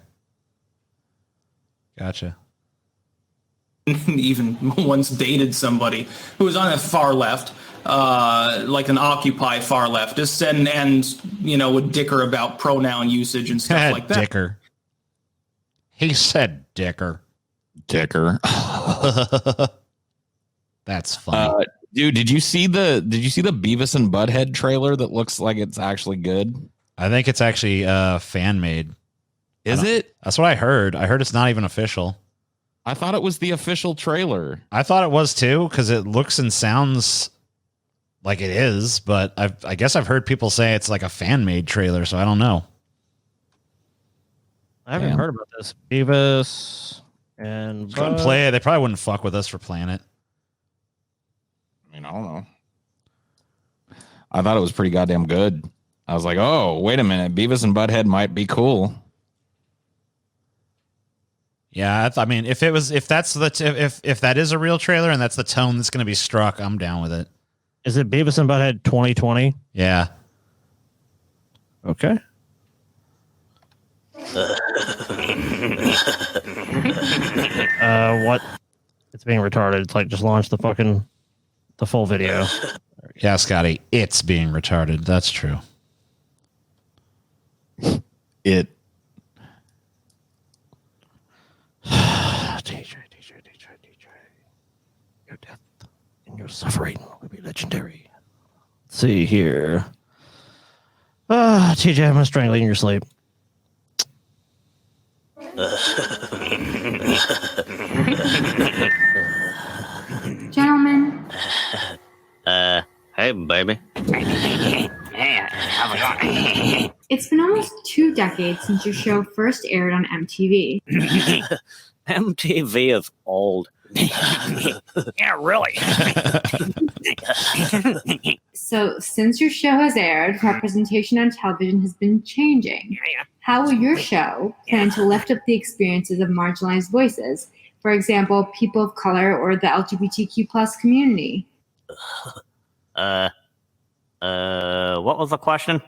Gotcha. Even once dated somebody who was on the far left, like an Occupy far leftist, and you know, would dicker about pronoun usage and stuff like that. Dicker. He said dicker. Dicker. That's funny. Dude, did you see the Beavis and Butt-Head trailer that looks like it's actually good? I think it's actually fan made. Is it? That's what I heard. I heard it's not even official. I thought it was the official trailer. I thought it was too, because it looks and sounds like it is, but I guess I've heard people say it's like a fan made trailer, so I don't know. I haven't heard about this. Beavis and Just go and play it. They probably wouldn't fuck with us for playing it. I mean, I don't know. I thought it was pretty goddamn good. I was like, oh, wait a minute. Beavis and Butt-Head might be cool. Yeah, I mean, if that is a real trailer and that's the tone that's going to be struck, I'm down with it. Is it Beavis and Butt-Head 2020? Yeah. Okay. What? It's being retarded. It's like just launch the full video. Yeah, Scotty, it's being retarded. That's true. It. DJ. Your death and your suffering will be legendary. Let's see here. TJ, I'm going to strangle you in your sleep. Gentlemen. Hey, baby. Hey, how's it going? It's been almost 2 decades since your show first aired on MTV. MTV is old. Yeah, really. So, since your show has aired, representation on television has been changing. How will your show plan to lift up the experiences of marginalized voices? For example, people of color or the LGBTQ plus community? What was the question?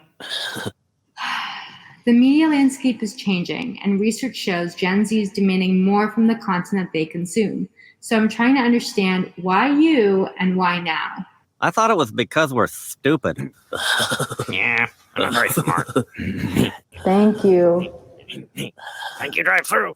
The media landscape is changing, and research shows Gen Z is demanding more from the content that they consume. So I'm trying to understand why you and why now. I thought it was because we're stupid. Yeah, I'm not very smart. Thank you. Thank you, drive through.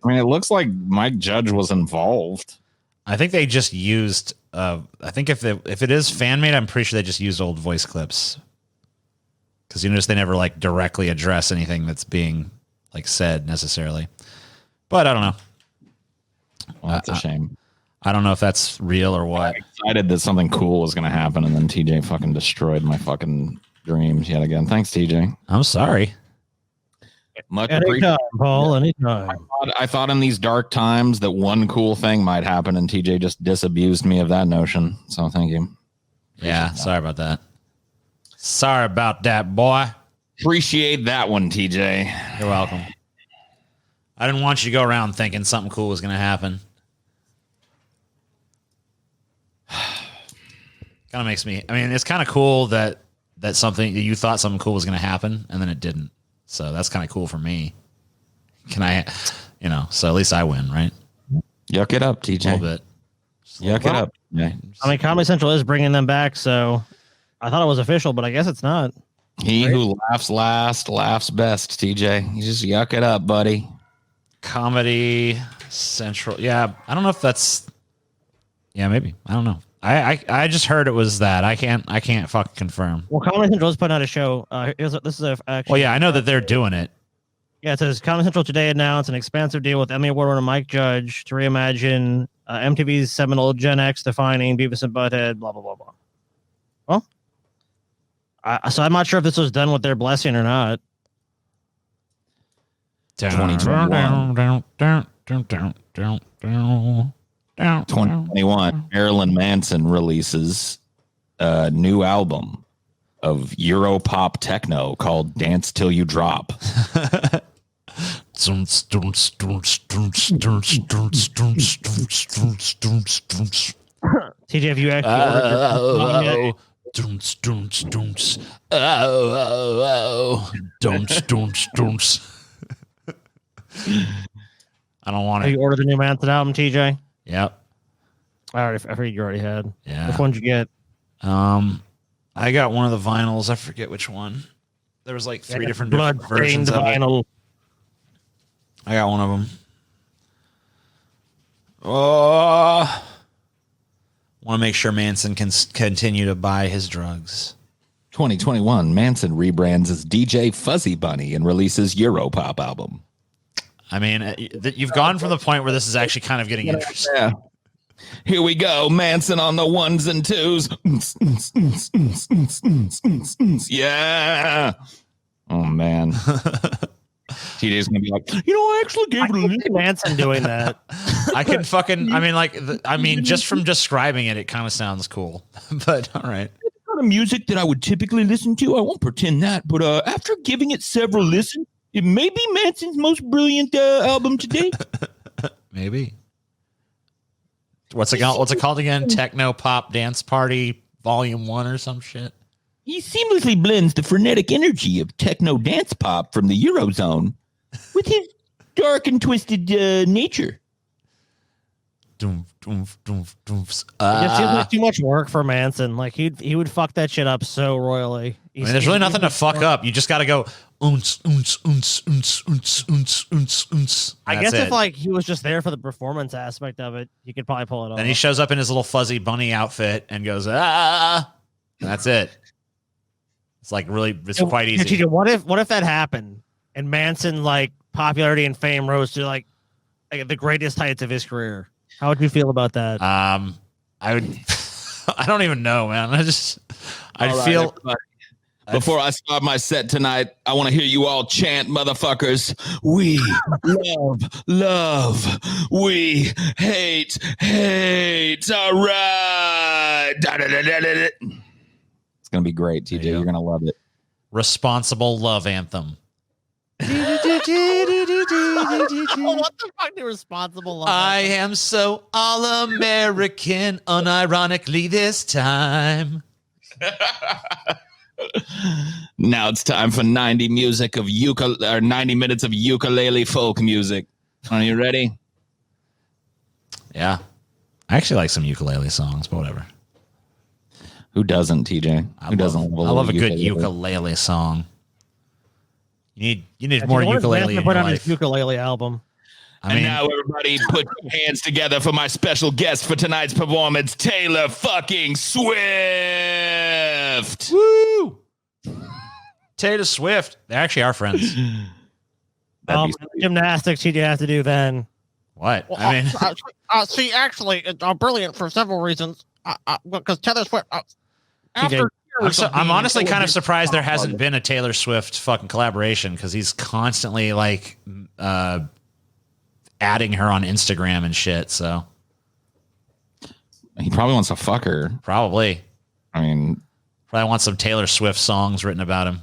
I mean, it looks like Mike Judge was involved. I think they just used. I think if it is fan made, I'm pretty sure they just used old voice clips. Because you notice they never like directly address anything that's being like said necessarily. But I don't know. Well, that's a shame. I don't know if that's real or what. I was excited that something cool was going to happen, and then TJ fucking destroyed my fucking dreams yet again. Thanks, TJ. I'm sorry. Much Anytime, appreciated. Paul. Anytime. I thought in these dark times that one cool thing might happen, and TJ just disabused me of that notion. So thank you. Yeah, sorry about that. Sorry about that, boy. Appreciate that one, TJ. You're welcome. I didn't want you to go around thinking something cool was going to happen. Kind of makes me. I mean, it's kind of cool that something you thought something cool was going to happen, and then it didn't. So that's kind of cool for me. Can I, so at least I win, right? Yuck it up, TJ. A little bit. Yuck it up. Yeah. I mean, Comedy Central is bringing them back, so I thought it was official, but I guess it's not. He who laughs last laughs best, TJ. You just yuck it up, buddy. Comedy Central. Yeah, I don't know if that's. Yeah, maybe. I don't know. I just heard it was that. I can't fucking confirm. Well, Comedy Central is putting out a show. Actually. Well, yeah, I know that they're doing it. Yeah, it says Comedy Central today announced an expansive deal with Emmy Award winner Mike Judge to reimagine MTV's seminal Gen X defining Beavis and Butt-Head, blah, blah, blah, blah. Well, so I'm not sure if this was done with their blessing or not. 2021, Marilyn Manson releases a new album of Europop techno called Dance Till You Drop. TJ, have you actually I don't want Have it. you ordered the new Manson album, TJ? Yep. I figured you already had. Yeah. Which one did you get? I got one of the vinyls. I forget which one. There was like three different versions of vinyl. it. I got one of them. Oh, want to make sure Manson can continue to buy his drugs. 2021, Manson rebrands as DJ Fuzzy Bunny and releases Europop album. I mean, you've gone from the point where this is actually kind of getting interesting. Yeah. Here we go, Manson on the ones and twos. Yeah. Oh man. TJ's gonna be like, I actually gave it a little. Manson doing that. I can fucking. I mean, just from describing it, it kind of sounds cool. But all right. It's not a music that I would typically listen to. I won't pretend that. But after giving it several listens, it may be Manson's most brilliant album to date. Maybe. What's it called again? Techno Pop Dance Party Volume 1 or some shit? He seamlessly blends the frenetic energy of techno dance pop from the Eurozone with his dark and twisted nature. It just seems like too much work for Manson. Like he would fuck that shit up so royally. There's really nothing to fuck up. You just got to go. Unce, unce, unce, unce, unce, unce, unce, unce. I guess if like he was just there for the performance aspect of it, he could probably pull it off. Then he shows up in his little fuzzy bunny outfit and goes, ah. And that's it. It's like really, it's quite easy. TJ, what if that happened and Manson like popularity and fame rose to like the greatest heights of his career? How would you feel about that? I would. I don't even know, man. I'd feel. Everybody. Before I start my set tonight, I want to hear you all chant, motherfuckers. We love. We hate. All right. It's gonna be great, TJ. You're gonna love it. Responsible love anthem. What the fuck? Irresponsible. I am so all-American, unironically this time. Now it's time for 90 minutes of ukulele folk music. Are you ready? Yeah. I actually like some ukulele songs, but whatever. Who doesn't, TJ? Who doesn't love I love a good ukulele song. You need more ukulele in put your on life. his ukulele album. And now everybody put your hands together for my special guest for tonight's performance, Taylor fucking Swift. Woo! Taylor Swift. They actually are friends. Gymnastics he'd have to do then. What? Well, I mean, see, actually, it's brilliant for several reasons. Because Taylor Swift, after I'm honestly kind of surprised there hasn't been a Taylor Swift fucking collaboration because he's constantly like adding her on Instagram and shit. So he probably wants to fuck her. Probably. I mean, probably wants some Taylor Swift songs written about him.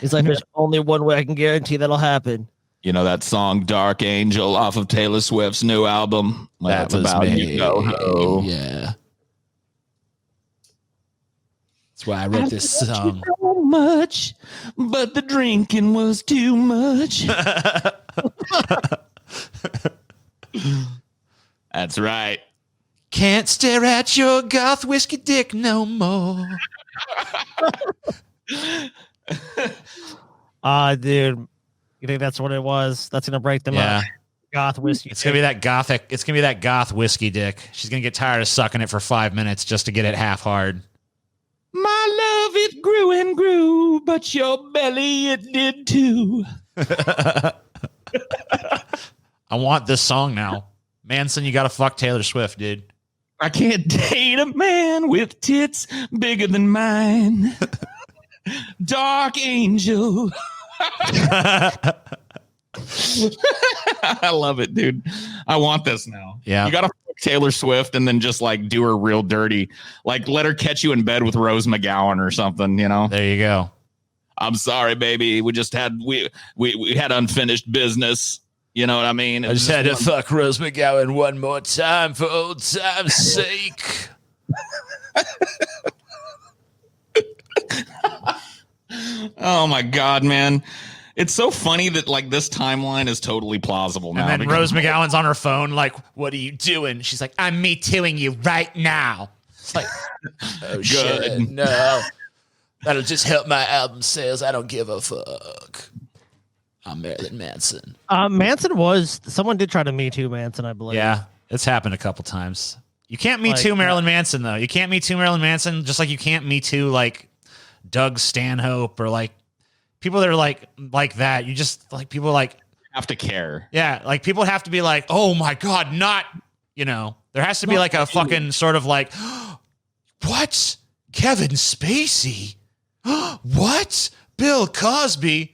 He's like, there's only one way I can guarantee that'll happen. You know that song Dark Angel off of Taylor Swift's new album? Well, That that's was about me. you go. Yeah. That's why I wrote this song. So much, but the drinking was too much. That's right. Can't stare at your goth whiskey dick no more. Dude, you think that's what it was? That's gonna break them up. Goth whiskey. It's gonna be that gothic. It's gonna be that goth whiskey dick. She's gonna get tired of sucking it for 5 minutes just to get it half hard. My love, it grew and grew, but your belly, it did too. I want this song now. Manson, you gotta fuck Taylor Swift, dude. I can't date a man with tits bigger than mine. Dark Angel. I love it, dude. I want this now. Yeah. You got to fuck Taylor Swift and then just like do her real dirty. Like let her catch you in bed with Rose McGowan or something, you know? There you go. I'm sorry, baby. We just had we had unfinished business. You know what I mean? I just had to fuck Rose McGowan one more time for old time's sake. Oh my God, man. It's so funny that like this timeline is totally plausible now. And then Rose McGowan's on her phone like, what are you doing? She's like, I'm me tooing you right now. It's like, oh shit, no. That'll just help my album sales. I don't give a fuck. I'm Marilyn Manson. Someone did try to Me Too Manson, I believe. Yeah, it's happened a couple times. You can't Me Too Marilyn Manson, though. You can't Me Too Marilyn Manson, just like you can't Me Too, like, Doug Stanhope or, like, people that are, like that. You just, like, people, like... have to care. Yeah, like, people have to be like, oh, my God, not, you know. There has to be, like, a fucking sort of, like, what? Kevin Spacey? What? Bill Cosby?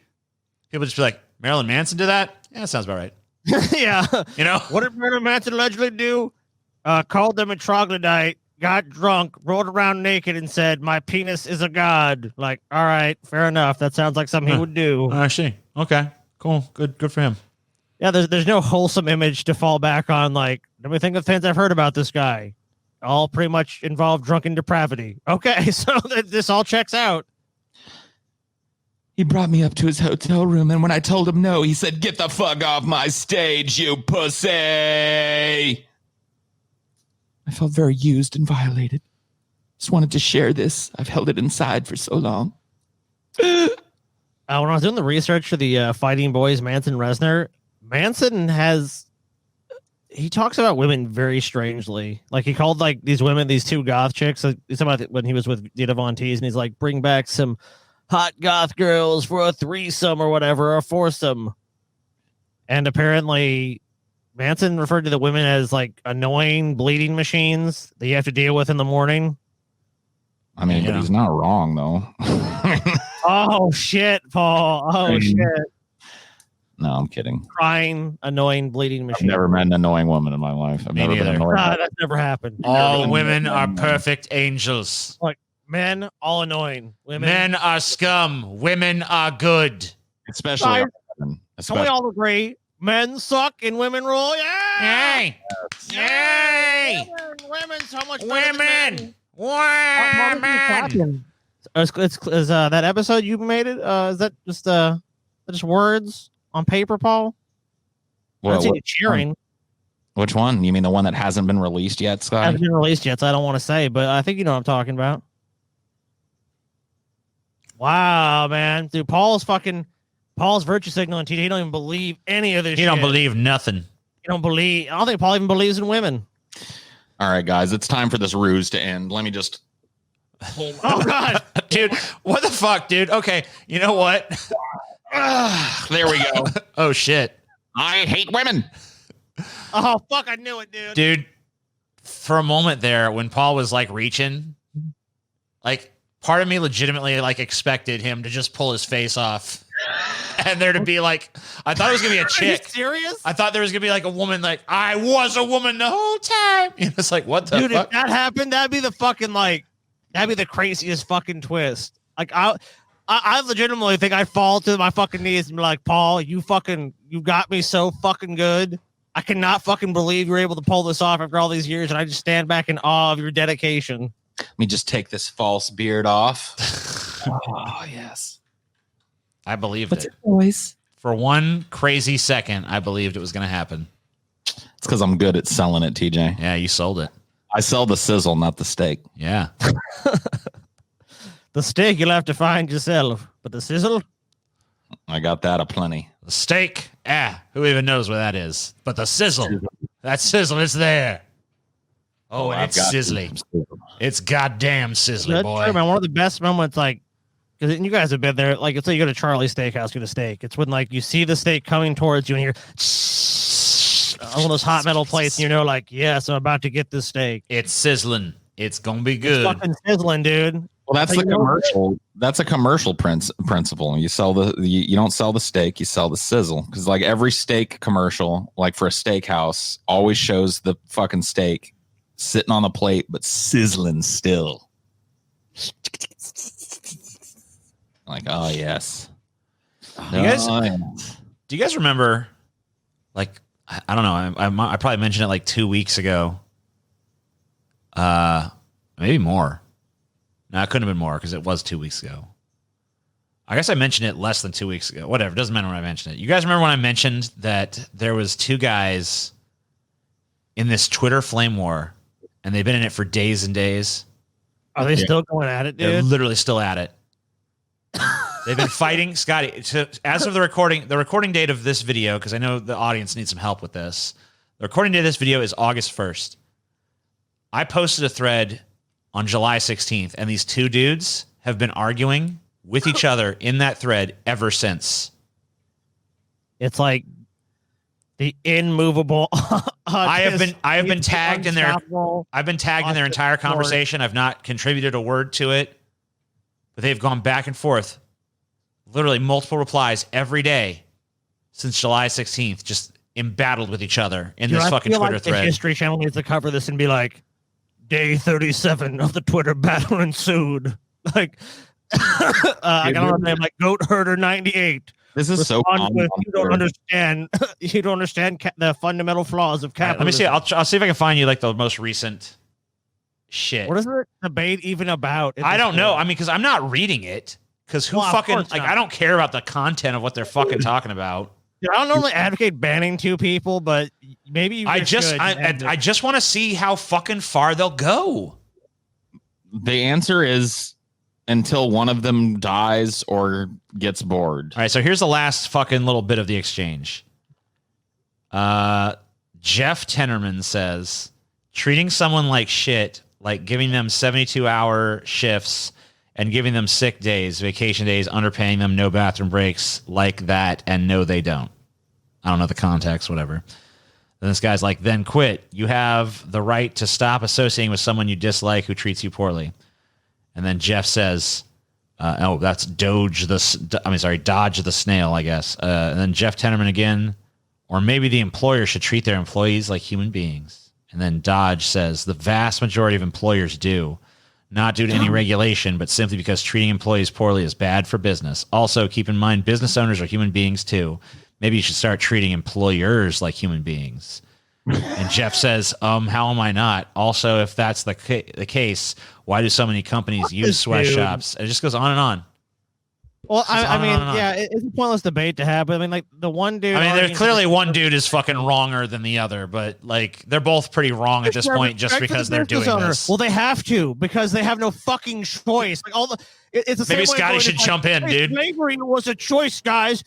People just be like, Marilyn Manson did that? Yeah, that sounds about right. Yeah. You know? What did Marilyn Manson allegedly do? Called them a troglodyte, got drunk, rolled around naked, and said, my penis is a god. Like, all right, fair enough. That sounds like something he would do. I see. Okay, cool. Good for him. Yeah, there's no wholesome image to fall back on. Like, let me think of things I've heard about this guy. All pretty much involve drunken depravity. Okay, so this all checks out. He brought me up to his hotel room, and when I told him no, he said, get the fuck off my stage, you pussy. I felt very used and violated. Just wanted to share this. I've held it inside for so long. When I was doing the research for the Fighting Boys, Manson Reznor, Manson he talks about women very strangely. Like he called like these women, these two goth chicks. He's about when he was with Dita Von Teese, and he's like, bring back some hot goth girls for a threesome or whatever, or a foursome. And apparently Manson referred to the women as like annoying bleeding machines that you have to deal with in the morning. I mean, but he's not wrong though. Oh shit, Paul. Oh shit. No, I'm kidding. Crying, annoying, bleeding machine. I've never met an annoying woman in my life. I've never been annoyed. That's never happened. All women are perfect angels. Like men, all annoying. Women, men are scum. Women are good. Especially women. Can we all agree? Men suck and women rule. Yeah. Yay! Yay! Women so much. Women. Women. Is that episode you made it? Is that just words on paper, Paul? Well, That's cheering. Which one? You mean the one that hasn't been released yet, Scott? Hasn't been released yet, so I don't want to say, but I think you know what I'm talking about. Wow, man, dude, Paul's virtue signaling. He don't even believe any of this. He don't believe nothing. He don't believe. I don't think Paul even believes in women. All right, guys, it's time for this ruse to end. Let me just. Oh God, dude, what the fuck, dude? Okay, you know what? There we go. Oh shit. I hate women. Oh fuck, I knew it, dude. Dude, for a moment there, when Paul was like reaching, like part of me legitimately like expected him to just pull his face off. And there to be like, I thought it was gonna be a chick. Are you serious? I thought there was gonna be like a woman, like I was a woman the whole time. You know, it's like, what the dude? fuck? If that happened, that'd be the craziest fucking twist. Like I legitimately think I'd fall to my fucking knees and be like, Paul, you got me so fucking good. I cannot fucking believe you were able to pull this off after all these years, and I just stand back in awe of your dedication. Let me just take this false beard off. Oh yes. I believed What's it. Boys? For one crazy second, I believed it was going to happen. It's because I'm good at selling it, TJ. Yeah, you sold it. I sell the sizzle, not the steak. Yeah. The steak you'll have to find yourself, but the sizzle? I got that aplenty. The steak, who even knows what that is? But the sizzle, that sizzle is there. Oh, and it's sizzly. It's goddamn sizzly, That's boy. true, man. One of the best moments, like, because you guys have been there, like, it's like you go to Charlie's Steakhouse, get a steak. It's when, like, you see the steak coming towards you and you're on those hot metal plates, and you know, like, yes, I'm about to get this steak. It's sizzling. It's gonna be good. It's fucking sizzling, dude. Well, that's the commercial. That's a commercial principle. You sell you don't sell the steak, you sell the sizzle. Because like every steak commercial, like for a steakhouse, always shows the fucking steak sitting on the plate but sizzling still. Like, oh yes. Do you guys remember? Like, I don't know. I probably mentioned it like 2 weeks ago. Maybe more. No, it couldn't have been more because it was 2 weeks ago. I guess I mentioned it less than 2 weeks ago. Whatever. Doesn't matter when I mentioned it. You guys remember when I mentioned that there was two guys in this Twitter flame war, and they've been in it for days and days? Are they still going at it, dude? They're literally still at it. They've been fighting, Scotty. As of the recording date of this video, because I know the audience needs some help with this. The recording date of this video is August 1st. I posted a thread on July 16th, and these two dudes have been arguing with each other in that thread ever since. It's like the immovable. I have been tagged in their. I've been tagged in their entire conversation. I've not contributed a word to it, but they've gone back and forth, literally multiple replies every day since July 16th, just embattled with each other in this fucking Twitter thread. The History Channel needs to cover this and be like, day 37 of the Twitter battle ensued. Like, I got on there like Goat Herder 98. This is so common. You don't understand. You don't understand the fundamental flaws of capitalism. Let me see. I'll see if I can find you like the most recent shit. What is the debate even about? I don't know. I mean, because I'm not reading it. Because who fucking like? I don't care about the content of what they're fucking talking about. I don't normally advocate banning two people, but maybe you I just want to see how fucking far they'll go. The answer is until one of them dies or gets bored. All right, so here's the last fucking little bit of the exchange. Jeff Tennerman says, treating someone like shit, like giving them 72-hour shifts and giving them sick days, vacation days, underpaying them, no bathroom breaks, like that, and no, they don't. I don't know the context, whatever. Then this guy's like, then quit. You have the right to stop associating with someone you dislike who treats you poorly. And then Jeff says, that's Dodge the snail, I guess. And then Jeff Tennerman again, or maybe the employer should treat their employees like human beings. And then Dodge says, the vast majority of employers do, not due to any regulation, but simply because treating employees poorly is bad for business. Also, keep in mind, business owners are human beings too. Maybe you should start treating employers like human beings. And Jeff says, how am I not? Also, if that's the case, why do so many companies use sweatshops? It just goes on and on. Well, I mean, yeah, it's a pointless debate to have. But I mean, like the one dude. I mean, there's clearly one dude is fucking wronger than the other, but like they're both pretty wrong at this point just because they're doing this. Well, they have to because they have no fucking choice. Like all the, it's the same maybe way Scotty should jump in, dude. Slavery was a choice, guys.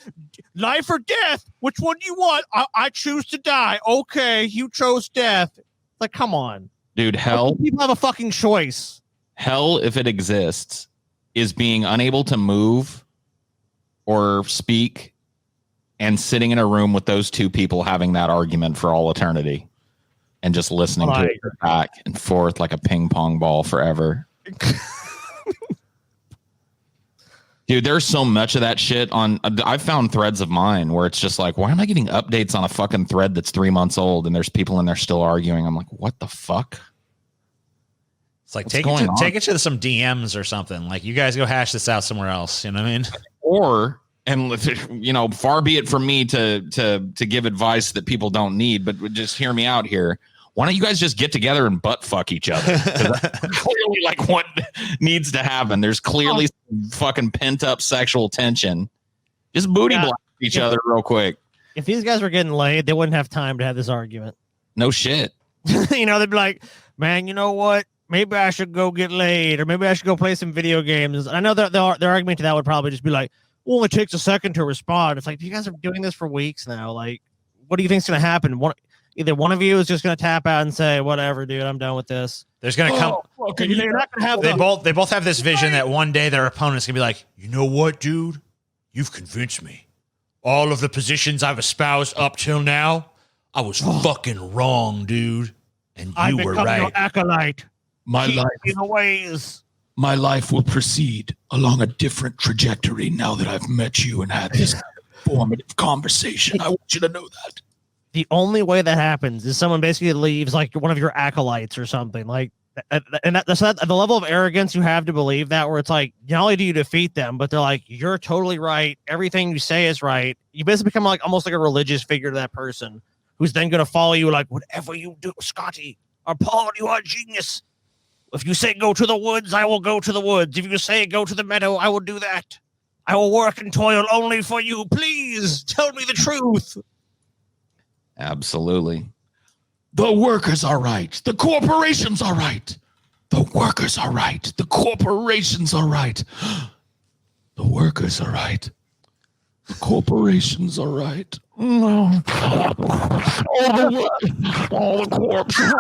Life or death. Which one do you want? I choose to die. Okay, you chose death. Like, come on, dude. Hell, people have a fucking choice. Hell, if it exists, is being unable to move or speak and sitting in a room with those two people having that argument for all eternity and just listening to it back and forth like a ping pong ball forever. Dude, there's so much of that shit on. I've found threads of mine where it's just like, why am I getting updates on a fucking thread that's 3 months old and there's people in there still arguing? I'm like, what the fuck? It's like, take it to some DMs or something. Like, you guys go hash this out somewhere else. You know what I mean? Or, and you know, far be it from me to give advice that people don't need, but just hear me out here. Why don't you guys just get together and butt fuck each other? That's clearly like what needs to happen. There's clearly some fucking pent up sexual tension. Just booty block each other real quick. If these guys were getting laid, they wouldn't have time to have this argument. No shit. You know, they'd be like, man, you know what? Maybe I should go get laid, or maybe I should go play some video games. I know their argument to that would probably just be like, well, it takes a second to respond. It's like, you guys are doing this for weeks now. Like, what do you think's going to happen? Either one of you is just going to tap out and say, whatever, dude, I'm done with this. There's going to come. Okay, you're not going to have they both have this vision that one day their opponent's going to be like, you know what, dude? You've convinced me. All of the positions I've espoused up till now, I was fucking wrong, dude. And you were right. Your acolyte. My life will proceed along a different trajectory now that I've met you and had this formative conversation. I want you to know that. The only way that happens is someone basically leaves like one of your acolytes or something. Like, and that's the level of arrogance you have to believe that, where it's like, not only do you defeat them, but they're like, you're totally right. Everything you say is right. You basically become like almost like a religious figure to that person, who's then going to follow you like, whatever you do, Scotty or Paul, you are a genius. If you say go to the woods, I will go to the woods. If you say go to the meadow, I will do that. I will work and toil only for you. Please tell me the truth. Absolutely. The workers are right. The corporations are right. The workers are right. The corporations are right. The workers are right. The corporations are right. No. All the corpses.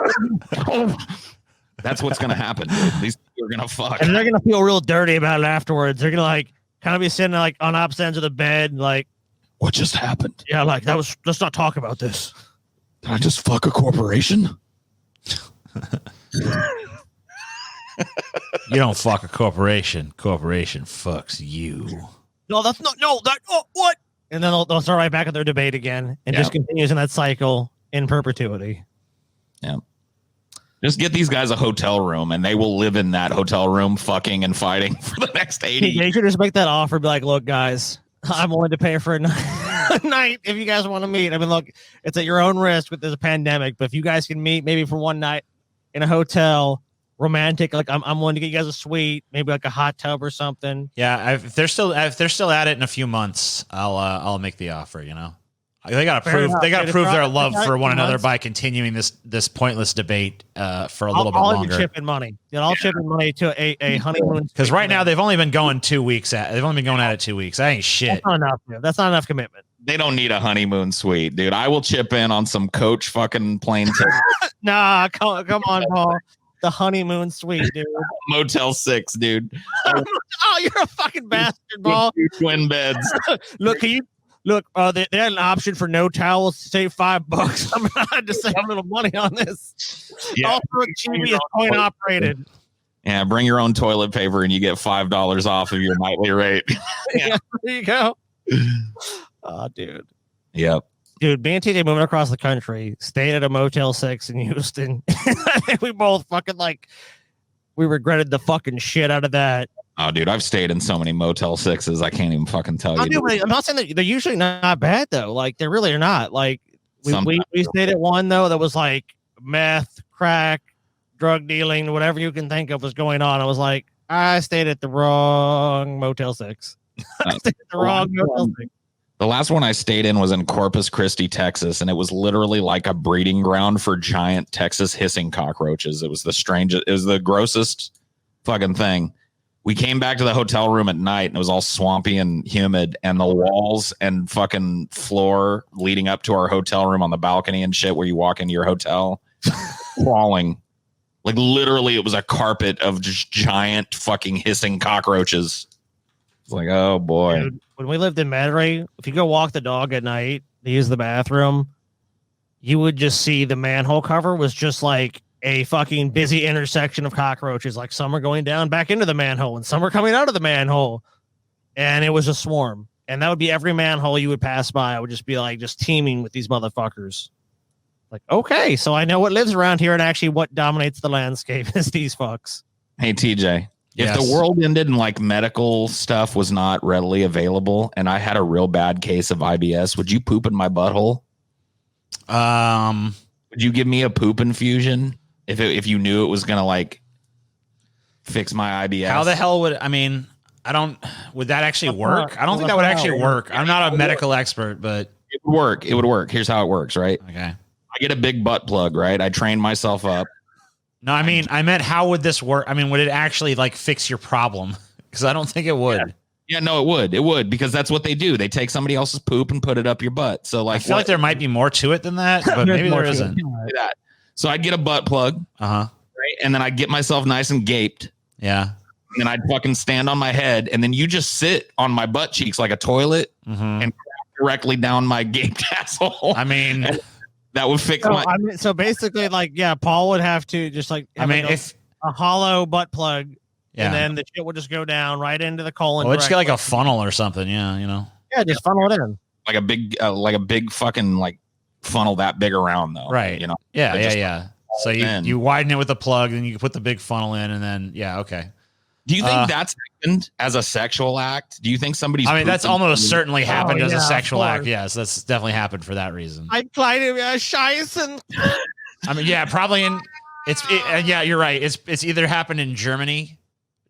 That's what's going to happen. Dude. These people are going to fuck. And they're going to feel real dirty about it afterwards. They're going to like kind of be sitting like on opposite ends of the bed. Like, what just happened? Yeah, like let's not talk about this. Did I just fuck a corporation? You don't fuck a corporation. Corporation fucks you. No, that's not. No, that. Oh, what? And then they'll start right back at their debate again, and just continues in that cycle in perpetuity. Yeah. Just get these guys a hotel room, and they will live in that hotel room, fucking and fighting for the next 80 years. You should just make that offer. Be like, look, guys, I'm willing to pay for a night if you guys want to meet. I mean, look, it's at your own risk with this pandemic, but if you guys can meet maybe for one night in a hotel, romantic, like I'm willing to get you guys a suite, maybe like a hot tub or something. Yeah, if they're still at it in a few months, I'll make the offer. You know, They got to Fair prove enough, they got to dude. prove If their I- love if I- for one another months- by continuing this pointless debate for a little bit I'll longer. chip in money. Dude, I'll chip in money to a honeymoon. Because right now they've only been going 2 weeks. They've only been going at it 2 weeks. That ain't shit. That's not enough. Dude. That's not enough commitment. They don't need a honeymoon suite, dude. I will chip in on some Coach fucking plane tickets. Nah, come on, Paul. The honeymoon suite, dude. Motel 6, dude. Oh, you're a fucking bastard, Paul. Two twin beds. Look, can you look? They had an option for no towels to save $5. I'm gonna have to save a little money on this. Yeah. Also, Chibi is point operated. Yeah, bring your own toilet paper and you get $5 off of your nightly rate. Yeah, there you go. Oh, dude. Yep. Dude, me and TJ moving across the country, stayed at a Motel 6 in Houston. We both fucking we regretted the fucking shit out of that. Oh, dude, I've stayed in so many Motel 6s. I can't even fucking tell you. I'm not saying that they're usually not bad though. Like they really are not. Like we stayed at one though that was like meth, crack, drug dealing, whatever you can think of was going on. I was like, I stayed at the wrong Motel 6. I stayed at the wrong Motel 6. The last one I stayed in was in Corpus Christi, Texas, and it was literally like a breeding ground for giant Texas hissing cockroaches. It was the strangest, it was the grossest fucking thing. We came back to the hotel room at night and it was all swampy and humid, and the walls and fucking floor leading up to our hotel room on the balcony and shit where you walk into your hotel crawling. Like literally it was a carpet of just giant fucking hissing cockroaches. It's like, oh boy. Dude, when we lived in Monterey, if you go walk the dog at night to use the bathroom, you would just see the manhole cover was just like a fucking busy intersection of cockroaches. Like some are going down back into the manhole and some are coming out of the manhole. And it was a swarm. And that would be every manhole you would pass by. I would just be like just teeming with these motherfuckers. Like, okay, so I know what lives around here and actually what dominates the landscape is these fucks. Hey, TJ. If Yes. the world ended and like medical stuff was not readily available and I had a real bad case of IBS, would you poop in my butthole? Would you give me a poop infusion if you knew it was going to like fix my IBS? How the hell would would that actually work? I don't think that would actually work. I'm not a medical expert, but it would work. It would work. Here's how it works, right? Okay. I get a big butt plug, right? I train myself up. No, I mean, I meant how would this work? I mean, would it actually like fix your problem? Because I don't think it would. Yeah, no, it would. It would, because that's what they do. They take somebody else's poop and put it up your butt. So like, I feel like there might be more to it than that, but maybe there isn't. That. So I'd get a butt plug. Right. And then I'd get myself nice and gaped. Yeah. And then I'd fucking stand on my head. And then you just sit on my butt cheeks like a toilet and directly down my gaped asshole. I mean, that would fix So, my. I mean, so basically, like, yeah, Paul would have to just like, I mean, like if a hollow butt plug, Yeah. and then the shit would just go down right into the colon. well, just get like a directly. funnel or something. Yeah. You know, Yeah, just funnel it in. like a big fucking like funnel that big around though. right. You know? Yeah. Like Yeah. just Yeah. So in. you widen it with a plug, then you can put the big funnel in, and then, yeah. Okay. Do you think that's happened as a sexual act? Do you think somebody's. I mean, that's pooping- almost certainly happened as yeah, a of sexual act. course. Yes. That's definitely happened for that reason. I'd try to scheißen. I mean, yeah, probably yeah, you're right. It's either happened in Germany,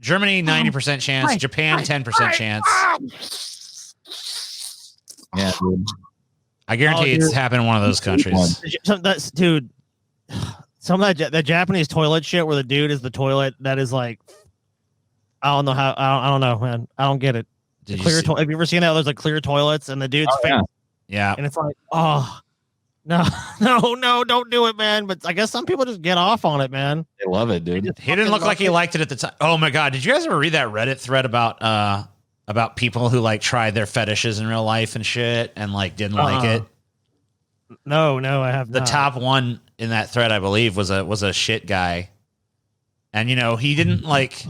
90% chance, Japan 10% chance. Yeah, dude. I guarantee it's happened in one of those countries. Dude, some of that Japanese toilet shit where the dude is the toilet, that is like, I don't know how, I don't know, man. I don't get it. Did you Clear see- have you ever seen that? There's like clear toilets and the dude's face, Yeah. and it's like, oh, no, don't do it, man. But I guess some people just get off on it, man. They love it, dude. He didn't look like he liked it at the time. Oh my god, did you guys ever read that Reddit thread about people who like tried their fetishes in real life and shit and like didn't like it? No, I have The not. top one in that thread, I believe, was a shit guy. And he didn't like,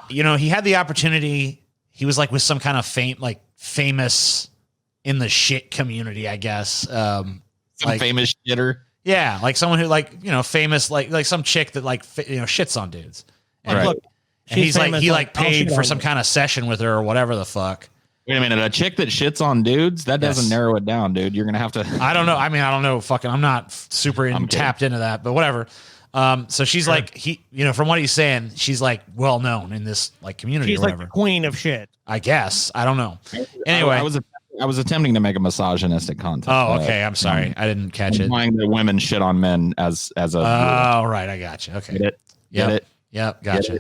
he had the opportunity. He was like with some kind of famous in the shit community, I guess. Some famous shitter. Yeah, like someone who famous, like some chick that shits on dudes. And Right. look, and She's he's like, famous, he like, paid oh, for she some don't- kind of session with her or whatever the fuck. Wait a minute, a chick that shits on dudes, that doesn't Yes. narrow it down, dude. You're gonna have to. I don't know. I mean, I don't know. Fucking, I'm not super tapped into that, but whatever. So she's like, from what he's saying, she's like well known in this like community She's or like whatever. the queen of shit. I guess. I don't know. Anyway, I was I was attempting to make a misogynistic content. Oh, okay. I'm sorry. I didn't catch it. Implying that women shit on men as a. Oh, right. I got you. Okay. Get it? Yep. Get it? Yep. Gotcha.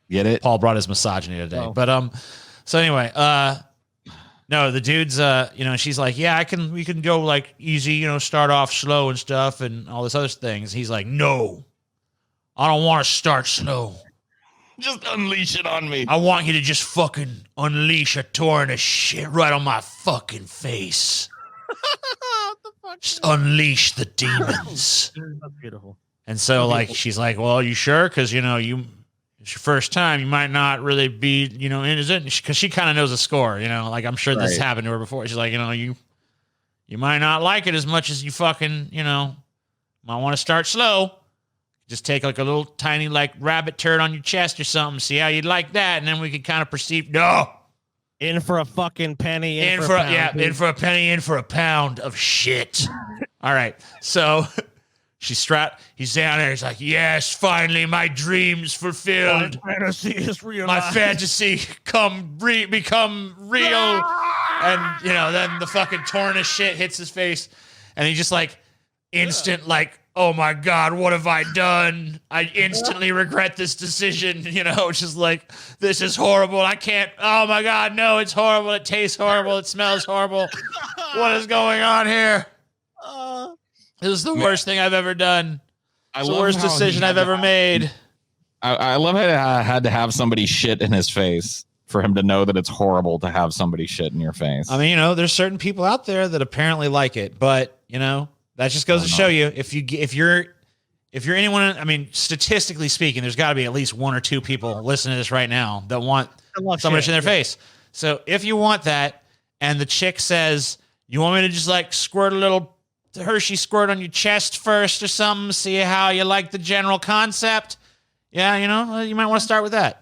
Get it? Paul brought his misogyny today, but so anyway, no, the dude's she's like, yeah, we can go like easy, start off slow and stuff and all this other things. He's like, no, I don't want to start slow. Just unleash it on me. I want you to just fucking unleash a torrent of shit right on my fucking face. Just unleash the demons. That's beautiful. And so, like, she's like, well, you sure? Because, it's your first time. You might not really be, in it. Because she kind of knows the score, Like, I'm sure this happened to her before. She's like, you might not like it as much as you fucking, might want to start slow. Just take like a little tiny like rabbit turd on your chest or something. See how you'd like that, and then we could kind of perceive. No, in for a fucking penny. In for a penny, in for a pound of shit. All right, so he's down there. He's like, yes, finally, my dreams fulfilled. My fantasy is real. My fantasy become real. And then the fucking torrent of shit hits his face, and he just like instant like. Oh my God, what have I done? I instantly regret this decision. Just like, this is horrible. I can't. Oh my God, no, it's horrible. It tastes horrible. It smells horrible. What is going on here? This is the worst thing I've ever done. It's the worst decision I've ever made. I love how I had to have somebody shit in his face for him to know that it's horrible to have somebody shit in your face. I mean, there's certain people out there that apparently like it, but, that just goes to show you if you're anyone, I mean, statistically speaking, there's got to be at least one or two people listening to this right now that want somebody in their face. So if you want that, and the chick says, you want me to just like squirt a little Hershey squirt on your chest first or something, see how you like the general concept? Yeah, you might want to start with that.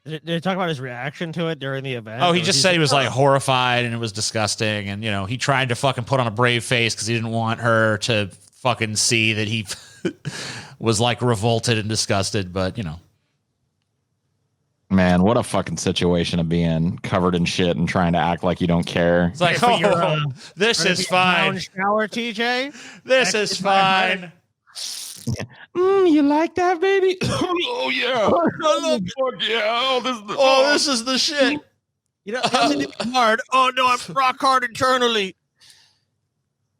Did they talk about his reaction to it during the event? Oh, he just said he was like horrified and it was disgusting. And, he tried to fucking put on a brave face because he didn't want her to fucking see that he was like revolted and disgusted. But, Man, what a fucking situation to be in, covered in shit and trying to act like you don't care. It's like, this is fine. Shower, TJ? This is fine. You like that, baby? Oh yeah. This is the shit. Hard. Oh no, I'm rock hard internally.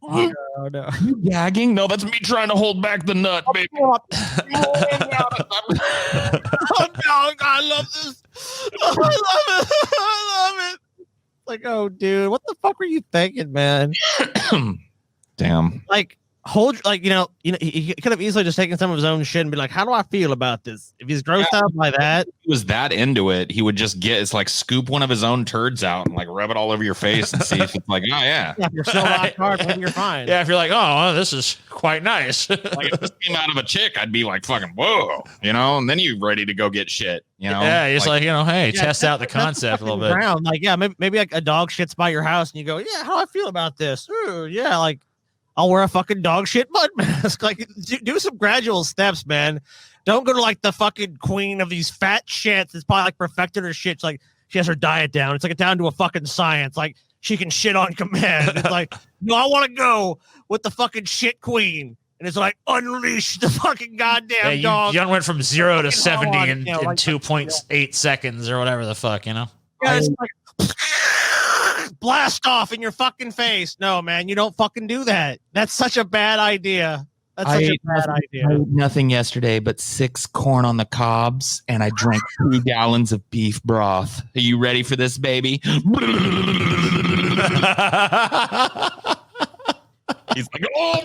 Oh no. You gagging? No, that's me trying to hold back the nut, baby. Oh no, I love this. I love it. Like, oh dude, what the fuck were you thinking, man? Damn. Like, he could have easily just taken some of his own shit and be like, how do I feel about this? If he's grossed out by that, if he was that into it, he would just scoop one of his own turds out and like rub it all over your face and see if it's like, oh yeah. Yeah, if you're still rock hard, maybe you're fine. Yeah, if you're like, oh, this is quite nice. Like if this came out of a chick, I'd be like fucking whoa, and then you're ready to go get shit. Yeah, it's like hey, test out the concept a little bit. Like, yeah, maybe like a dog shits by your house and you go, yeah, how do I feel about this? Ooh, yeah, like I'll wear a fucking dog shit mud mask. Like, do some gradual steps, man. Don't go to like the fucking queen of these fat shits. It's probably like perfected her shit. It's like she has her diet down. It's like down to a fucking science. Like she can shit on command. It's like, no, I want to go with the fucking shit queen. And it's like, unleash the fucking goddamn dog. You went from 0 to 70 in 2.8 seconds or whatever the fuck, Yeah, it's like blast off in your fucking face. No, man, you don't fucking do that. That's such a bad idea. I ate nothing yesterday but 6 corn on the cobs, and I drank 3 gallons of beef broth. Are you ready for this, baby? He's like, oh.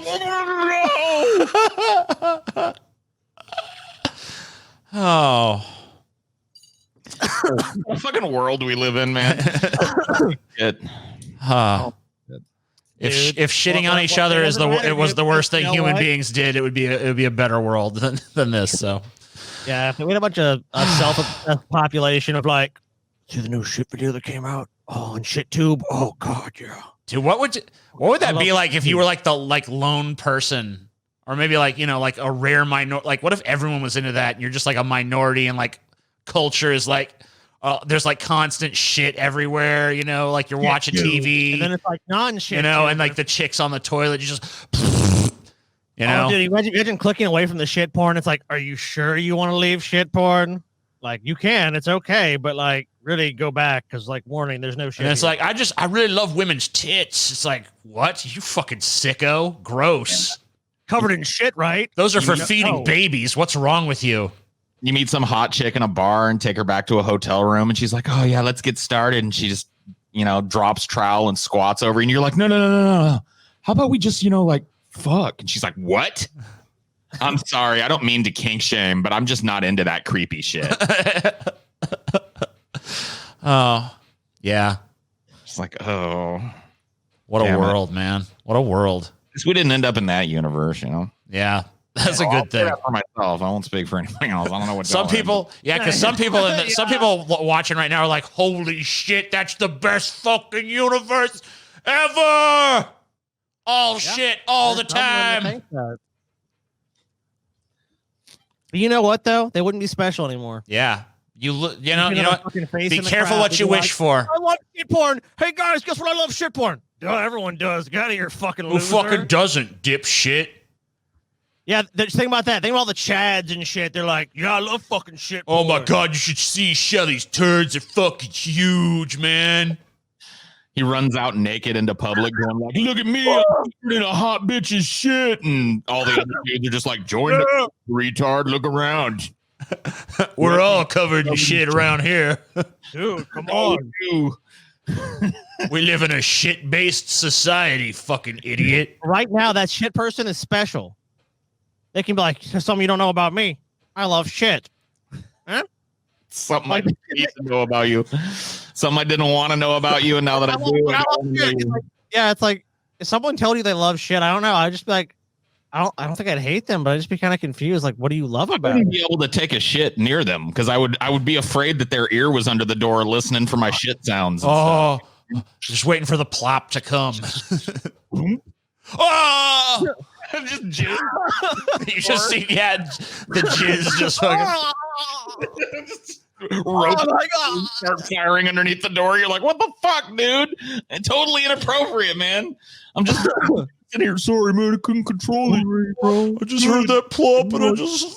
What fucking world we live in, man. Good. If shitting on each other was the worst thing human beings did, it would be a better world than this. So yeah, if we had a bunch of self-obsessed population of like, see the new shit video that came out? Oh, and shit tube. Oh god, yeah. Dude, what would that be like if you were like the lone person, or maybe like like a rare minority? Like, what if everyone was into that and you're just like a minority and like culture is like, there's like constant shit everywhere, you know, like you're watching TV. And then it's like non-shit. You know, and like the chicks on the toilet, you just, you know. Oh, dude, imagine clicking away from the shit porn. It's like, are you sure you want to leave shit porn? Like, you can, it's okay, but like, really go back because, like, warning, there's no shit. And it's here. like, I really love women's tits. It's like, what? You fucking sicko. Gross. Covered in shit, right? Those are for feeding babies. What's wrong with you? You meet some hot chick in a bar and take her back to a hotel room, and she's like, oh, yeah, let's get started. And she just, you know, drops trowel and squats over, and you're like, no. How about we just, you know, like, fuck? And she's like, what? I'm sorry. I don't mean to kink shame, but I'm just not into that creepy shit. Oh, yeah. It's like, oh. What a world, man. What a world. We didn't end up in that universe, you know? Yeah. That's a I'll good thing. say that for myself. I won't speak for anything else. I don't know what Some people, because some people watching right now are like, holy shit, that's the best fucking universe ever. All shit, all the time. But you know what, though? They wouldn't be special anymore. Yeah. You know what? Be in the careful crowd, what you wish for. I love shit porn. Hey, guys, guess what? I love shit porn. Duh, everyone does. Get out of here, fucking Who loser. fucking doesn't, dipshit? Yeah, think about that. Think about all the Chads and shit. They're like, yeah, I love fucking shit Oh porn. my God, you should see Shelly's turds. They're fucking huge, man. He runs out naked into public going like, look at me, I'm in a hot bitch's shit. And all the other dudes are just like, join the retard, look around. We're all covered in shit around here. Dude, come on. We live in a shit-based society, fucking idiot. Right now, that shit person is special. They can be like, something you don't know about me. I love shit. Huh? Something I need to know about you. Something I didn't want to know about you, and now that I do. It's like if someone told you they love shit, I don't know. I'd just be like, I don't think I'd hate them, but I'd just be kind of confused. Like, what do you love about I wouldn't be able to take a shit near them because I would be afraid that their ear was under the door listening for my shit sounds. Oh, just waiting for the plop to come. Oh! Just jizz. You just see, the jizz just fucking. Rope start firing underneath the door. You're like, what the fuck, dude? And totally inappropriate, man. I'm just in here. Sorry, man. I couldn't control it, bro. I just heard that plop and I just.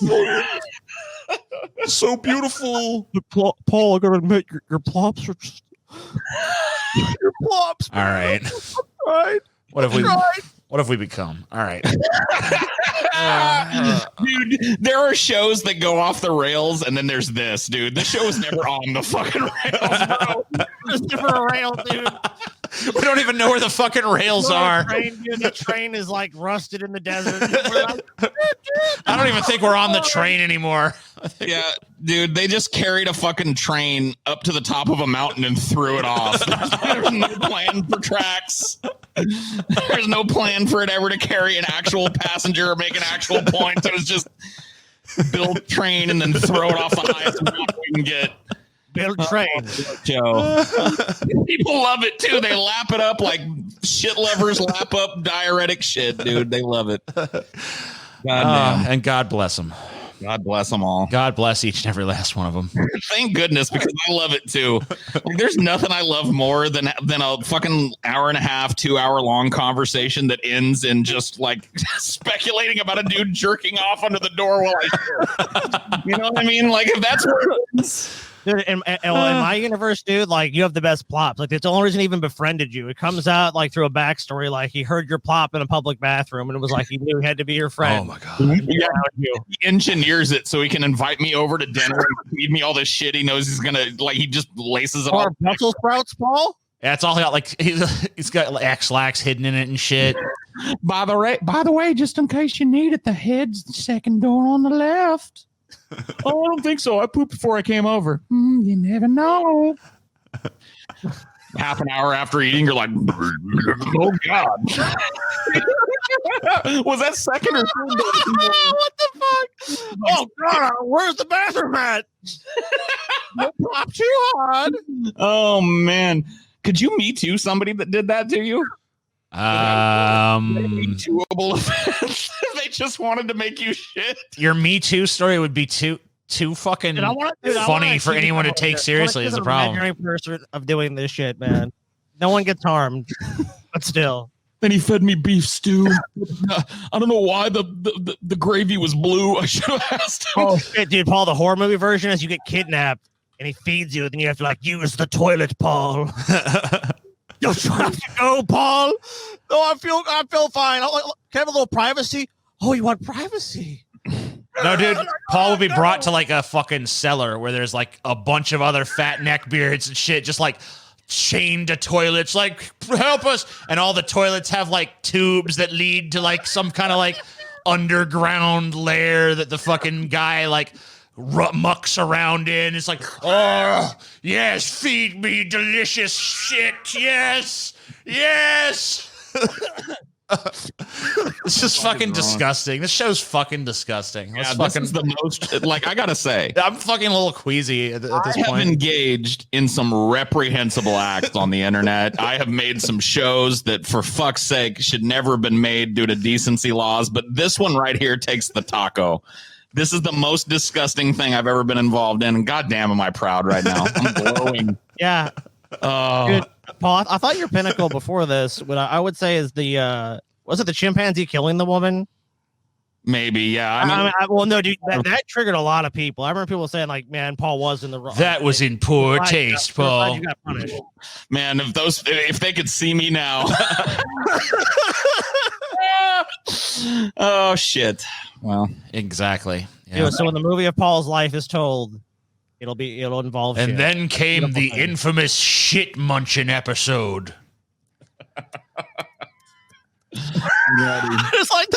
So beautiful. Paul, I gotta admit, your plops are just. Your plops. All right. Right. What have we become? All right. Dude, there are shows that go off the rails, and then there's this, dude. This show is never on the fucking rails, bro. It's never a rail, dude. We don't even know where the fucking rails are. The train is like rusted in the desert. I don't even think we're on the train anymore. Yeah, dude, they just carried a fucking train up to the top of a mountain and threw it off. There's no plan for tracks. There's no plan for it ever to carry an actual passenger or make an actual point. It was just build a train and then throw it off the highest mountain we can get. Build train. Joe. People love it too. They lap it up like shit lovers lap up diuretic shit, dude. They love it. And God bless them. God bless them all. God bless each and every last one of them. Thank goodness, because I love it too. Like, there's nothing I love more than a fucking hour and a half, 2 hour long conversation that ends in just like speculating about a dude jerking off under the door while I you know what I mean? Like if that's where it ends. Dude, in my universe, dude, like you have the best plops. Like it's the only reason he even befriended you. It comes out like through a backstory, like he heard your plop in a public bathroom, and it was like he knew he had to be your friend. Oh my God! Yeah, he engineers it so he can invite me over to dinner and feed me all this shit. He knows he's gonna like. He just laces it Or all. Brussels sprouts, Paul. Yeah, it's all got like he's got like X-Lax hidden in it and shit. By the way, just in case you need it, the head's the second door on the left. Oh, I don't think so. I pooped before I came over. You never know. Half an hour after eating, you're like, oh God. Was that second or third? What the fuck? Oh God, where's the bathroom at? Don't pop too hard. Oh man, could you Me Too somebody that did that to you? Me Tooable offense. They just wanted to make you shit. Your Me Too story would be too too fucking Dude, I funny wanna for see anyone to the- take I wanna seriously see is the the problem. imaginary person of doing this shit, man. No one gets harmed, but still. Then he fed me beef stew. I don't know why the gravy was blue. I should have asked him. Oh shit, dude, Paul, the horror movie version is you get kidnapped and he feeds you, then you have to like use the toilet, Paul. Don't you have to go, Paul? No, I feel fine. Can I have a little privacy? Oh, you want privacy? No, dude, Paul would be brought to like a fucking cellar where there's like a bunch of other fat neckbeards and shit, just like chained to toilets, like help us. And all the toilets have like tubes that lead to like some kind of like underground lair that the fucking guy like mucks around in. It's like, oh yes, feed me delicious shit. Yes, yes. It's just fucking disgusting. This show's fucking disgusting. Yeah, this is the most, like, I gotta say, I'm fucking a little queasy at this I have point. engaged in some reprehensible acts on the internet. I have made some shows that, for fuck's sake, should never have been made due to decency laws. But this one right here takes the taco. This is the most disgusting thing I've ever been involved in. And goddamn, am I proud right now? I'm glowing. Yeah. Dude, Paul, I thought your pinnacle before this, what I would say is the was it the chimpanzee killing the woman? Maybe, yeah. I mean, well, no, dude, that triggered a lot of people. I remember people saying, like, man, Paul was in the wrong. That was in poor taste, Paul. You got punished. Man, if they could see me now. Oh shit. Well, exactly. Yeah. So when the movie of Paul's life is told, it'll involve and shit. then came the infamous shit munching episode. It's like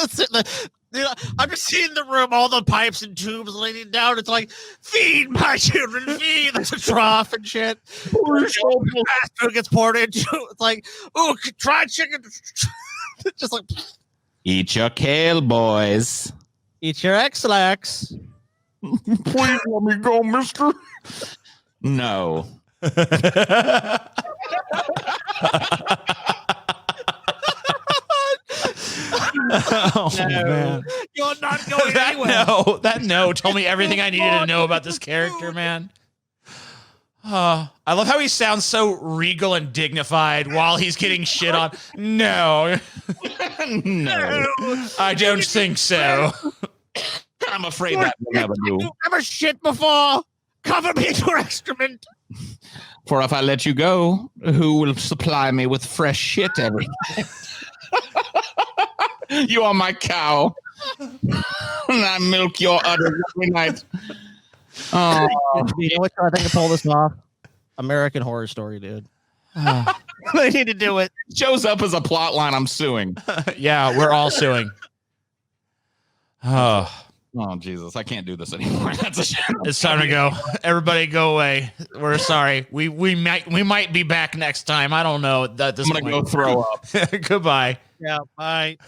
dude, I'm just seeing the room, all the pipes and tubes leaning down. It's like, feed my children, feed. There's a trough and shit. Food gets poured into. It's like, ooh, try chicken. Just like, eat your kale, boys. Eat your X-Lax. Please let me go, mister. No. Oh, man. You're not going anywhere. That no told me everything I needed to know about this character, man. I love how he sounds so regal and dignified while he's getting shit on. No. No. I don't think so. I'm afraid that will never do. You ever shit before? Cover me in your excrement. For if I let you go, who will supply me with fresh shit every day? You are my cow. And I milk your udder every night. Oh. You know what? I think to pull this off. American Horror Story, dude. They need to do it. Shows up as a plot line. I'm suing. Yeah, we're all suing. Oh, Jesus! I can't do this anymore. That's a shame. It's time to go. Everybody, go away. We're sorry. We might be back next time. I don't know. At this I'm gonna point. go throw up. Goodbye. Yeah. Bye.